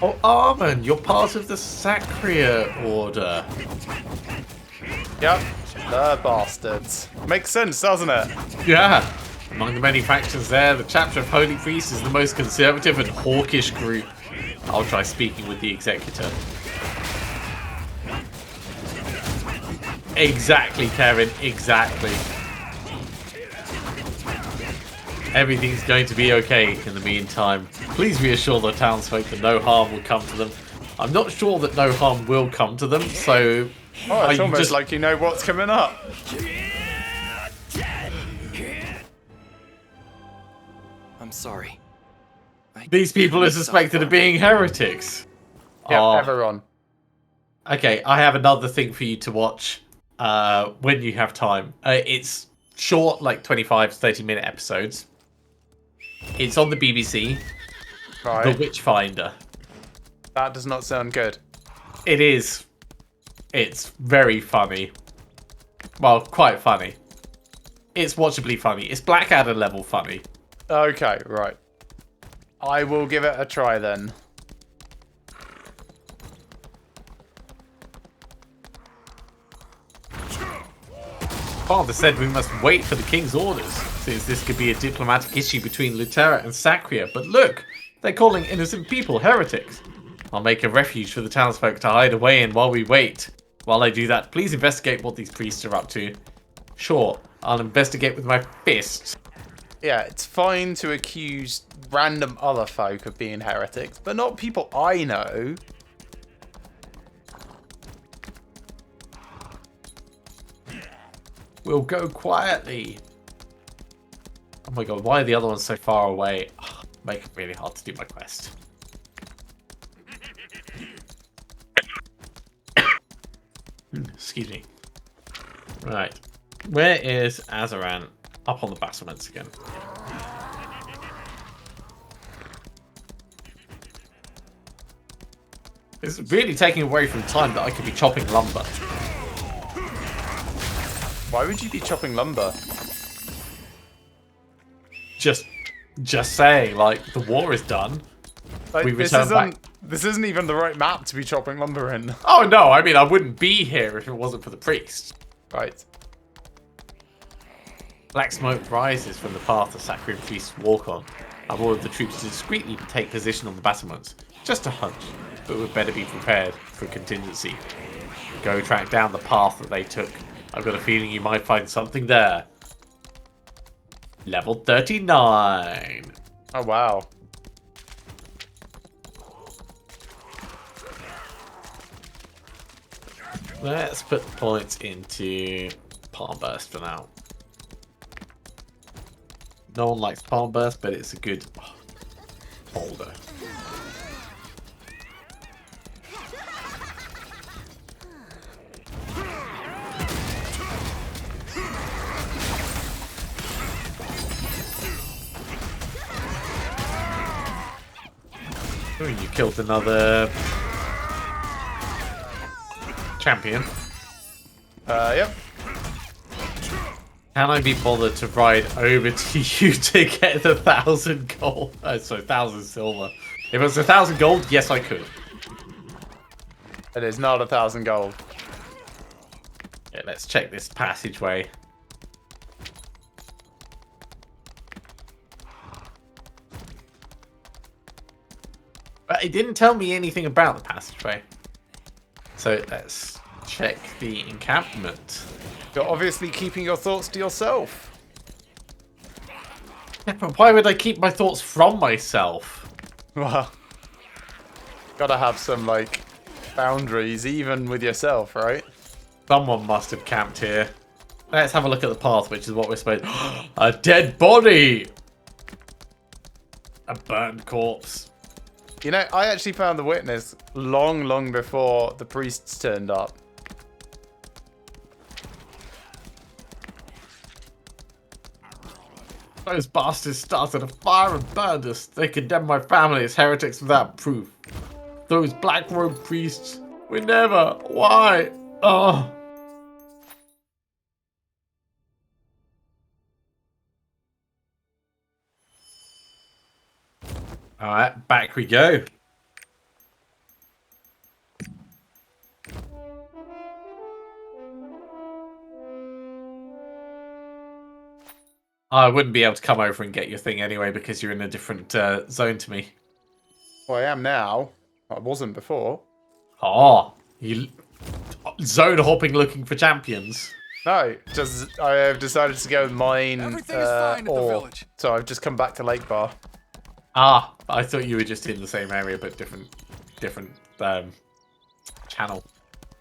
Speaker 1: Oh, Armin, you're part of the Sacria Order.
Speaker 2: Yep, the bastards. Makes sense, doesn't it?
Speaker 1: Yeah. Among the many factions there, the Chapter of Holy Priests is the most conservative and hawkish group. I'll try speaking with the Executor. Exactly, Kevin, exactly. Everything's going to be okay in the meantime. Please reassure the townsfolk that no harm will come to them. I'm not sure that no harm will come to them, so...
Speaker 2: Oh, it's almost like you know what's coming up.
Speaker 8: I'm sorry.
Speaker 1: These people are suspected of being heretics.
Speaker 2: Yeah, everyone.
Speaker 1: Okay, I have another thing for you to watch when you have time. It's short, like 25 to 30 minute episodes. It's on the BBC.
Speaker 2: Right.
Speaker 1: The Witchfinder.
Speaker 2: That does not sound good.
Speaker 1: It is. It's very funny. Well, quite funny. It's watchably funny. It's Blackadder level funny.
Speaker 2: Okay, right. I will give it a try then.
Speaker 1: Father said we must wait for the king's orders, since this could be a diplomatic issue between Lutera and Sacria. But look, they're calling innocent people heretics. I'll make a refuge for the townsfolk to hide away in while we wait. While I do that, please investigate what these priests are up to. Sure, I'll investigate with my fists.
Speaker 2: Yeah, it's fine to accuse random other folk of being heretics, but not people I know.
Speaker 1: We'll go quietly. Oh my god, why are the other ones so far away? Oh, make it really hard to do my quest. Excuse me. Right. Where is Azaran? Up on the battlements again. It's really taking away from time that I could be chopping lumber.
Speaker 2: Why would you be chopping lumber?
Speaker 1: Just saying, like, the war is done.
Speaker 2: Like,
Speaker 1: We return back.
Speaker 2: This isn't even the right map to be chopping lumber in.
Speaker 1: Oh no, I mean, I wouldn't be here if it wasn't for the priests.
Speaker 2: Right.
Speaker 1: Black smoke rises from the path the Sacrian priests walk on. I've ordered the troops to discreetly take position on the battlements. Just a hunch, but we'd better be prepared for contingency. Go track down the path that they took. I've got a feeling you might find something there. Level 39.
Speaker 2: Oh, wow.
Speaker 1: Let's put the points into Palm Burst for now. No one likes Palm Burst, but it's a good holder. Oh, you killed another champion.
Speaker 2: Yep.
Speaker 1: Can I be bothered to ride over to you to get the 1,000 gold? Oh, sorry, 1,000 silver. If it was 1,000 gold, yes, I could.
Speaker 2: It is not 1,000 gold.
Speaker 1: Yeah, let's check this passageway. But it didn't tell me anything about the passageway. So let's check the encampment.
Speaker 2: You're obviously keeping your thoughts to yourself.
Speaker 1: Yeah, but why would I keep my thoughts from myself?
Speaker 2: Well, gotta have some, like, boundaries, even with yourself, right?
Speaker 1: Someone must have camped here. Let's have a look at the path, which is what we're supposed to... A dead body! A burned corpse.
Speaker 2: You know, I actually found the witness long before the priests turned up.
Speaker 1: Those bastards started a fire and burned us. They condemned my family as heretics without proof. Those black-robed priests. We never. Why? Oh. Alright, back we go. I wouldn't be able to come over and get your thing anyway because you're in a different zone to me.
Speaker 2: Well, I am now. I wasn't before.
Speaker 1: Oh, you zone hopping looking for champions.
Speaker 2: No, just I have decided to go mine
Speaker 8: Everything is fine at the
Speaker 2: ore.
Speaker 8: village.
Speaker 2: So I've just come back to Lake Bar.
Speaker 1: Ah, I thought you were just in the same area but different channel.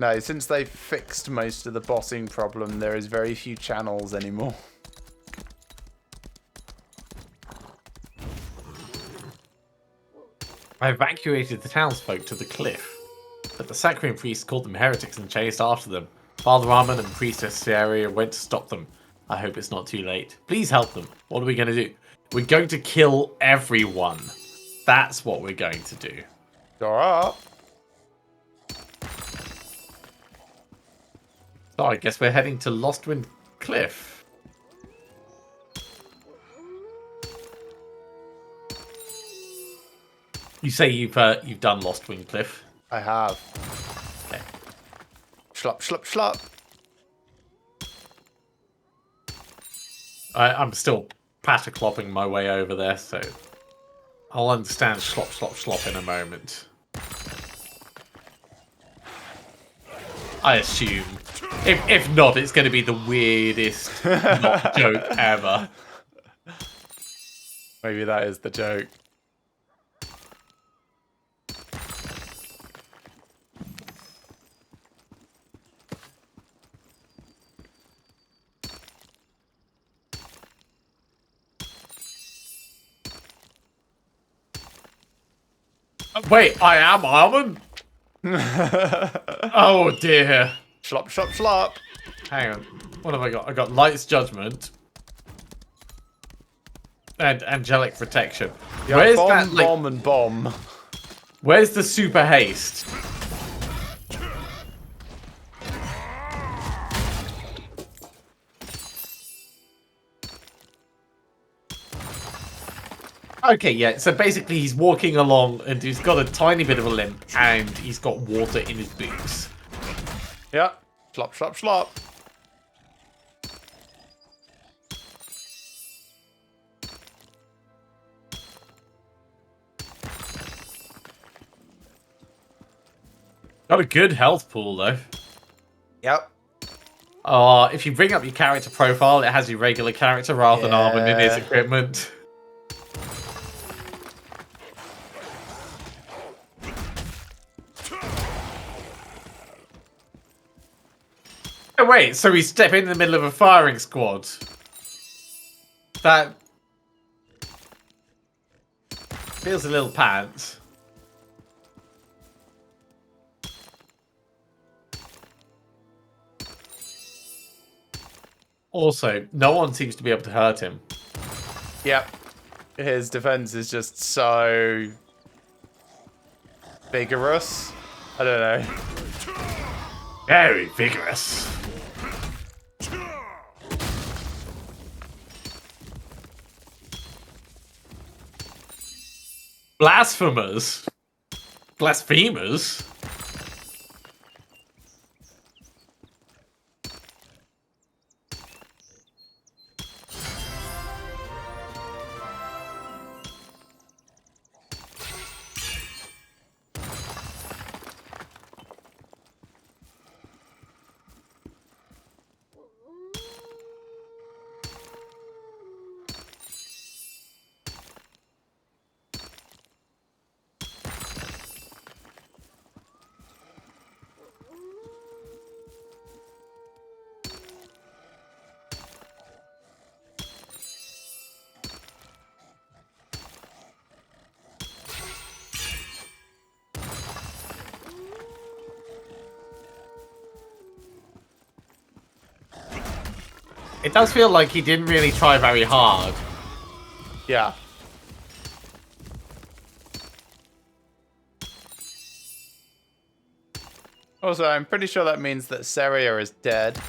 Speaker 2: No, since they've fixed most of the bossing problem, there is very few channels anymore.
Speaker 1: I evacuated the townsfolk to the cliff, but the Sacrian priests called them heretics and chased after them. Father Arman and Priestess Sierra went to stop them. I hope it's not too late. Please help them. What are we going to do? We're going to kill everyone. that's what we're going to do.
Speaker 2: Alright.
Speaker 1: So I guess we're heading to Lostwind Cliff. You say you've done Lostwind Cliff?
Speaker 2: I have.
Speaker 1: Okay.
Speaker 2: Schlop, schlop, schlop.
Speaker 1: I'm still patter-clopping my way over there, so I'll understand slop, slop, slop in a moment. I assume. If not, it's going to be the weirdest not joke ever.
Speaker 2: Maybe that is the joke.
Speaker 1: Wait, I am Armin? Oh dear.
Speaker 2: Schlop, schlop, schlop.
Speaker 1: Hang on. What have I got? I got Light's Judgment. And Angelic Protection.
Speaker 2: Yeah,
Speaker 1: Where's
Speaker 2: bomb,
Speaker 1: that, like,
Speaker 2: bomb, and bomb.
Speaker 1: Where's the super haste? Okay, yeah, so basically he's walking along and he's got a tiny bit of a limp and he's got water in his boots.
Speaker 2: Yeah. Schlop, schlop, schlop.
Speaker 1: Got a good health pool though.
Speaker 2: Yep.
Speaker 1: If you bring up your character profile, it has your regular character rather than Armin in his equipment. Oh wait, so we step in the middle of a firing squad. That feels a little pants. Also, no one seems to be able to hurt him.
Speaker 2: Yep. His defense is just so vigorous. I don't know.
Speaker 1: Very vigorous. Blasphemers. Blasphemers. It does feel like he didn't really try very hard.
Speaker 2: Yeah. Also, I'm pretty sure that means that Seria is dead.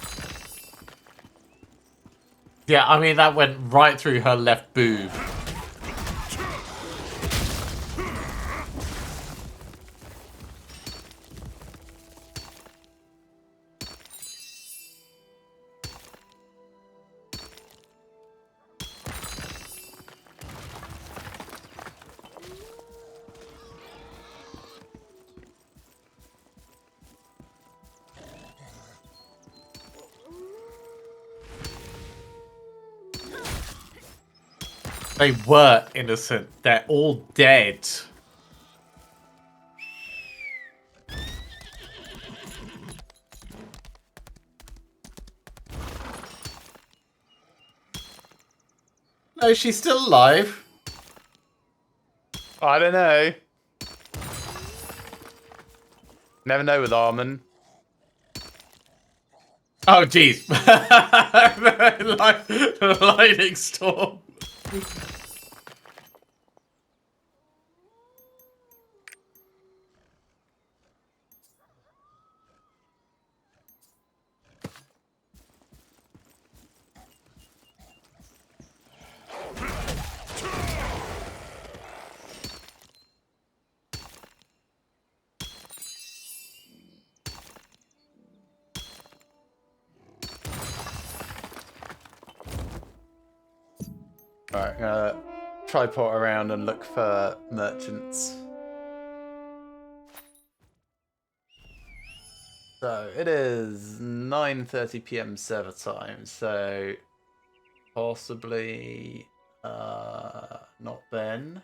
Speaker 1: Yeah, I mean, that went right through her left boob. They were innocent. They're all dead. No, she's still alive.
Speaker 2: I don't know. Never know with Armin.
Speaker 1: Oh, jeez. Lightning storm.
Speaker 2: Alright, I'm gonna tripod around and look for merchants. So it is 9:30 p.m. server time, so possibly not Ben.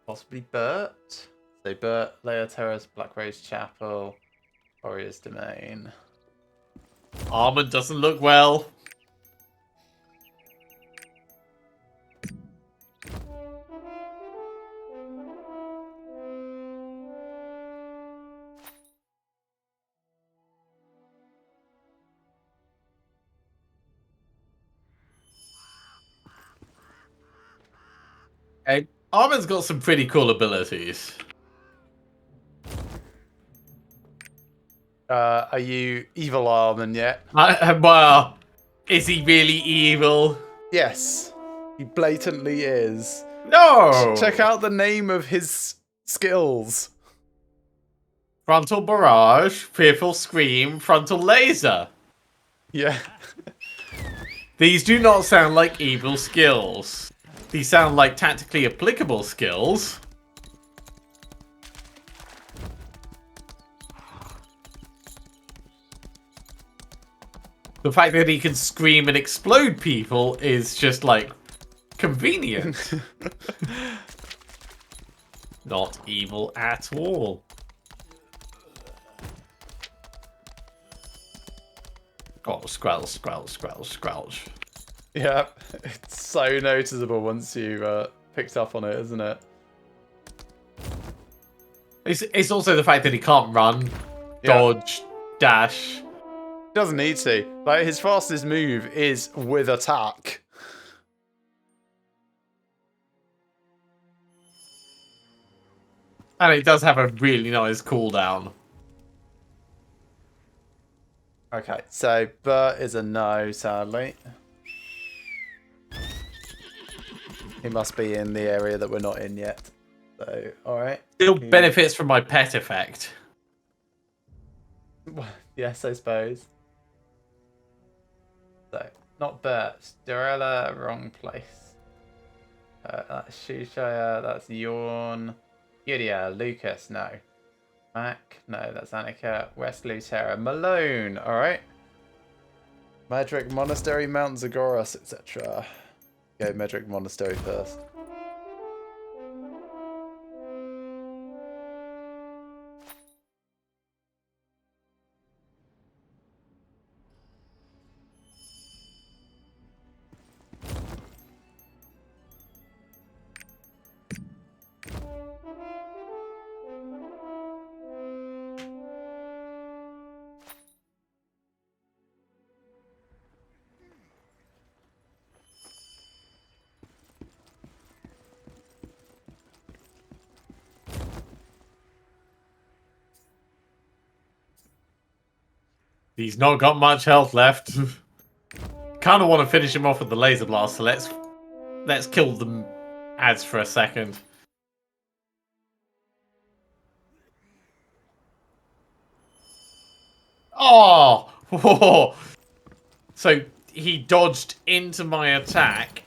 Speaker 2: Possibly Bert. So Bert, Layer Terrace, Black Rose Chapel, Warrior's Domain.
Speaker 1: Armand doesn't look well. Hey, Armand's got some pretty cool abilities.
Speaker 2: Are you evil Armin yet?
Speaker 1: Well, is he really evil?
Speaker 2: Yes, he blatantly is.
Speaker 1: No!
Speaker 2: Check out the name of his skills.
Speaker 1: Frontal Barrage, Fearful Scream, Frontal Laser.
Speaker 2: Yeah.
Speaker 1: These do not sound like evil skills. These sound like tactically applicable skills. The fact that he can scream and explode people is just, like, convenient. Not evil at all. Oh, squelch, squelch, squelch, squelch.
Speaker 2: Yeah, it's so noticeable once you picked up on it, isn't it?
Speaker 1: It's also the fact that he can't run, dodge, dash.
Speaker 2: Doesn't need to. Like, his fastest move is with attack.
Speaker 1: And it does have a really nice cooldown.
Speaker 2: Okay, so Bert is a no, sadly. He must be in the area that we're not in yet. So, alright.
Speaker 1: Still benefits from my pet effect.
Speaker 2: Yes, I suppose. So, not Bert. Storella, wrong place. That's Shushaya, that's Yawn. Yuria, Lucas, no. Mac, no, that's Annika. West Lutera, Malone, alright. Medric Monastery, Mount Zagoras, etc. Go Medric Monastery first.
Speaker 1: He's not got much health left. Kind of want to finish him off with the laser blast, so let's kill the ads for a second. Oh! Whoa. So he dodged into my attack.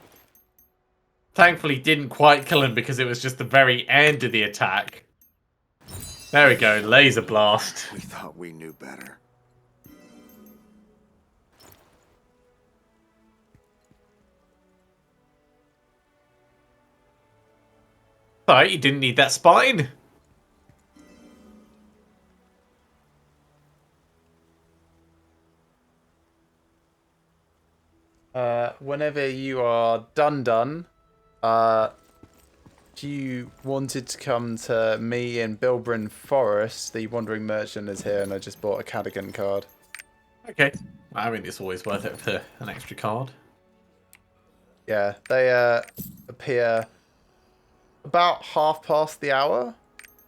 Speaker 1: Thankfully didn't quite kill him because it was just the very end of the attack. There we go, laser blast.
Speaker 13: We thought we knew better.
Speaker 1: Sorry, you didn't need that spine.
Speaker 2: Whenever you are done, you wanted to come to me in Bilbrin Forest, the Wandering Merchant is here, and I just bought a Cadigan card.
Speaker 1: Okay. I mean, it's always worth it for an extra card.
Speaker 2: Yeah, they appear about half past the hour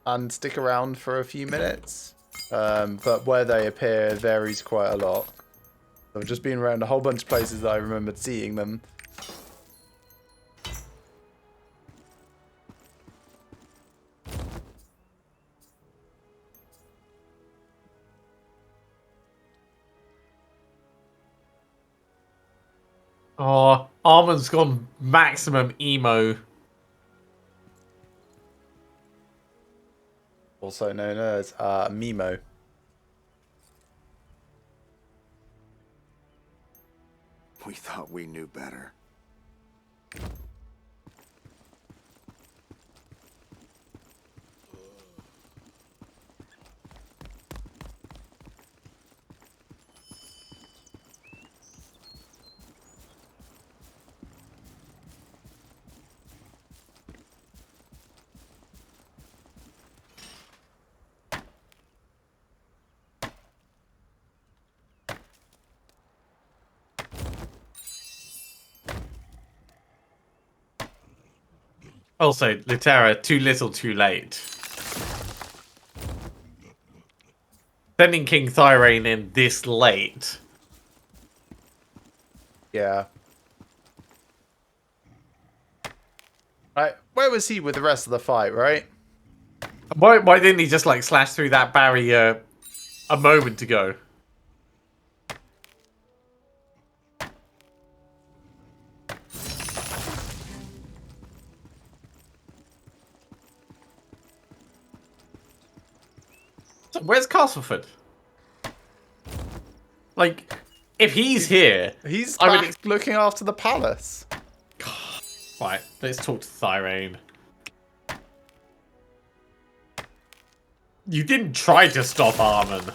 Speaker 2: and stick around for a few minutes. But where they appear varies quite a lot. I've just been around a whole bunch of places that I remembered seeing them.
Speaker 1: Oh, Armin's gone maximum emo.
Speaker 2: Also known as Mimo.
Speaker 4: We thought we knew better.
Speaker 1: Also, Litera, too little, too late. Sending King Thyrane in this late.
Speaker 2: Yeah. Right, where was he with the rest of the fight, right?
Speaker 1: Why didn't he just, like, slash through that barrier a moment ago? So where's Castleford? Like, if he's here...
Speaker 2: He's
Speaker 1: I
Speaker 2: back
Speaker 1: would
Speaker 2: looking after the palace.
Speaker 1: Right, let's talk to Thyrane. You didn't try to stop Armin.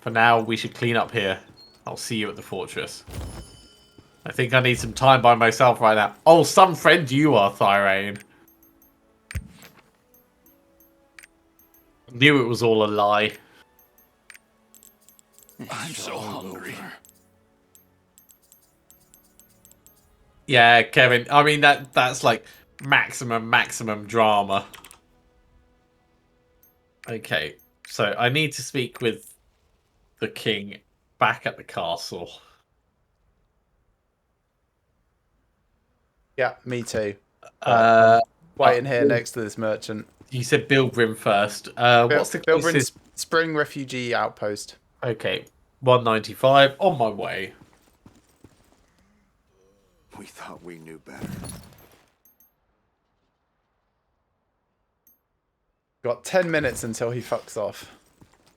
Speaker 1: For now, we should clean up here. I'll see you at the fortress. I think I need some time by myself right now. Oh, some friend you are, Thyrane. Knew it was all a lie.
Speaker 3: I'm so hungry.
Speaker 1: Yeah, Kevin. I mean, that's like maximum drama. Okay, so I need to speak with the king back at the castle.
Speaker 2: Yeah, me too. Waiting here next to this merchant.
Speaker 1: You said Bilgrim first. What's the
Speaker 2: Bilgrim's Spring Refugee Outpost.
Speaker 1: Okay, 195 on my way.
Speaker 4: We thought we knew better.
Speaker 2: Got 10 minutes until he fucks off.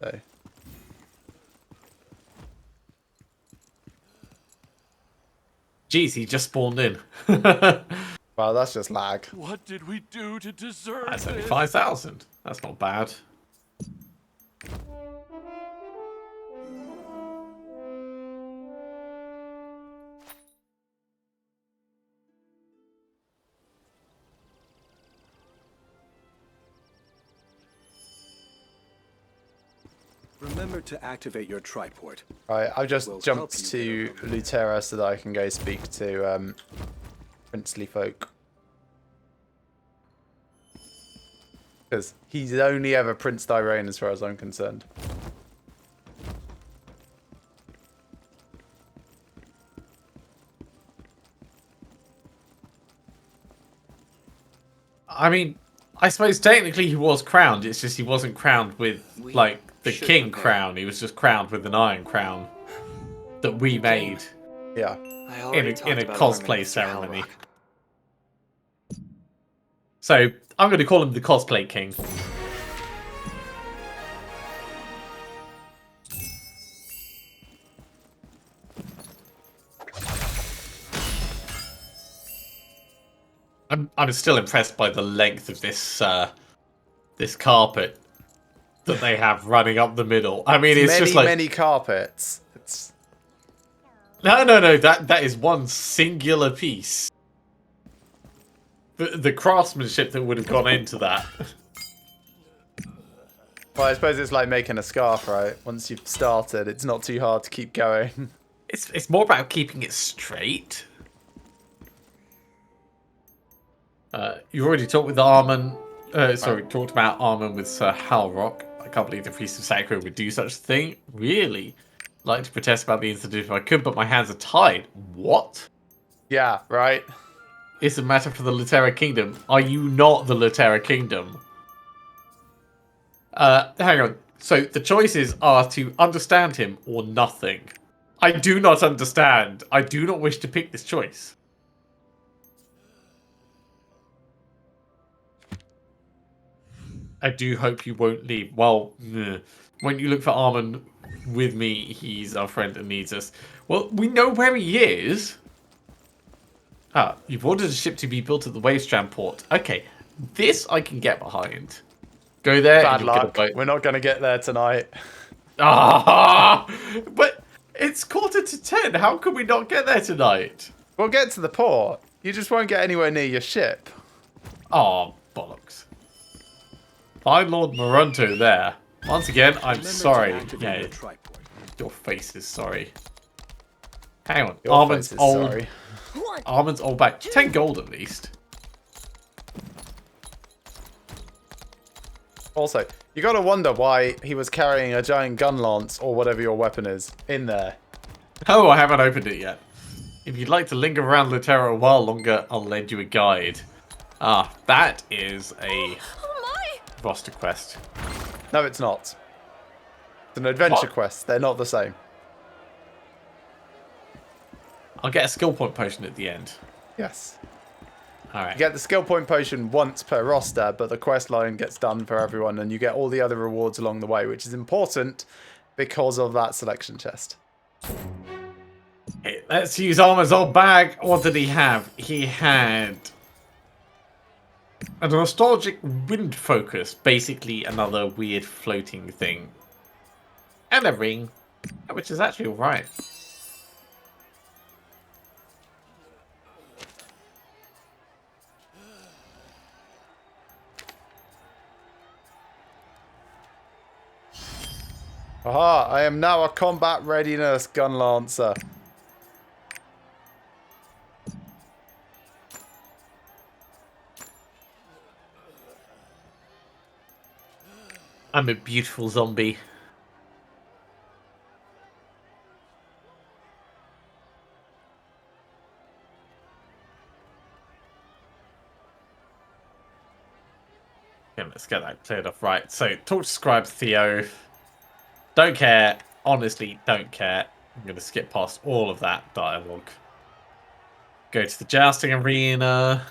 Speaker 2: So.
Speaker 1: Jeez, he just spawned in.
Speaker 2: Well, that's just lag.
Speaker 3: What did we do to deserve
Speaker 1: That's only
Speaker 3: this?
Speaker 1: 5,000. That's not bad.
Speaker 15: Remember to activate your triport.
Speaker 2: Right, I've just jumped to Lutera so that I can go speak to princely folk. Because he's only ever Prince Thyrane as far as I'm concerned.
Speaker 1: I mean, I suppose technically he was crowned. It's just he wasn't crowned with, like, the king crown. He was just crowned with an iron crown that we made.
Speaker 2: Yeah.
Speaker 1: In a cosplay ceremony. So, I'm going to call him the cosplay king. I'm still impressed by the length of this this carpet that they have running up the middle. I mean, it's just like
Speaker 2: many carpets. It's
Speaker 1: no. That is one singular piece. The craftsmanship that would have gone into that.
Speaker 2: Well, I suppose it's like making a scarf, right? Once you've started, it's not too hard to keep going.
Speaker 1: It's more about keeping it straight. You already talked with Armin. Talked about Armin with Sir Halrock. I can't believe the Priest of Sacred would do such a thing. Really? Like to protest about the incident if I could, but my hands are tied. What?
Speaker 2: Yeah, right.
Speaker 1: It's a matter for the Lutera Kingdom. Are you not the Lutera Kingdom? Hang on. So the choices are to understand him or nothing. I do not understand. I do not wish to pick this choice. I do hope you won't leave. Well, when you look for Armin with me, he's our friend and needs us. Well, we know where he is. Ah, you've ordered a ship to be built at the Wavestrand port. Okay, this I can get behind. Go there.
Speaker 2: Bad
Speaker 1: and you'll get a
Speaker 2: luck.
Speaker 1: boat.
Speaker 2: We're not going to get there tonight.
Speaker 1: Ah, but it's 9:45. How can we not get there tonight?
Speaker 2: We'll get to the port. You just won't get anywhere near your ship.
Speaker 1: Oh, bollocks. Find Lord Moronto there. Once again, I'm sorry. Yeah, your face is sorry. Hang on. Armin's old.
Speaker 2: Sorry.
Speaker 1: Armin's old back. 10 gold at least.
Speaker 2: Also, you got to wonder why he was carrying a giant gun lance or whatever your weapon is in there.
Speaker 1: Oh, I haven't opened it yet. If you'd like to linger around Lutera a while longer, I'll lend you a guide. Ah, that is a roster quest.
Speaker 2: No, it's not. It's an adventure quest. They're not the same.
Speaker 1: I'll get a skill point potion at the end.
Speaker 2: Yes.
Speaker 1: Alright.
Speaker 2: You get the skill point potion once per roster, but the quest line gets done for everyone, and you get all the other rewards along the way, which is important because of that selection chest.
Speaker 1: Okay, let's use Armin's old bag. What did he have? He had a nostalgic wind focus, basically another weird floating thing. And a ring, which is actually alright.
Speaker 2: Aha, I am now a combat readiness gun lancer.
Speaker 1: I'm a beautiful zombie. Okay, let's get that cleared off. Right, so talk to Scribe Theo. Don't care. Honestly, don't care. I'm going to skip past all of that dialogue. Go to the jousting arena.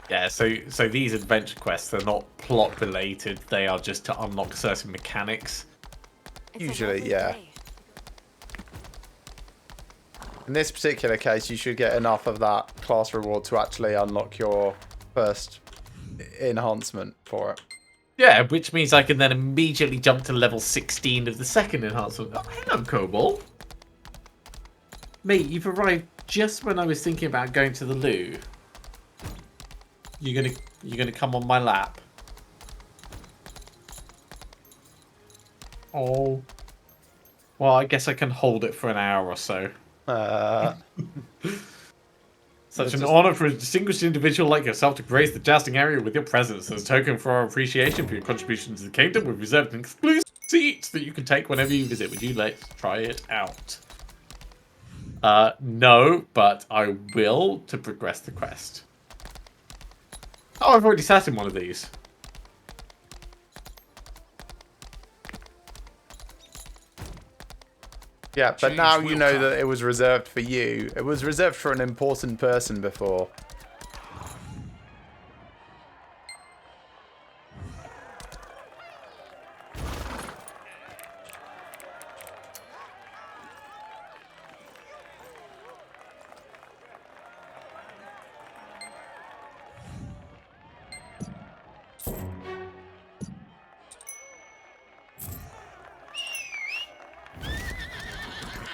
Speaker 1: Yeah, so these adventure quests, they're not plot related. They are just to unlock certain mechanics.
Speaker 2: Usually, yeah. In this particular case, you should get enough of that class reward to actually unlock your first enhancement for it.
Speaker 1: Yeah, which means I can then immediately jump to level 16 of the second enhancement. Oh, hello, Cobalt. Mate, you've arrived just when I was thinking about going to the loo. You're gonna come on my lap. Oh. Well, I guess I can hold it for an hour or so. Such an honor for a distinguished individual like yourself to grace the jousting area with your presence. As a token for our appreciation for your contribution to the kingdom, we've reserved an exclusive seat that you can take whenever you visit. Would you like to try it out? No, but I will to progress the quest. Oh, I've already sat in one of these.
Speaker 2: Yeah, but now you know that it was reserved for you. It was reserved for an important person before.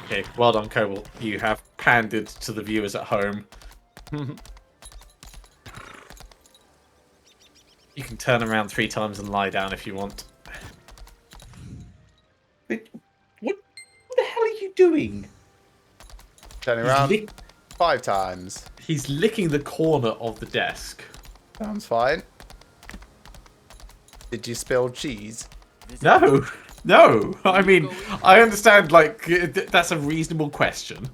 Speaker 1: Okay, well done, Cobalt. You have pandered to the viewers at home. You can turn around 3 times and lie down if you want. What the hell are you doing?
Speaker 2: Turning around 5 times.
Speaker 1: He's licking the corner of the desk.
Speaker 2: Sounds fine. Did you spill cheese?
Speaker 1: No, No, I mean, I understand, like, that's a reasonable question.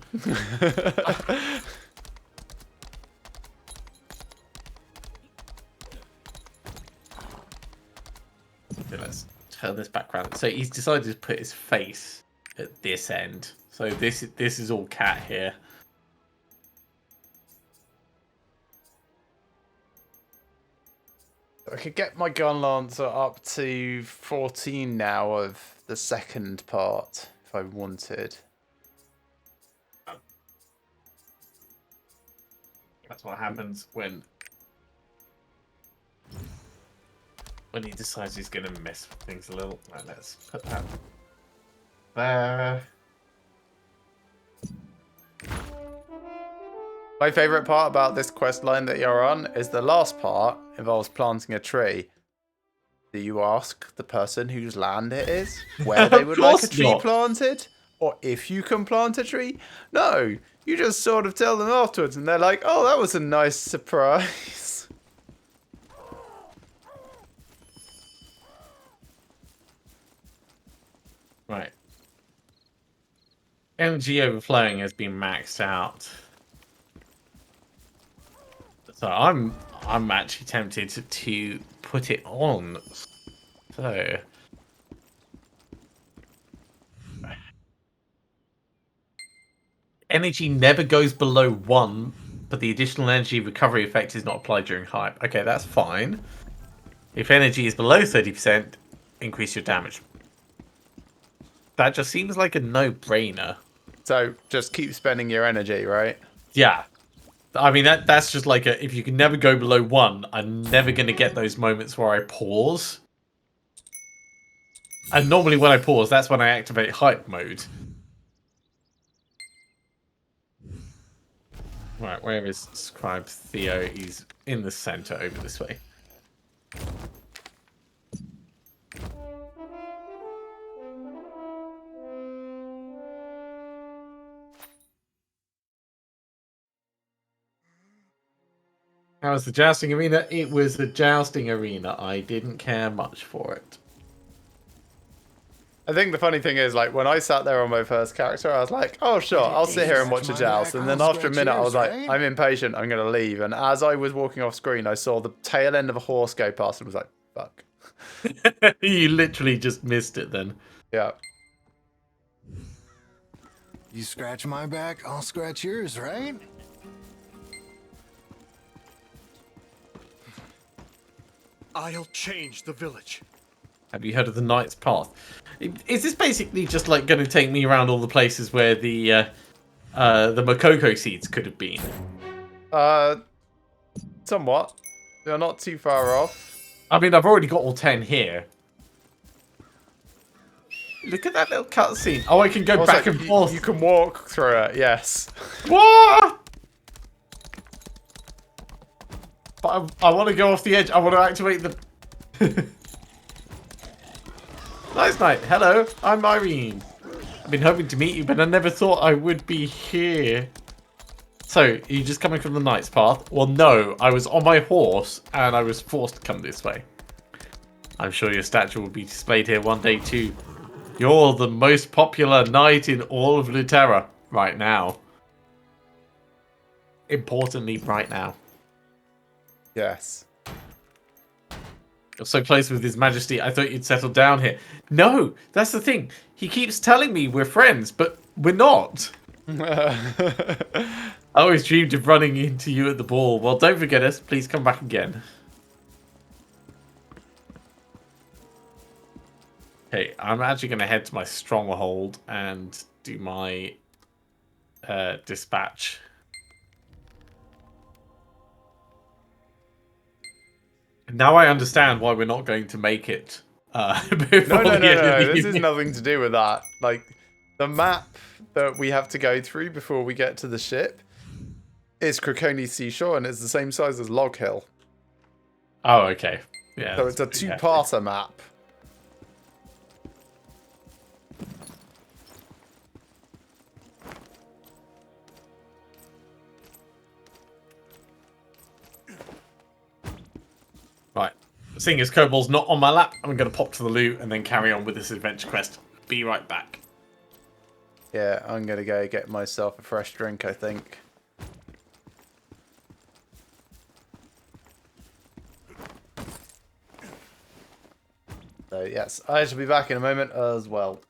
Speaker 1: Okay, let's turn this back around. So he's decided to put his face at this end. So this is all cat here.
Speaker 2: I could get my gun lancer up to 14 now of the second part if I wanted.
Speaker 1: That's what happens when he decides he's going to mess with things a little. Right, let's put that there.
Speaker 2: My favourite part about this quest line that you're on is the last part involves planting a tree. Do you ask the person whose land it is where they would like a tree planted? Or if you can plant a tree? No, you just sort of tell them afterwards and they're like, oh, that was a nice surprise.
Speaker 1: Right. Energy overflowing has been maxed out. So I'm actually tempted to put it on. So energy never goes below 1, but the additional energy recovery effect is not applied during hype. Okay, that's fine. If energy is below 30%, increase your damage. That just seems like a no-brainer.
Speaker 2: So just keep spending your energy, right?
Speaker 1: Yeah. I mean, that's just like if you can never go below 1, I'm never going to get those moments where I pause. And normally when I pause, that's when I activate hype mode. Right, where is Scribe Theo? He's in the center over this way. How was the jousting arena? It was a jousting arena. I didn't care much for it.
Speaker 2: I think the funny thing is, like, when I sat there on my first character, I was like, oh, sure, I'll sit here and watch a joust. And then after a minute, I was like, I'm impatient, I'm going to leave. And as I was walking off screen, I saw the tail end of a horse go past and was like, fuck.
Speaker 1: You literally just missed it then.
Speaker 2: Yeah.
Speaker 16: You scratch my back, I'll scratch yours, right?
Speaker 8: I'll change the village.
Speaker 1: Have you heard of the Knight's Path? Is this basically just like going to take me around all the places where the Makoko seeds could have been?
Speaker 2: Somewhat. You're not too far off.
Speaker 1: I mean, I've already got all 10 here. Look at that little cutscene. Oh, I can go
Speaker 2: also,
Speaker 1: back and forth.
Speaker 2: You can walk through it, yes.
Speaker 1: What? But I want to go off the edge. I want to activate the... Nice night. Hello, I'm Irene. I've been hoping to meet you, but I never thought I would be here. So, are you just coming from the Knight's Path? Well, no. I was on my horse, and I was forced to come this way. I'm sure your statue will be displayed here one day, too. You're the most popular knight in all of Luterra right now. Importantly, right now.
Speaker 2: Yes.
Speaker 1: You're so close with His Majesty, I thought you'd settle down here. No, that's the thing. He keeps telling me we're friends, but we're not. I always dreamed of running into you at the ball. Well, don't forget us. Please come back again. Okay, I'm actually going to head to my stronghold and do my dispatch. Now I understand why we're not going to make it.
Speaker 2: No. This has nothing to do with that. Like, the map that we have to go through before we get to the ship is Croconi Seashore, and it's the same size as Log Hill.
Speaker 1: Oh, okay. Yeah.
Speaker 2: So it's a two-parter map.
Speaker 1: Right. seeing as Kobold's not on my lap, I'm going to pop to the loo and then carry on with this adventure quest. Be right back.
Speaker 2: Yeah, I'm going to go get myself a fresh drink, I think. So, yes, I shall be back in a moment as well.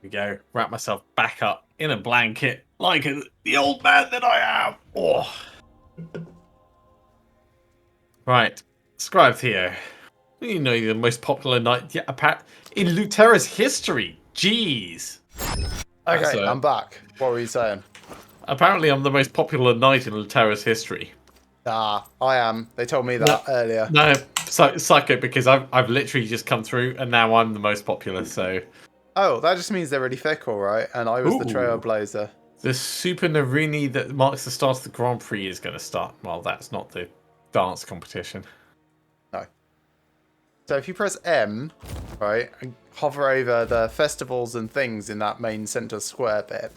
Speaker 1: We go. Wrap myself back up in a blanket like the old man that I am. Oh. Right. Scribe Theo. You know you're the most popular knight in Lutera's history. Jeez.
Speaker 2: Okay, I'm back. What were you saying?
Speaker 1: Apparently I'm the most popular knight in Lutera's history.
Speaker 2: Ah, I am. They told me that earlier.
Speaker 1: No, psycho, because I've literally just come through and now I'm the most popular, so...
Speaker 2: Oh, that just means they're really fickle, right? And I was the trailblazer.
Speaker 1: The Super Narini that marks the start of the Grand Prix is going to start. Well, that's not the dance competition.
Speaker 2: No. So if you press M, right, and hover over the festivals and things in that main center square bit,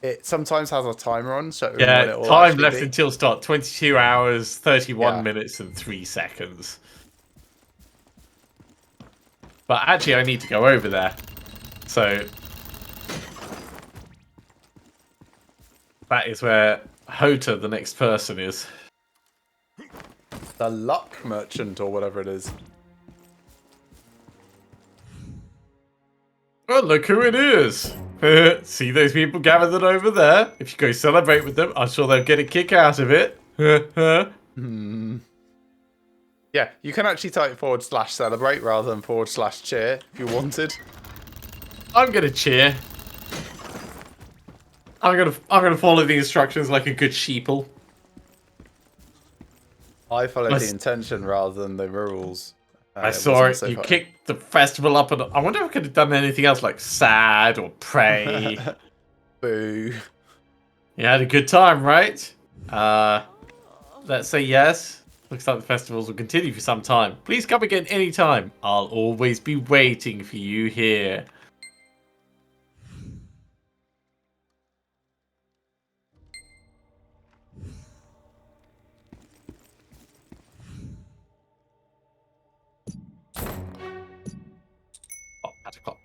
Speaker 2: it sometimes has a timer on. So
Speaker 1: yeah,
Speaker 2: when it will
Speaker 1: time left
Speaker 2: be.
Speaker 1: until start. 22 hours, 31 minutes and 3 seconds. But actually I need to go over there. So that is where Hota, the next person, is.
Speaker 2: The luck merchant or whatever it is.
Speaker 1: Oh, look who it is. See those people gathered over there? If you go celebrate with them, I'm sure they'll get a kick out of it.
Speaker 2: Yeah, you can actually type /celebrate rather than /cheer if you wanted.
Speaker 1: I'm gonna cheer. I'm gonna follow the instructions like a good sheeple.
Speaker 2: I followed the intention rather than the rules.
Speaker 1: I saw it. You kicked the festival up, and I wonder if I could have done anything else like sad or pray.
Speaker 2: Boo.
Speaker 1: You had a good time, right? Let's say yes. Looks like the festivals will continue for some time. Please come again anytime. I'll always be waiting for you here.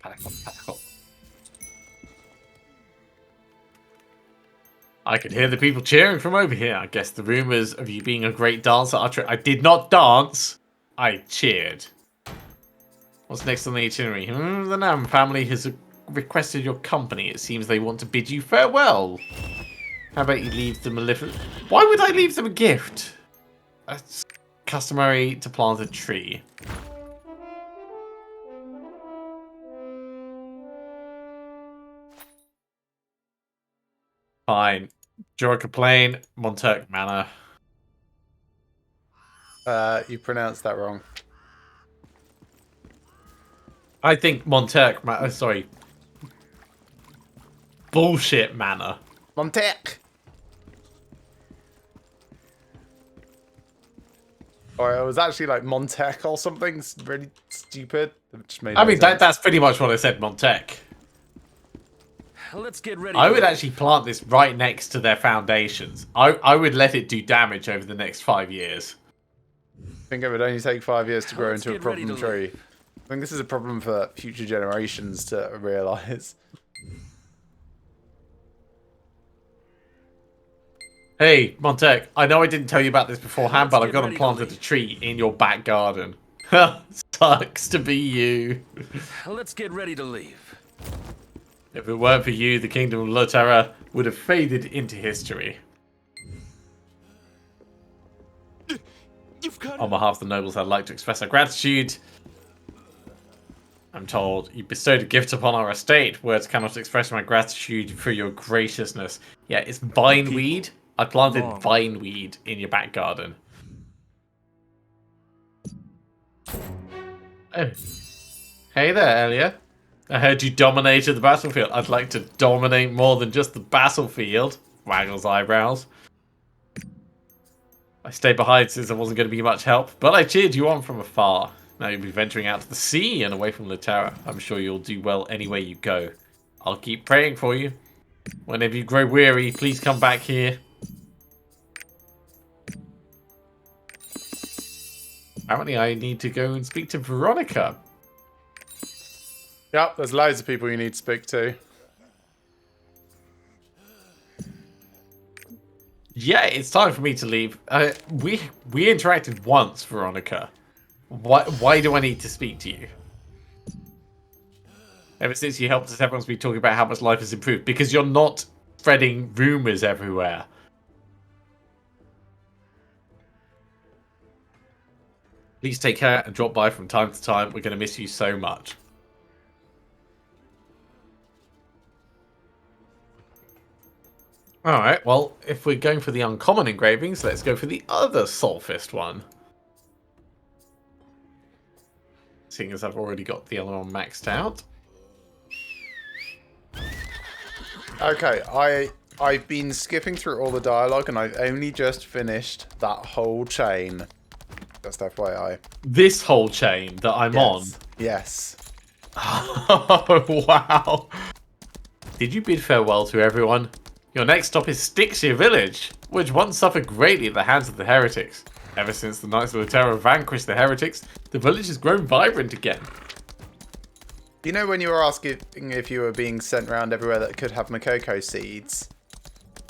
Speaker 1: Patacle. I could hear the people cheering from over here. I guess the rumors of you being a great dancer are true. I did not dance. I cheered. What's next on the itinerary? The Nam family has requested your company. It seems they want to bid you farewell. How about you leave them a little... Why would I leave them a gift? It's customary to plant a tree. Fine. Jorica Plain, Monturk Manor.
Speaker 2: You pronounced that wrong.
Speaker 1: I think Monturk Manor... sorry. Bullshit Manor.
Speaker 2: Montek! Or it was actually like Montek or something really stupid.
Speaker 1: I mean, that's pretty much what I said, Montek.
Speaker 9: Let's get ready.
Speaker 1: I would actually plant this right next to their foundations. I would let it do damage over the next 5 years.
Speaker 2: I think it would only take 5 years to grow into a problem tree. I think this is a problem for future generations to realise.
Speaker 1: Hey, Montek, I know I didn't tell you about this beforehand, but I've gone and planted a tree in your back garden. Sucks to be you.
Speaker 9: Let's get ready to leave.
Speaker 1: If it weren't for you, the kingdom of Lotera would have faded into history. On behalf of the nobles, I'd like to express our gratitude. I'm told you bestowed a gift upon our estate. Words cannot express my gratitude for your graciousness. Yeah, it's vineweed. I planted vineweed in your back garden. Oh. Hey there, Elia. I heard you dominated the battlefield. I'd like to dominate more than just the battlefield. Waggles eyebrows. I stayed behind since I wasn't going to be much help, but I cheered you on from afar. Now you'll be venturing out to the sea and away from Lotera. I'm sure you'll do well anywhere you go. I'll keep praying for you. Whenever you grow weary, please come back here. Apparently I need to go and speak to Veronica.
Speaker 2: Yep, there's loads of people you need to speak to.
Speaker 1: Yeah, it's time for me to leave. We interacted once, Veronica. Why do I need to speak to you? Ever since you helped us, everyone's been talking about how much life has improved. Because you're not spreading rumors everywhere. Please take care and drop by from time to time. We're going to miss you so much. Alright, well, if we're going for the uncommon engravings, let's go for the other Soulfist one. Seeing as I've already got the other one maxed out.
Speaker 2: Okay, I've been skipping through all the dialogue and I've only just finished that whole chain. Just FYI.
Speaker 1: This whole chain that I'm on?
Speaker 2: Yes.
Speaker 1: Oh, wow. Did you bid farewell to everyone? Your next stop is Styxia Village, which once suffered greatly at the hands of the heretics. Ever since the Knights of Lotera vanquished the heretics, the village has grown vibrant again.
Speaker 2: You know when you were asking if you were being sent around everywhere that could have Makoko seeds?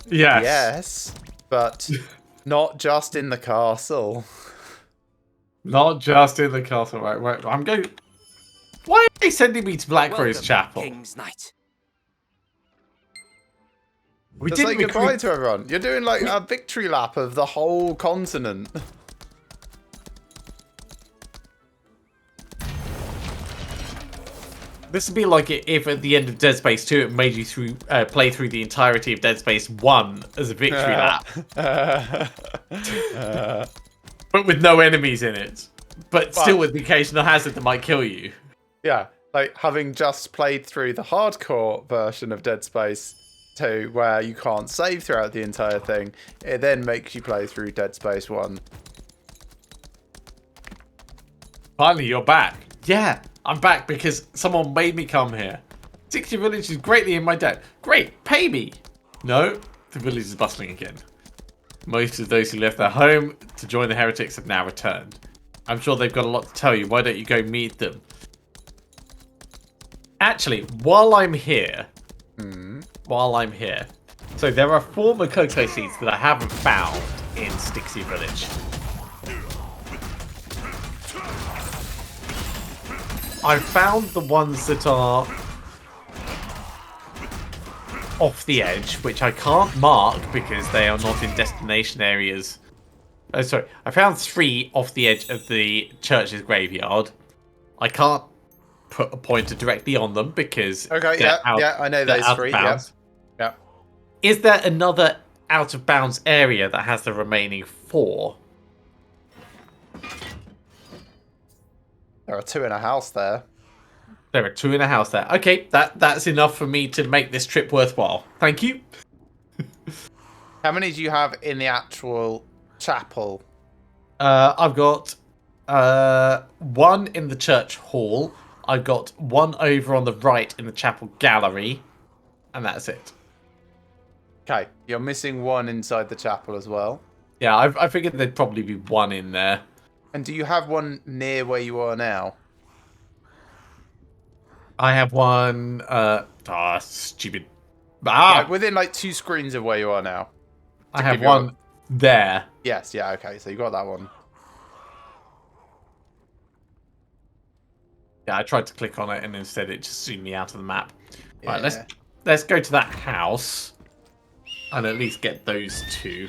Speaker 1: Yes.
Speaker 2: Yes, but not just in the castle.
Speaker 1: Not just in the castle, right. I'm going... Why are they sending me to Black Rose Chapel?
Speaker 12: King's Knight.
Speaker 1: We
Speaker 2: Just say goodbye to everyone. You're doing like a victory lap of the whole continent.
Speaker 1: This would be like if at the end of Dead Space 2 it made you play through the entirety of Dead Space 1 as a victory lap. But with no enemies in it. But still with the occasional hazard that might kill you.
Speaker 2: Yeah, like having just played through the hardcore version of Dead Space 2 where you can't save throughout the entire thing, it then makes you play through Dead Space 1.
Speaker 1: Finally, you're back. Yeah, I'm back because someone made me come here. Styxia Village is greatly in my debt. Great, pay me. No, the village is bustling again. Most of those who left their home to join the heretics have now returned. I'm sure they've got a lot to tell you. Why don't you go meet them? Actually, while I'm here... So there are 4 Makoko seeds that I haven't found in Styxia Village. I've found the ones that are off the edge, which I can't mark because they are not in destination areas. Oh, sorry. I found 3 off the edge of the church's graveyard. I can't put a pointer directly on them because
Speaker 2: Okay,
Speaker 1: they're
Speaker 2: I know
Speaker 1: they're
Speaker 2: those
Speaker 1: out
Speaker 2: 3.
Speaker 1: of bounds.
Speaker 2: Yeah.
Speaker 1: Is there another out of bounds area that has the remaining 4?
Speaker 2: There are 2 in a house there.
Speaker 1: There are 2 in a house there. Okay, that's enough for me to make this trip worthwhile. Thank you.
Speaker 2: How many do you have in the actual chapel?
Speaker 1: I've got 1 in the church hall. I've got 1 over on the right in the chapel gallery. And that's it.
Speaker 2: Okay, you're missing 1 inside the chapel as well.
Speaker 1: Yeah, I figured there'd probably be 1 in there.
Speaker 2: And do you have 1 near where you are now?
Speaker 1: I have 1... stupid.
Speaker 2: Like within like 2 screens of where you are now.
Speaker 1: I have 1 there.
Speaker 2: Yes, yeah, okay, so you got that one.
Speaker 1: Yeah, I tried to click on it and instead it just zoomed me out of the map. Yeah. Right, let's go to that house and at least get those 2.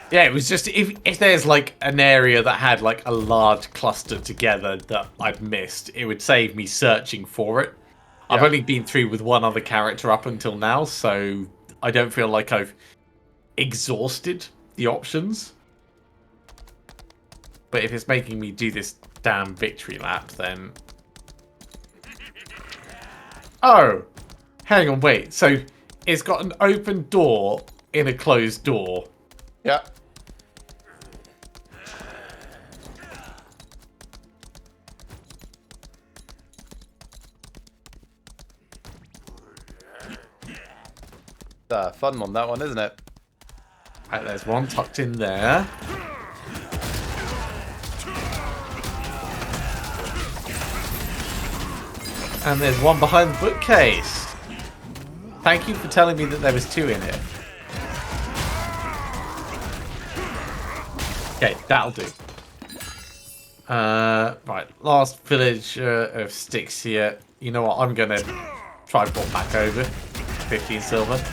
Speaker 1: Yeah, it was just if there's like an area that had like a large cluster together that I'd missed, it would save me searching for it. Yeah. I've only been through with 1 other character up until now, so I don't feel like I've exhausted the options. But if it's making me do this damn victory lap, then... Oh! Hang on, wait. So, it's got an open door in a closed door.
Speaker 2: Yeah. Fun one, that one, isn't it?
Speaker 1: Right, there's 1 tucked in there. And there's 1 behind the bookcase. Thank you for telling me that there was 2 in it. Okay, that'll do. Right, last village of sticks here. You know what? I'm gonna tripod back over. 15 silver.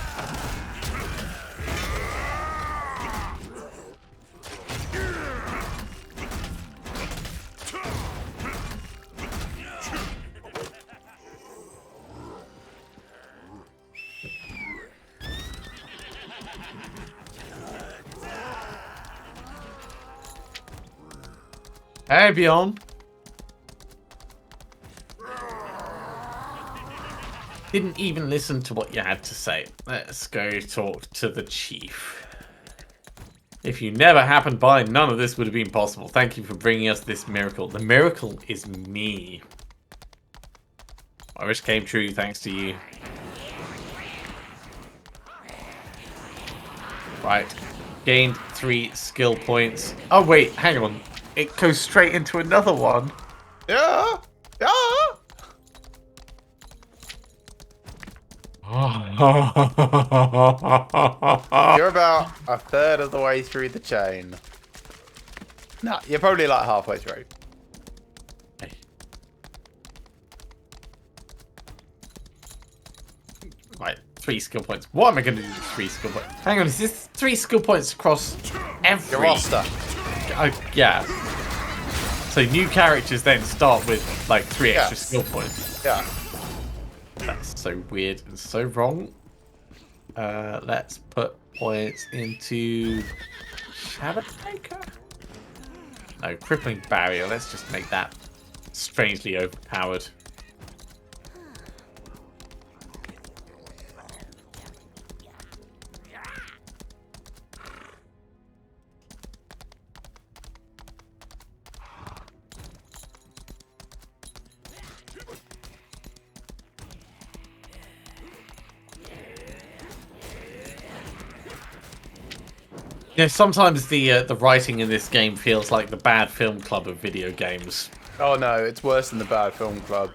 Speaker 1: Hey, Beyond. Didn't even listen to what you had to say. Let's go talk to the chief. If you never happened by, none of this would have been possible. Thank you for bringing us this miracle. The miracle is me. My wish came true thanks to you. Right. Gained 3 skill points. Oh, wait. Hang on. It goes straight into another one.
Speaker 2: Yeah. Yeah. You're about a third of the way through the chain. No, you're probably like halfway through.
Speaker 1: Okay. Right, 3 skill points. What am I going to do with 3 skill points? Hang on, is this 3 skill points across every...
Speaker 2: Your roster.
Speaker 1: Yeah. So new characters then start with like 3 extra skill points.
Speaker 2: Yeah.
Speaker 1: That's so weird and so wrong. Let's put points into Shadow Taker. No, crippling barrier. Let's just make that strangely overpowered. You know, sometimes the writing in this game feels like the bad film club of video games.
Speaker 2: Oh no, it's worse than the bad film club.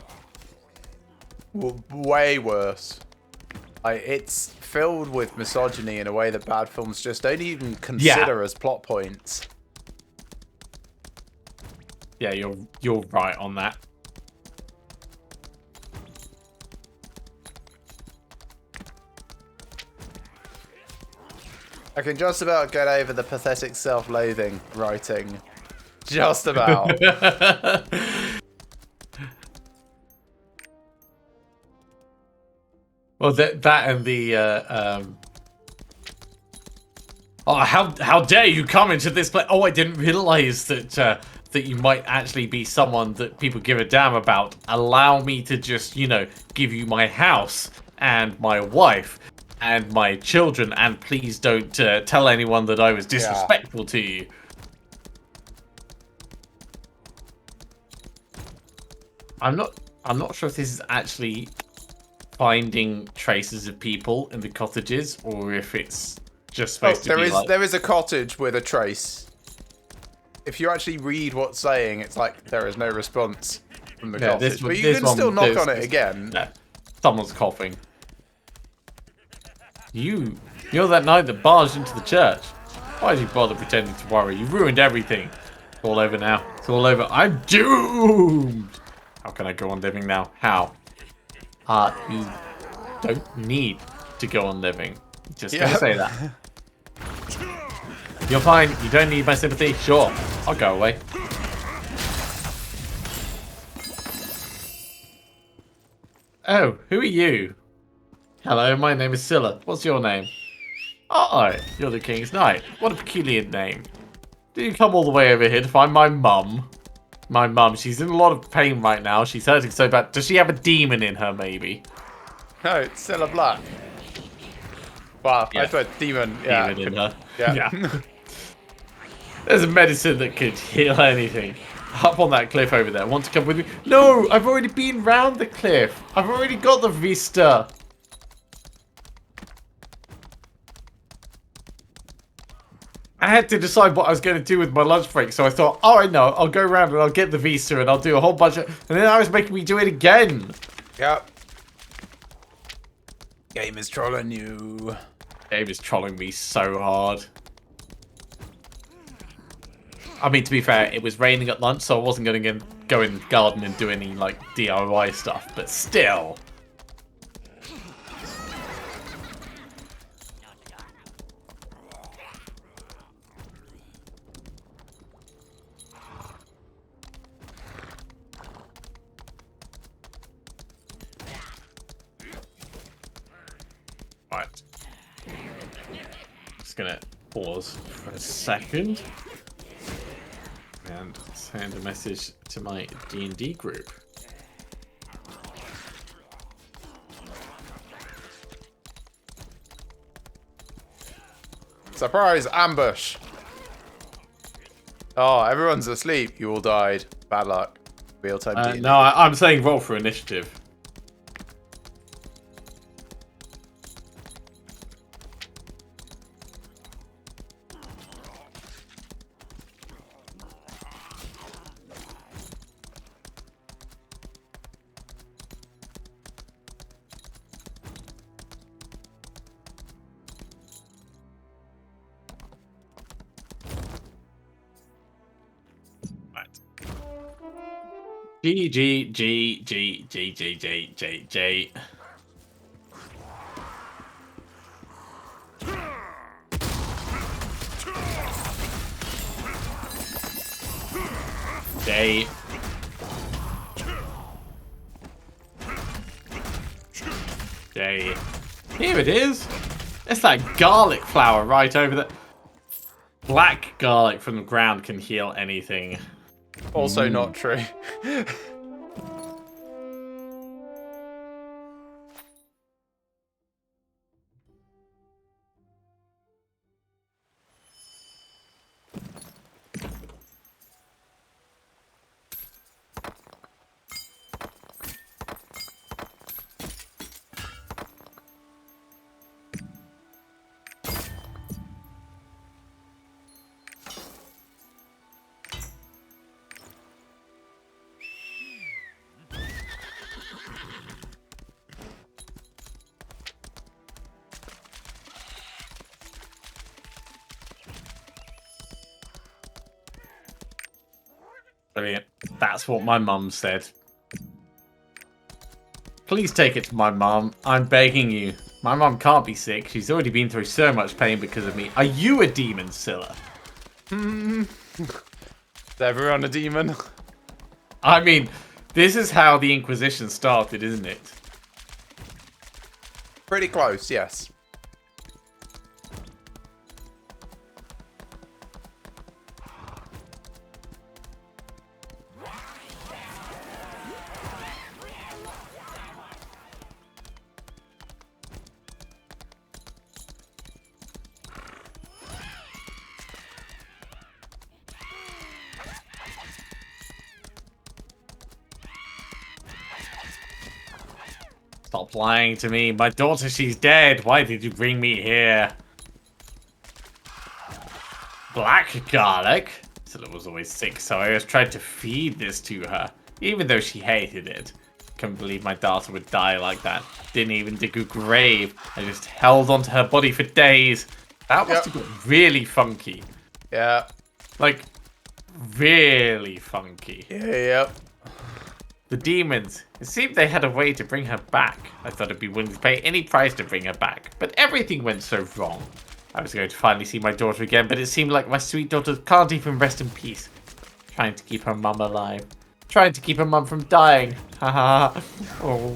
Speaker 2: Way worse. It's filled with misogyny in a way that bad films just don't even consider as plot points.
Speaker 1: Yeah, you're right on that.
Speaker 2: I can just about get over the pathetic self-loathing writing. Just about.
Speaker 1: Well, that and the oh, how dare you come into this place? Oh, I didn't realize that that you might actually be someone that people give a damn about. Allow me to just, you know, give you my house and my wife and my children, and please don't tell anyone that I was disrespectful to you. I'm not sure if this is actually finding traces of people in the cottages, or if it's just supposed to be like...
Speaker 2: There is a cottage with a trace. If you actually read what's saying, it's like there is no response from the cottage. But you can still knock on it again.
Speaker 1: Yeah, someone's coughing. You're that knight that barged into the church. Why did you bother pretending to worry? You ruined everything. It's all over now. It's all over. I'm doomed. How can I go on living now? How? You don't need to go on living. Just gonna say that. You're fine. You don't need my sympathy. Sure, I'll go away. Oh, who are you? Hello, my name is Scylla. What's your name? Oh, you're the King's Knight. What a peculiar name. Did you come all the way over here to find my mum? My mum, she's in a lot of pain right now. She's hurting so bad. Does she have a demon in her, maybe?
Speaker 2: No, it's Scylla Black. Wow,
Speaker 1: Yeah.
Speaker 2: I thought demon. Yeah,
Speaker 1: Demon in her.
Speaker 2: Yeah.
Speaker 1: There's a medicine that could heal anything. Up on that cliff over there. Want to come with me? No, I've already been round the cliff. I've already got the vista. I had to decide what I was going to do with my lunch break, so I thought, oh, I know, I'll go around and I'll get the vista and I'll do a whole bunch of... And then I was making me do it again.
Speaker 2: Yep. Game is trolling you.
Speaker 1: Game is trolling me so hard. I mean, to be fair, it was raining at lunch, so I wasn't going to go in the garden and do any, like, DIY stuff, but still. Right. Just gonna pause for a second and send a message to my D&D group.
Speaker 2: Surprise ambush. Oh, everyone's asleep. You all died. Bad luck. Real time D&D.
Speaker 1: No, I'm saying roll for initiative. G G G G G G G G G. J. J. Here it is. It's that garlic flower right over there. Black garlic from the ground can heal anything.
Speaker 2: Also not true.
Speaker 1: Brilliant. That's what my mum said. Please take it to my mum. I'm begging you. My mum can't be sick. She's already been through so much pain because of me. Are you a demon, Scylla?
Speaker 2: Is everyone a demon?
Speaker 1: I mean, this is how the Inquisition started, isn't it?
Speaker 2: Pretty close, yes.
Speaker 1: Stop lying to me. My daughter, she's dead. Why did you bring me here? Black garlic? Scylla was always sick, so I always tried to feed this to her, even though she hated it. Couldn't believe my daughter would die like that. Didn't even dig a grave. I just held onto her body for days. That must have got really funky.
Speaker 2: Yeah.
Speaker 1: Like, really funky.
Speaker 2: Yep.
Speaker 1: The demons. It seemed they had a way to bring her back. I thought I'd be willing to pay any price to bring her back, but everything went so wrong. I was going to finally see my daughter again, but it seemed like my sweet daughter can't even rest in peace. Trying to keep her mum alive. Trying to keep her mum from dying. Haha. Oh.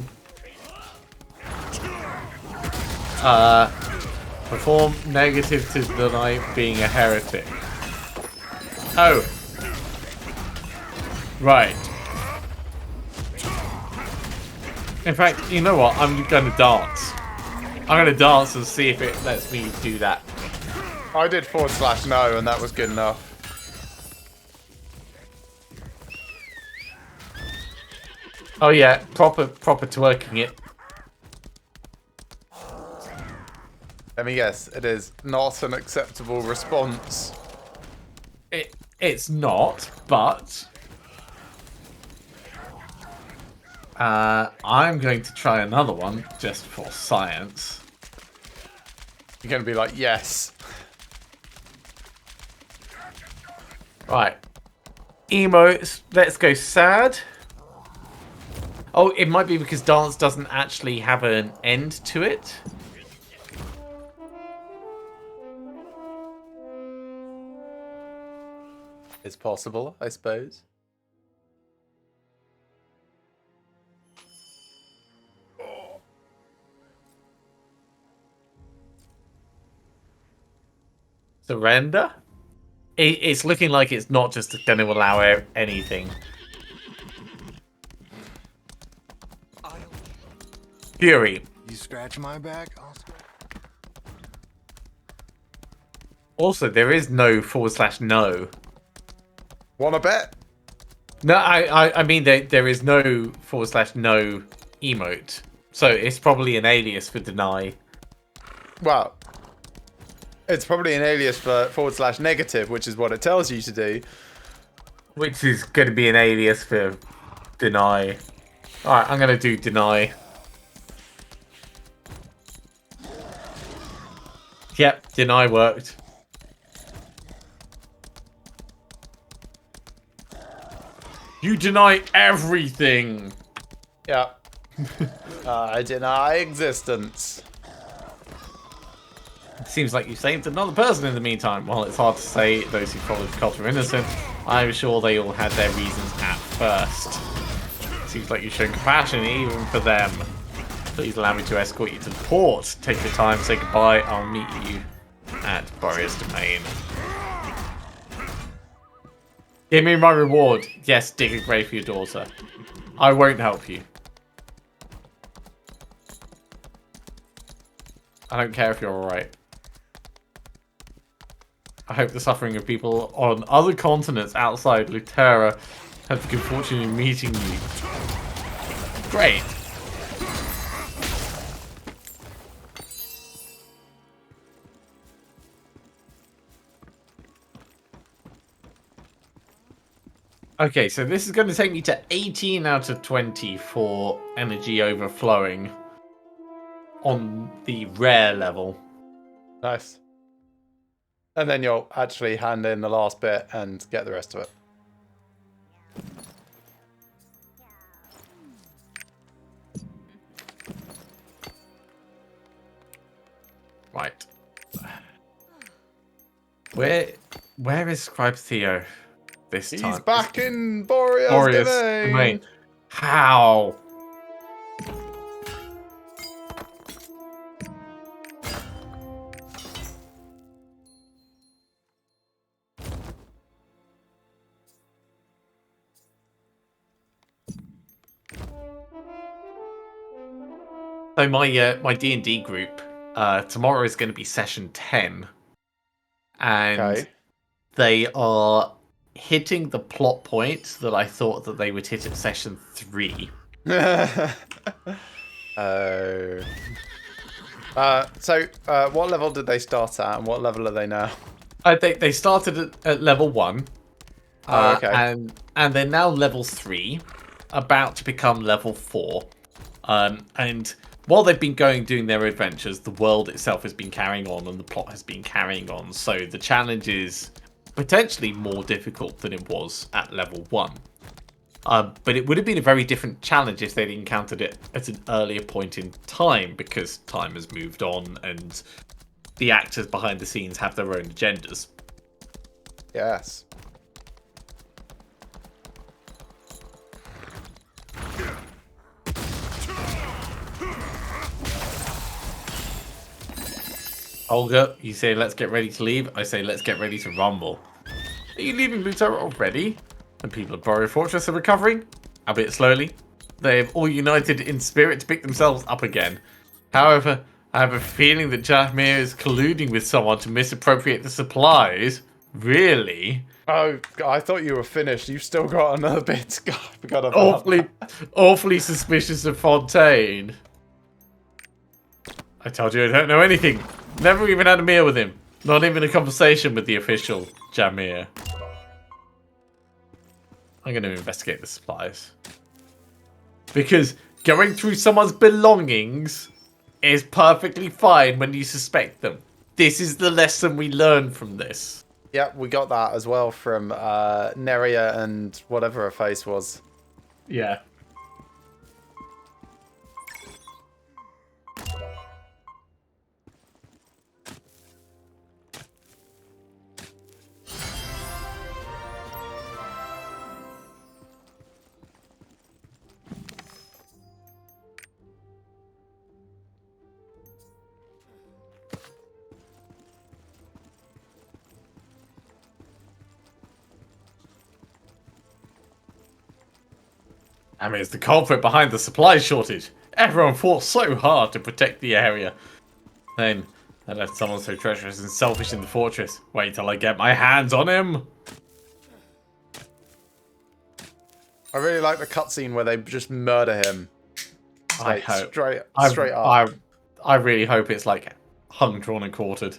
Speaker 1: Perform negative to deny being a heretic. Oh. Right. In fact, you know what? I'm gonna dance. I'm gonna dance and see if it lets me do that.
Speaker 2: I did /no, and that was good enough.
Speaker 1: Oh yeah, proper twerking it.
Speaker 2: Let me guess, it is not an acceptable response.
Speaker 1: It's not, but I'm going to try another one just for science.
Speaker 2: You're gonna be like, yes.
Speaker 1: Right. Emotes. Let's go sad. Oh, it might be because dance doesn't actually have an end to it.
Speaker 2: It's possible, I suppose.
Speaker 1: Surrender? It's looking like it's not just going to allow anything. Fury.
Speaker 16: You scratch my back, I'll scratch.
Speaker 1: Also, there is no /no.
Speaker 2: Wanna bet?
Speaker 1: No, I mean there is no /no emote. So it's probably an alias for deny.
Speaker 2: Well, it's probably an alias for /negative, which is what it tells you to do.
Speaker 1: Which is going to be an alias for deny. Alright, I'm going to do deny. Yep, deny worked. You deny everything!
Speaker 2: Yeah. I deny existence.
Speaker 1: It seems like you saved another person in the meantime. While it's hard to say those who followed the cult are innocent, I'm sure they all had their reasons at first. Seems like you've shown compassion even for them. Please allow me to escort you to the port. Take your time, say goodbye. I'll meet you at Boreas Domain. Give me my reward. Yes, dig a grave for your daughter. I won't help you. I don't care if you're alright. I hope the suffering of people on other continents outside Lutera have the good fortune of meeting you. Great. Okay, so this is going to take me to 18 out of 20 for energy overflowing on the rare level.
Speaker 2: Nice. And then you'll actually hand in the last bit and get the rest of it.
Speaker 1: Where is Scribe Theo this time?
Speaker 2: He's back in Boreas
Speaker 1: Glorious
Speaker 2: domain.
Speaker 1: How? So my D&D group tomorrow is going to be session 10, and they are hitting the plot point that I thought that they would hit at session 3.
Speaker 2: Oh. So what level did they start at, and what level are they now?
Speaker 1: They started at level 1.
Speaker 2: Okay.
Speaker 1: And they're now level 3, about to become level 4. And while they've been doing their adventures, the world itself has been carrying on and the plot has been carrying on. So the challenge is potentially more difficult than it was at level 1. But it would have been a very different challenge if they'd encountered it at an earlier point in time, because time has moved on and the actors behind the scenes have their own agendas.
Speaker 2: Yes.
Speaker 1: Olga, you say let's get ready to leave. I say let's get ready to rumble. Are you leaving Lutera already? The people of Boreal Fortress are recovering, albeit slowly. They have all united in spirit to pick themselves up again. However, I have a feeling that Jahmir is colluding with someone to misappropriate the supplies. Really?
Speaker 2: Oh, I thought you were finished. You've still got another bit. God, I forgot about that.
Speaker 1: Awfully suspicious of Fontaine. I told you I don't know anything. Never even had a meal with him. Not even a conversation with the official, Jahmir. I'm going to investigate the supplies. Because going through someone's belongings is perfectly fine when you suspect them. This is the lesson we learn from this.
Speaker 2: Yep, we got that as well from Neria and whatever her face was.
Speaker 1: Yeah. I mean, it's the culprit behind the supply shortage. Everyone fought so hard to protect the area. Then they left someone so treacherous and selfish in the fortress. Wait till I get my hands on him.
Speaker 2: I really like the cutscene where they just murder him.
Speaker 1: I hope.
Speaker 2: Straight up.
Speaker 1: I really hope it's like hung, drawn, and quartered.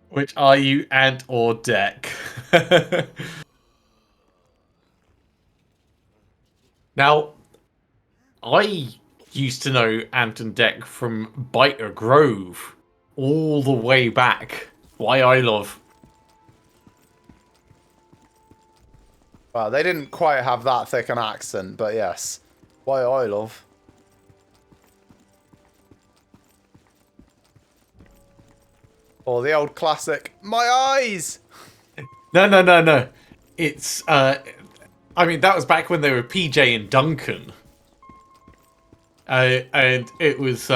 Speaker 1: Which are you, Ant or Deck? Now, I used to know Ant and Deck from Biter Grove, all the way back. Why I love.
Speaker 2: Well, they didn't quite have that thick an accent, but yes. Why I love. Or the old classic, my eyes!
Speaker 1: No. It's, I mean, that was back when they were PJ and Duncan. And it was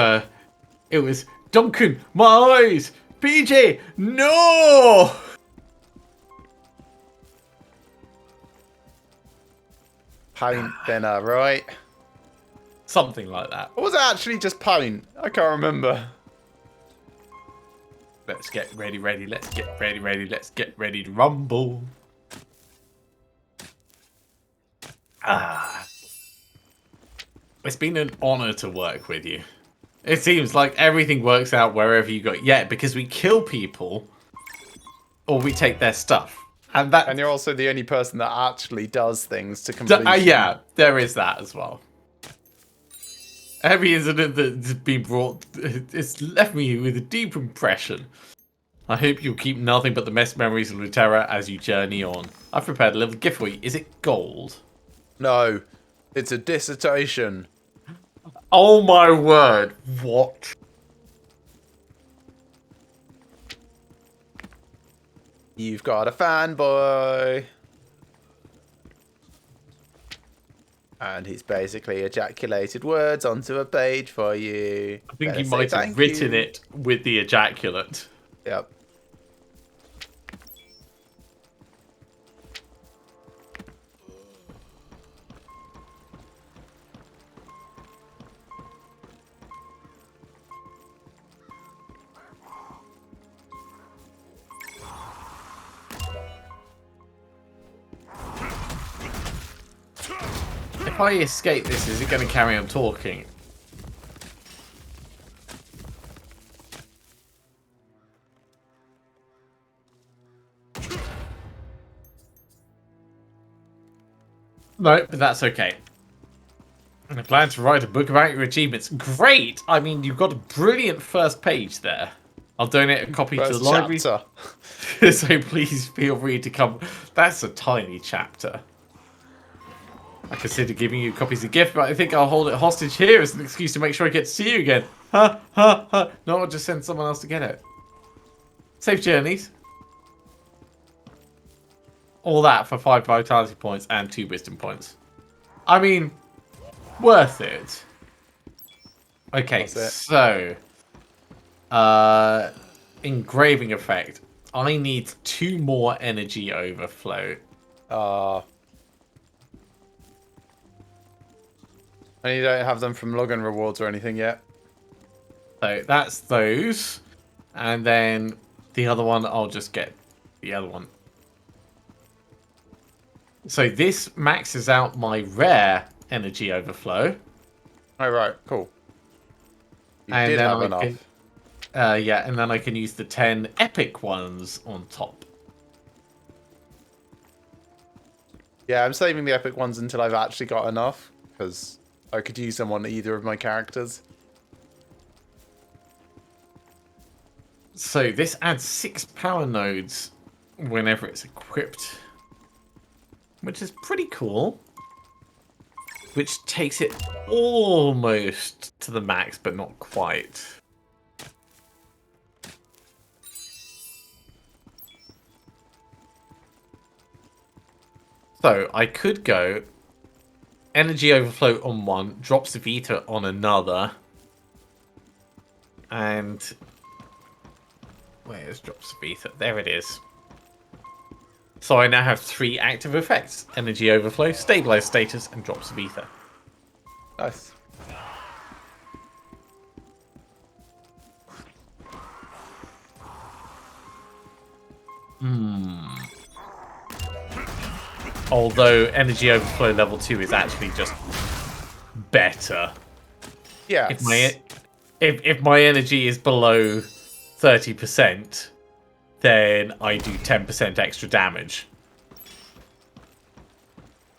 Speaker 1: Duncan, my eyes! PJ, no!
Speaker 2: Paint thinner, right?
Speaker 1: Something like that.
Speaker 2: Or was it actually just paint? I can't remember.
Speaker 1: Let's get ready, let's get ready, let's get ready to rumble. It's been an honor to work with you. It seems like everything works out wherever you go. Yeah, because we kill people or we take their stuff. And
Speaker 2: you're also the only person that actually does things to completion.
Speaker 1: Yeah, there is that as well. Every incident that's been brought, it's left me with a deep impression. I hope you'll keep nothing but the best memories of Lutera as you journey on. I've prepared a little gift for you. Is it gold?
Speaker 2: No, it's a dissertation.
Speaker 1: Oh my word, what?
Speaker 2: You've got a fanboy. And he's basically ejaculated words onto a page for you.
Speaker 1: I think
Speaker 2: Better
Speaker 1: he
Speaker 2: say
Speaker 1: might have
Speaker 2: thank
Speaker 1: written
Speaker 2: you.
Speaker 1: it with the ejaculate.
Speaker 2: Yep.
Speaker 1: If I escape this, is it going to carry on talking? No, but that's okay. And I plan to write a book about your achievements. Great! I mean, you've got a brilliant first page there. I'll donate a copy to the
Speaker 2: First
Speaker 1: library.
Speaker 2: chapter.
Speaker 1: So please feel free to come. That's a tiny chapter. I consider giving you copies as a gift, but I think I'll hold it hostage here as an excuse to make sure I get to see you again. Ha, ha, ha. No, I'll just send someone else to get it. Safe journeys. All that for 5 vitality points and 2 wisdom points. I mean, worth it. Okay, so... engraving effect. I need 2 more energy overflow.
Speaker 2: And you don't have them from login rewards or anything yet.
Speaker 1: So that's those. And then the other one, I'll just get the other one. So this maxes out my rare energy overflow.
Speaker 2: Oh, right. Cool. You
Speaker 1: And
Speaker 2: did
Speaker 1: then
Speaker 2: have
Speaker 1: I
Speaker 2: enough.
Speaker 1: Can, yeah, and then I can use the 10 epic ones on top.
Speaker 2: Yeah, I'm saving the epic ones until I've actually got enough. Because I could use them on either of my characters.
Speaker 1: So this adds 6 power nodes whenever it's equipped. Which is pretty cool. Which takes it almost to the max, but not quite. So I could go energy overflow on one, drops of Vita on another. And where's drops of Vita? There it is. So I now have 3 active effects. Energy overflow, stabilize status, and drops of ether.
Speaker 2: Nice.
Speaker 1: Although energy overflow level 2 is actually just better.
Speaker 2: Yeah.
Speaker 1: If my energy is below 30%, then I do 10% extra damage.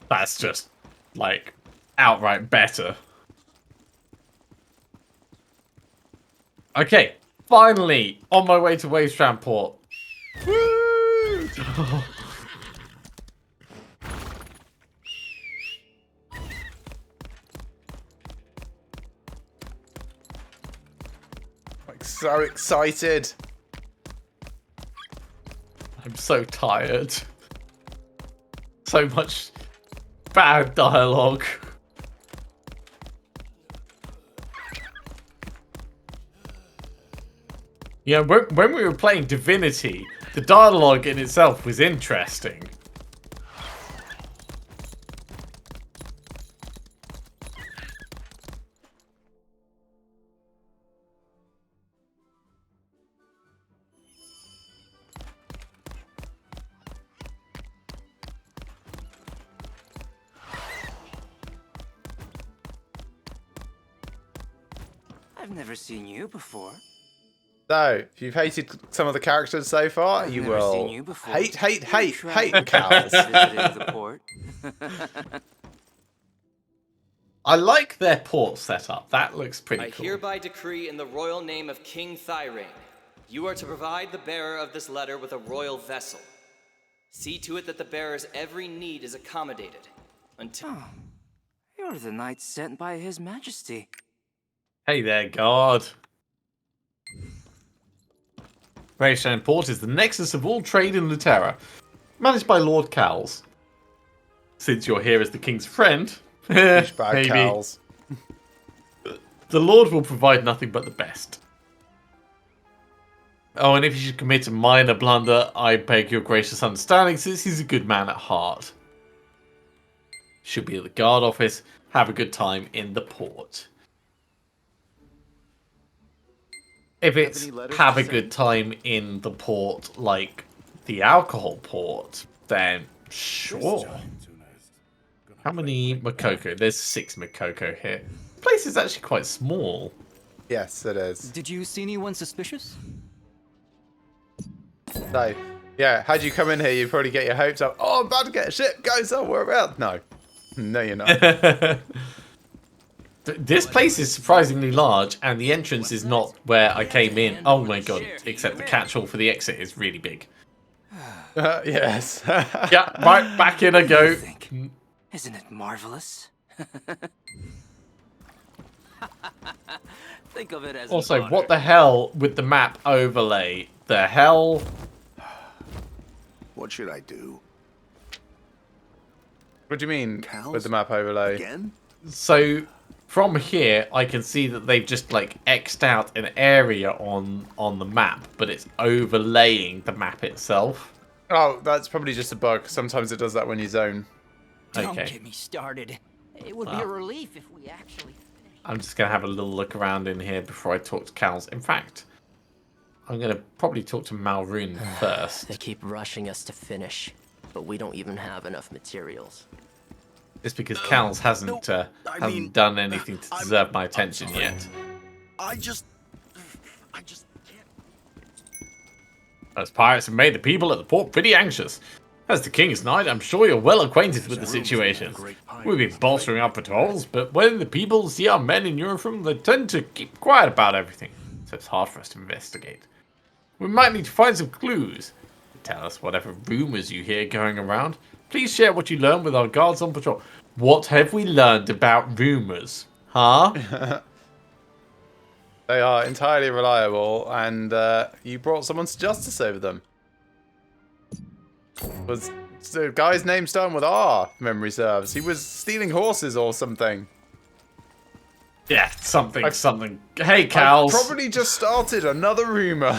Speaker 1: That's just, like, outright better. Okay, finally, on my way to Waves Transport. Woo!
Speaker 2: Like, so excited.
Speaker 1: I'm so tired. So much bad dialogue. Yeah, when we were playing Divinity, the dialogue in itself was interesting.
Speaker 12: I've never seen you before.
Speaker 2: So, if you've hated some of the characters so far, you
Speaker 12: never
Speaker 2: will
Speaker 12: seen you before.
Speaker 2: hate
Speaker 12: Traveled
Speaker 2: cows.
Speaker 12: visited the port.
Speaker 1: I like their port setup. That looks pretty
Speaker 17: I
Speaker 1: cool.
Speaker 17: hereby decree in the royal name of King Thyrane, you are to provide the bearer of this letter with a royal vessel. See to it that the bearer's every need is accommodated. Until
Speaker 12: You're the knight sent by His Majesty.
Speaker 1: Hey there, God. Gravesend Port is the nexus of all trade in Lutera, managed by Lord Cowles. Since you're here as the king's friend, maybe,
Speaker 2: Cowles.
Speaker 1: the Lord will provide nothing but the best. Oh, and if you should commit a minor blunder, I beg your gracious understanding, since he's a good man at heart. Should be at the guard office. Have a good time in the port. If it's have a good time in the port, like the alcohol port, then sure. How many Makoko? There's 6 Makoko here. The place is actually quite small.
Speaker 2: Yes, it is.
Speaker 18: Did you see anyone suspicious?
Speaker 2: So, yeah, had you come in here, you'd probably get your hopes up. Oh, I'm about to get a ship. Go somewhere else. No. No, you're not.
Speaker 1: This place is surprisingly large, and the entrance is not where I came in. Oh my god, except the catch-all for the exit is really big.
Speaker 2: Yes.
Speaker 1: Yeah, right, back in I go.
Speaker 12: Isn't it marvelous? Think of it as
Speaker 1: Also, what the hell with the map overlay? The hell?
Speaker 11: What should I do?
Speaker 2: What do you mean with the map overlay?
Speaker 11: Again?
Speaker 1: So, from here, I can see that they've just like X'd out an area on the map, but it's overlaying the map itself.
Speaker 2: Oh, that's probably just a bug. Sometimes it does that when you zone.
Speaker 12: Don't
Speaker 1: Okay.
Speaker 12: get me started. It would be a relief if we actually finished.
Speaker 1: I'm just going to have a little look around in here before I talk to Cowles. In fact, I'm going to probably talk to Malrune first.
Speaker 19: They keep rushing us to finish, but we don't even have enough materials.
Speaker 1: It's because Cowles hasn't done anything to deserve my attention yet.
Speaker 11: I just
Speaker 1: Those pirates have made the people at the port pretty anxious. As the King's Knight, I'm sure you're well acquainted with the situation. We've been bolstering our patrols, but when the people see our men in uniform, they tend to keep quiet about everything, so it's hard for us to investigate. We might need to find some clues. Tell us whatever rumors you hear going around. Please share what you learn with our guards on patrol. What have we learned about rumors? Huh?
Speaker 2: They are entirely reliable, and you brought someone to justice over them. Was the guy's name starting with R, if memory serves? He was stealing horses or something.
Speaker 1: Yeah, something. Hey, Cowles.
Speaker 2: I probably just started another rumor.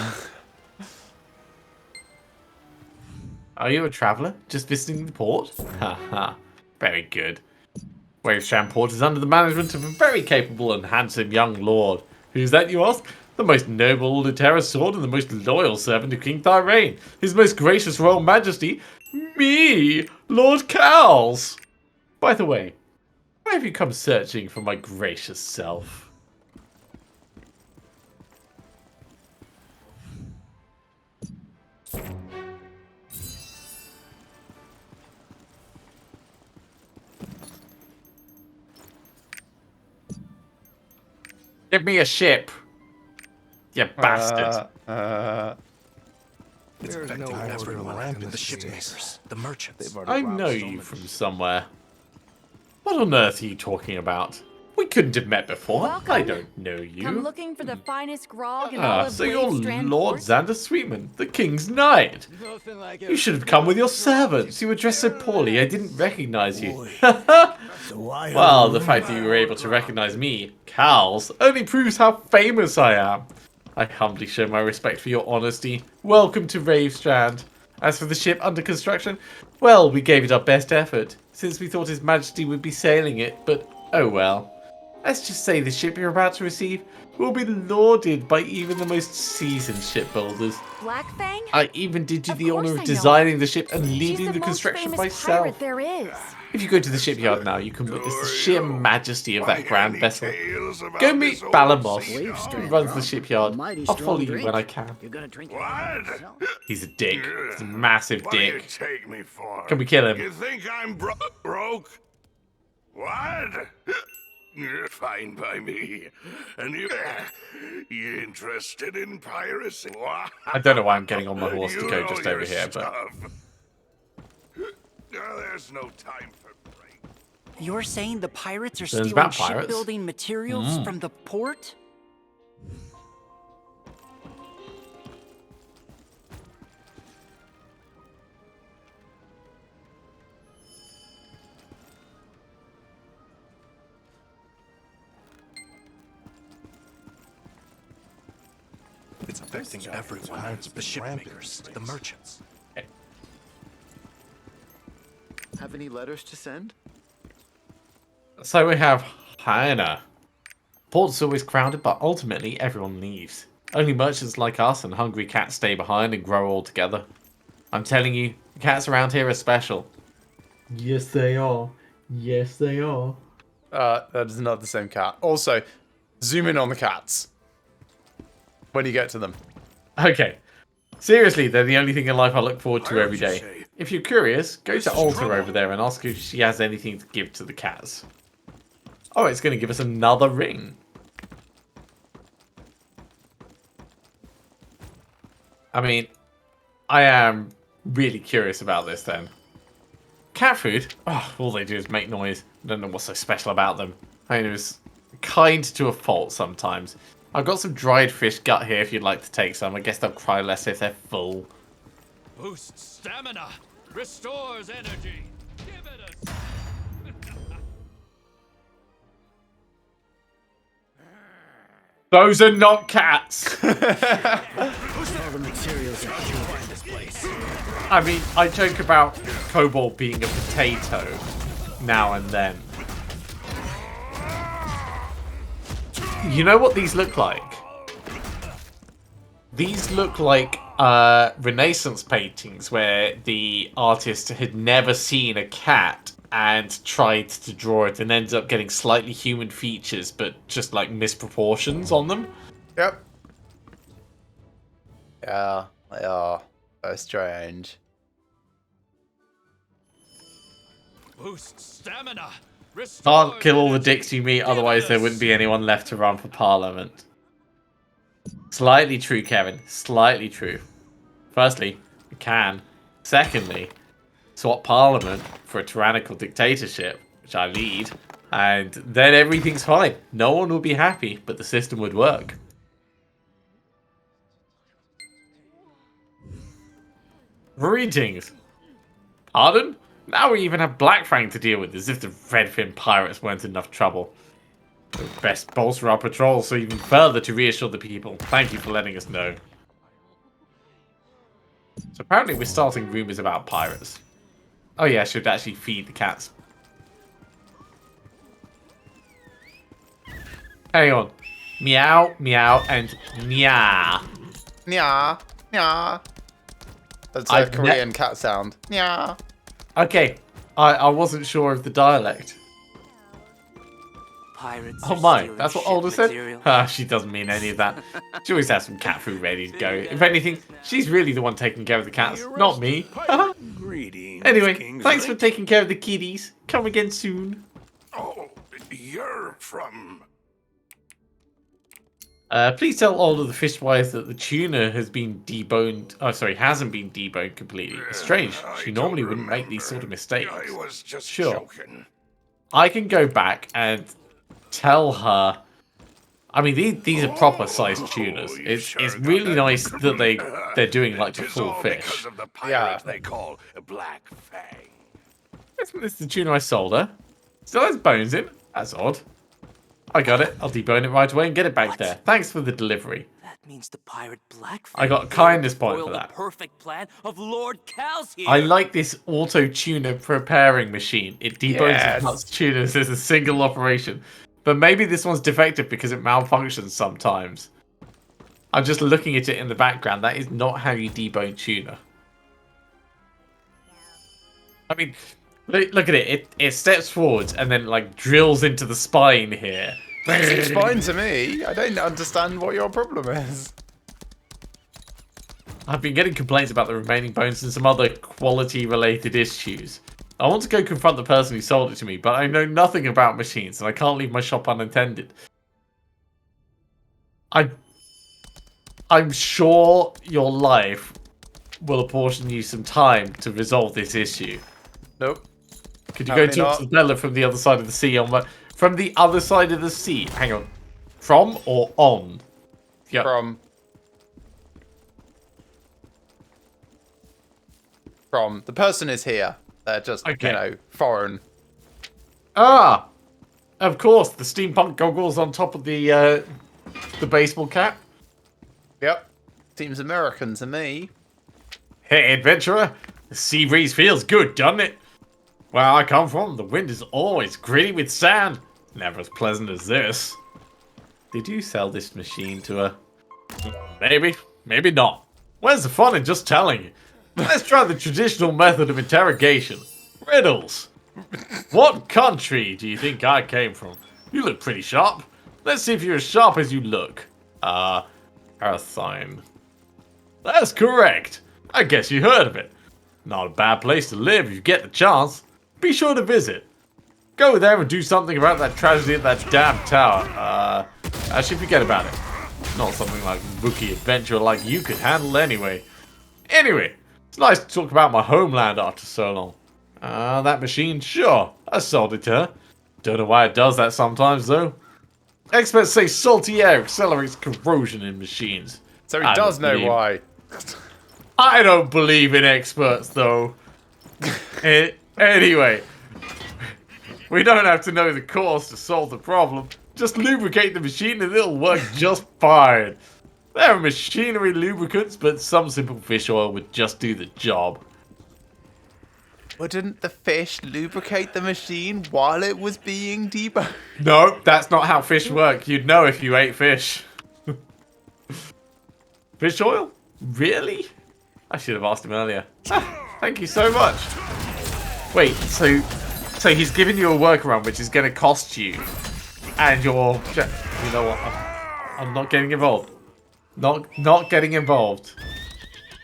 Speaker 1: Are you a traveller? Just visiting the port? Haha. Very good. Wavesham Port is under the management of a very capable and handsome young lord. Who's that, you ask? The most noble Lutera sword and the most loyal servant of King Thirain. His most gracious royal majesty, me, Lord Cowles. By the way, why have you come searching for my gracious self? Give me a ship. You bastard.
Speaker 8: There's no everyone left in the shipmakers, the merchants.
Speaker 1: I know you from somewhere. What on earth are you talking about? We couldn't have met before.
Speaker 7: Welcome.
Speaker 1: I don't know you.
Speaker 7: I'm looking for the finest grog in all
Speaker 1: Ah,
Speaker 7: of
Speaker 1: so you're
Speaker 7: Wavestrand
Speaker 1: Lord
Speaker 7: Port?
Speaker 1: Xander Sweetman, the King's Knight. You should have come with your servants. You were dressed so poorly, I didn't recognize you. Well, the fact that you were able to recognize me, Cowles, only proves how famous I am. I humbly show my respect for your honesty. Welcome to Ravestrand. As for the ship under construction, well, we gave it our best effort, since we thought His Majesty would be sailing it, but oh well. Let's just say the ship you're about to receive will be lauded by even the most seasoned shipbuilders.
Speaker 7: Blackfang?
Speaker 1: I even did you
Speaker 7: Of
Speaker 1: the honor
Speaker 7: course
Speaker 1: of
Speaker 7: I know
Speaker 1: designing the ship and
Speaker 7: She's
Speaker 1: leading the
Speaker 7: most
Speaker 1: construction
Speaker 7: famous
Speaker 1: myself.
Speaker 7: pirate there is.
Speaker 1: If you go to the shipyard now, you can witness the sheer majesty of that grand vessel. Go meet Balamos, who runs the shipyard. I'll follow you when I can.
Speaker 14: You're gonna drink
Speaker 1: He's a dick. He's a massive
Speaker 11: What do you
Speaker 1: dick.
Speaker 11: take me for?
Speaker 1: Can we kill him?
Speaker 11: You think I'm broke? What? You're fine by me. And you interested in piracy?
Speaker 1: I don't know why I'm getting on my horse to
Speaker 11: You
Speaker 1: go
Speaker 11: know
Speaker 1: just over
Speaker 11: your
Speaker 1: here, but
Speaker 11: stuff. There's no time for break.
Speaker 12: You're saying the pirates are
Speaker 1: Sounds
Speaker 12: stealing
Speaker 1: about pirates.
Speaker 12: shipbuilding materials from the port?
Speaker 8: affecting everyone. The shipmakers, the merchants.
Speaker 20: Have any letters to send?
Speaker 1: So we have Hannah. Port's always crowded, but ultimately everyone leaves. Only merchants like us and hungry cats stay behind and grow all together. I'm telling you, the cats around here are special. Yes, they are. Yes, they are.
Speaker 2: That is not the same cat. Also, zoom in on the cats when you get to them.
Speaker 1: Okay. Seriously, they're the only thing in life I look forward to every day. If you're curious, go to Alta over there and ask if she has anything to give to the cats. Oh, it's going to give us another ring. I mean, I am really curious about this then. Cat food? Oh, all they do is make noise. I don't know what's so special about them. I mean, it was kind to a fault sometimes. I've got some dried fish gut here if you'd like to take some. I guess they'll cry less if they're full.
Speaker 8: Boosts stamina, restores energy. Give it a...
Speaker 1: Those are not cats!
Speaker 14: All the materials are here. This place.
Speaker 1: I mean, I joke about Cobalt being a potato now and then. You know what these look like? These look like Renaissance paintings where the artist had never seen a cat and tried to draw it and ends up getting slightly human features but just like misproportions on them.
Speaker 2: Yep. Yeah, they are. So strange.
Speaker 8: Boosts stamina.
Speaker 1: Can't kill all the dicks you meet, otherwise there wouldn't be anyone left to run for Parliament. Slightly true, Kevin. Slightly true. Firstly, we can. Secondly, swap Parliament for a tyrannical dictatorship, which I lead, and then everything's fine. No one will be happy, but the system would work. Greetings. Pardon? Now we even have Blackfang to deal with, as if the Redfin pirates weren't enough trouble. We best bolster our patrols so even further to reassure the people. Thank you for letting us know. So apparently we're starting rumours about pirates. Oh yeah, I should actually feed the cats. Hang on. Meow, meow, and meow.
Speaker 2: Nya, nya. That's a Korean cat sound. Nya.
Speaker 1: Okay, I wasn't sure of the dialect.
Speaker 12: Pirates
Speaker 1: Oh my, that's what Alda said? Ah, she doesn't mean any of that. She always has some cat food ready to go. If anything, she's really the one taking care of the cats, not me. Anyway, thanks for taking care of the kitties. Come again soon.
Speaker 11: Oh, you're from...
Speaker 1: Please tell all of the fishwives that the tuna has been deboned. Oh, sorry, hasn't been deboned completely. It's strange. She normally wouldn't make these sort of mistakes.
Speaker 11: I was just
Speaker 1: sure.
Speaker 11: joking.
Speaker 1: I can go back and tell her. I mean, these are proper sized tunas. It's really nice that they're doing like the full fish.
Speaker 11: Of the pirate they call Black Fang.
Speaker 1: Isn't this the tuna I sold her? Still has bones in. That's odd. I got it. I'll debone it right away and get it back there. Thanks for the delivery.
Speaker 12: That means the pirate Black
Speaker 1: I got a kindness point for
Speaker 12: the
Speaker 1: that.
Speaker 12: perfect plan of Lord Cal's here.
Speaker 1: I like this auto tuna preparing machine. It debones as much tunas as a single operation. But maybe this one's defective because it malfunctions sometimes. I'm just looking at it in the background. That is not how you debone tuna. I mean, look at it. It steps forwards and then like drills into the spine here.
Speaker 2: Seems fine to me. I don't understand what your problem is.
Speaker 1: I've been getting complaints about the remaining bones and some other quality-related issues. I want to go confront the person who sold it to me, but I know nothing about machines, and I can't leave my shop unattended. I'm sure your life will apportion you some time to resolve this issue.
Speaker 2: Nope.
Speaker 1: Could you go talk to Bella from the other side of the sea from the other side of the sea? Hang on. From or on? Yep.
Speaker 2: From. The person is here. They're just, you know, foreign.
Speaker 1: Ah! Of course, the steampunk goggles on top of the baseball cap.
Speaker 2: Yep. Seems American to me.
Speaker 1: Hey, adventurer. The sea breeze feels good, doesn't it? Where I come from, the wind is always gritty with sand. Never as pleasant as this. Did you sell this machine to her? Maybe, maybe not. Where's the fun in just telling you? Let's try the traditional method of interrogation. Riddles. What country do you think I came from? You look pretty sharp. Let's see if you're as sharp as you look. Earthsign. That's correct. I guess you heard of it. Not a bad place to live if you get the chance. Be sure to visit. Go there and do something about that tragedy at that damn tower. Actually forget about it. Not something like rookie adventurer like you could handle anyway. Anyway, it's nice to talk about my homeland after so long. That machine, sure, I sold it to her. Don't know why it does that sometimes though. Experts say salty air accelerates corrosion in machines.
Speaker 2: So he does know why.
Speaker 1: I don't believe in experts though. Anyway, we don't have to know the cause to solve the problem. Just lubricate the machine and it'll work just fine. There are machinery lubricants, but some simple fish oil would just do the job.
Speaker 2: Wouldn't the fish lubricate the machine while it was being deboned?
Speaker 1: No, that's not how fish work. You'd know if you ate fish. Fish oil? Really? I should have asked him earlier. Thank you so much. Wait, so he's giving you a workaround which is going to cost you, and you're, you know what? I'm not getting involved. Not getting involved.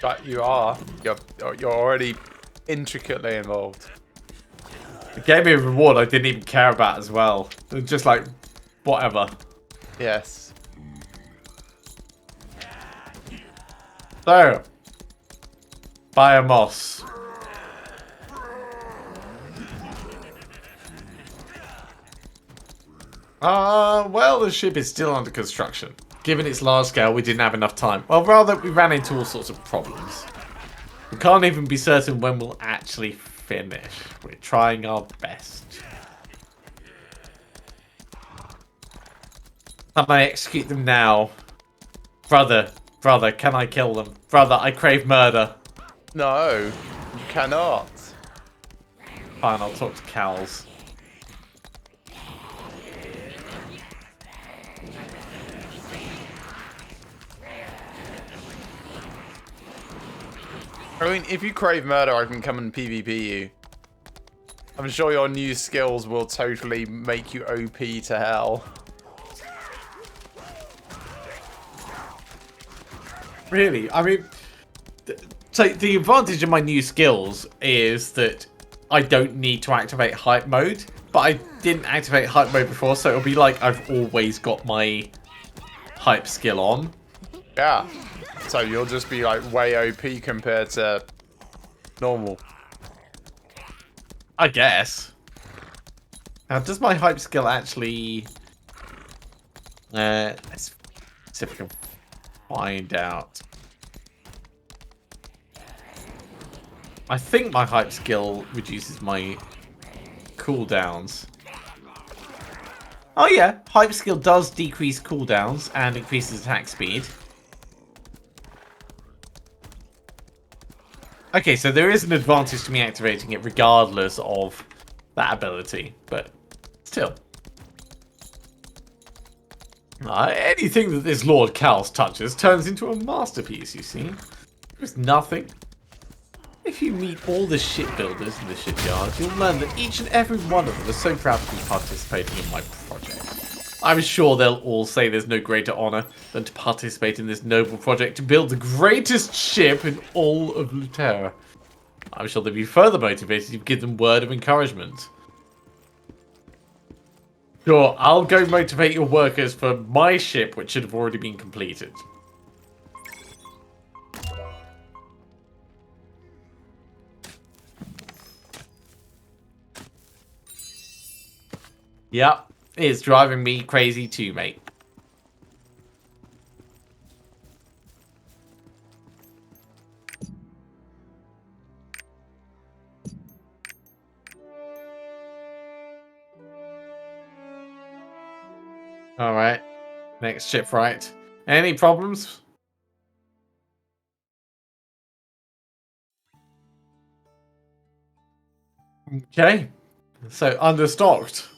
Speaker 2: But you are. You're already intricately involved.
Speaker 1: It gave me a reward I didn't even care about as well. Just like, whatever.
Speaker 2: Yes.
Speaker 1: So, Biomoss. Well, the ship is still under construction. Given its large scale, we didn't have enough time. Well, rather, we ran into all sorts of problems. We can't even be certain when we'll actually finish. We're trying our best. Can I execute them now? Brother, can I kill them? Brother, I crave murder.
Speaker 2: No, you cannot.
Speaker 1: Fine, I'll talk to Cowls.
Speaker 2: I mean, if you crave murder, I can come and PvP you. I'm sure your new skills will totally make you OP to hell.
Speaker 1: Really? I mean, so the advantage of my new skills is that I don't need to activate hype mode, but I didn't activate hype mode before, so it'll be like I've always got my hype skill on.
Speaker 2: Yeah. So you'll just be like way OP compared to normal.
Speaker 1: I guess. Now, does my hype skill actually... let's see if we can find out. I think my hype skill reduces my cooldowns. Oh yeah, hype skill does decrease cooldowns and increases attack speed. Okay, so there is an advantage to me activating it regardless of that ability, but still. Anything that this Lord Cowles touches turns into a masterpiece, you see. There's nothing. If you meet all the shipbuilders in the shipyard, you'll learn that each and every one of them are so proud to be participating in my project. I'm sure they'll all say there's no greater honor than to participate in this noble project to build the greatest ship in all of Lutera. I'm sure they'll be further motivated if you give them word of encouragement. Sure, I'll go motivate your workers for my ship, which should have already been completed. Yep, it's driving me crazy too, mate. Alright, next ship right. Any problems? Okay. So, understocked.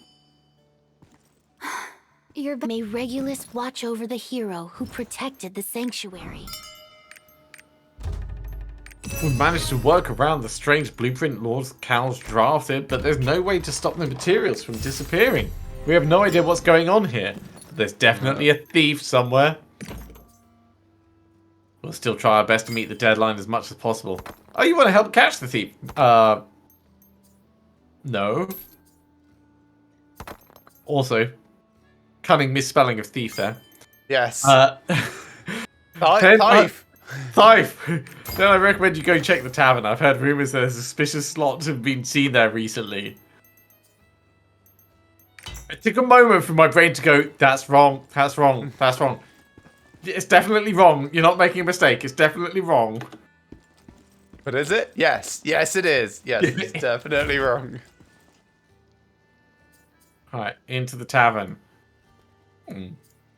Speaker 5: May Regulus watch over the hero who protected the sanctuary.
Speaker 1: We've managed to work around the strange blueprint Lord Cal's drafted, but there's no way to stop the materials from disappearing. We have no idea what's going on here, but there's definitely a thief somewhere. We'll still try our best to meet the deadline as much as possible. Oh, you want to help catch the thief? No. Also, cunning misspelling of thief there.
Speaker 2: Yes.
Speaker 1: Thief. Thief. Then I recommend you go check the tavern. I've heard rumours that there's suspicious slots have been seen there recently. It took a moment for my brain to go, that's wrong, that's wrong, that's wrong. It's definitely wrong. You're not making a mistake. It's definitely wrong.
Speaker 2: But is it? Yes. Yes, it is. Yes, it's definitely wrong.
Speaker 1: Alright, into the tavern.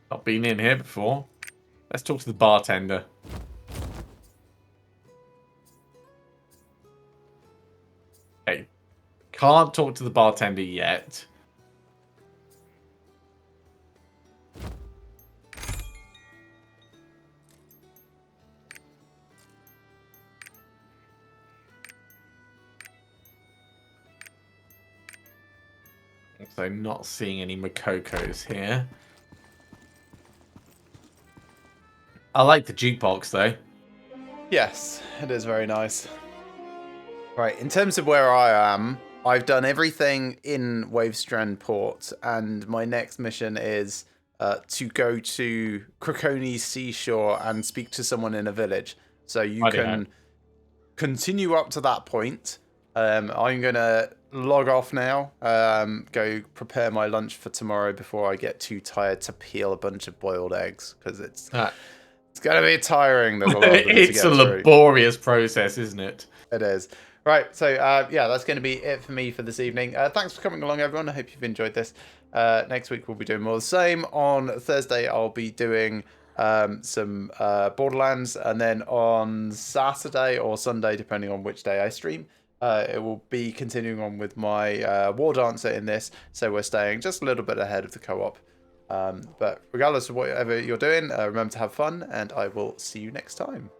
Speaker 1: Not been in here before. Let's talk to the bartender. Okay. Can't talk to the bartender yet. So not seeing any Makokos here. I like the jukebox though.
Speaker 2: Yes, it is very nice. Right, in terms of where I am, I've done everything in Wavestrand Port, and my next mission is to go to Croconi's seashore and speak to someone in a village. So you can continue up to that point. I'm going to log off now, go prepare my lunch for tomorrow before I get too tired to peel a bunch of boiled eggs, because it's going to be tiring. There's a lot of them to
Speaker 1: it's
Speaker 2: get
Speaker 1: a
Speaker 2: through.
Speaker 1: laborious process, isn't it?
Speaker 2: It is. Right, so yeah, that's going to be it for me for this evening. Thanks for coming along, everyone. I hope you've enjoyed this. Next week, we'll be doing more of the same. On Thursday, I'll be doing some Borderlands. And then on Saturday or Sunday, depending on which day I stream, it will be continuing on with my War Dancer in this. So we're staying just a little bit ahead of the co-op. But regardless of whatever you're doing, remember to have fun, and I will see you next time.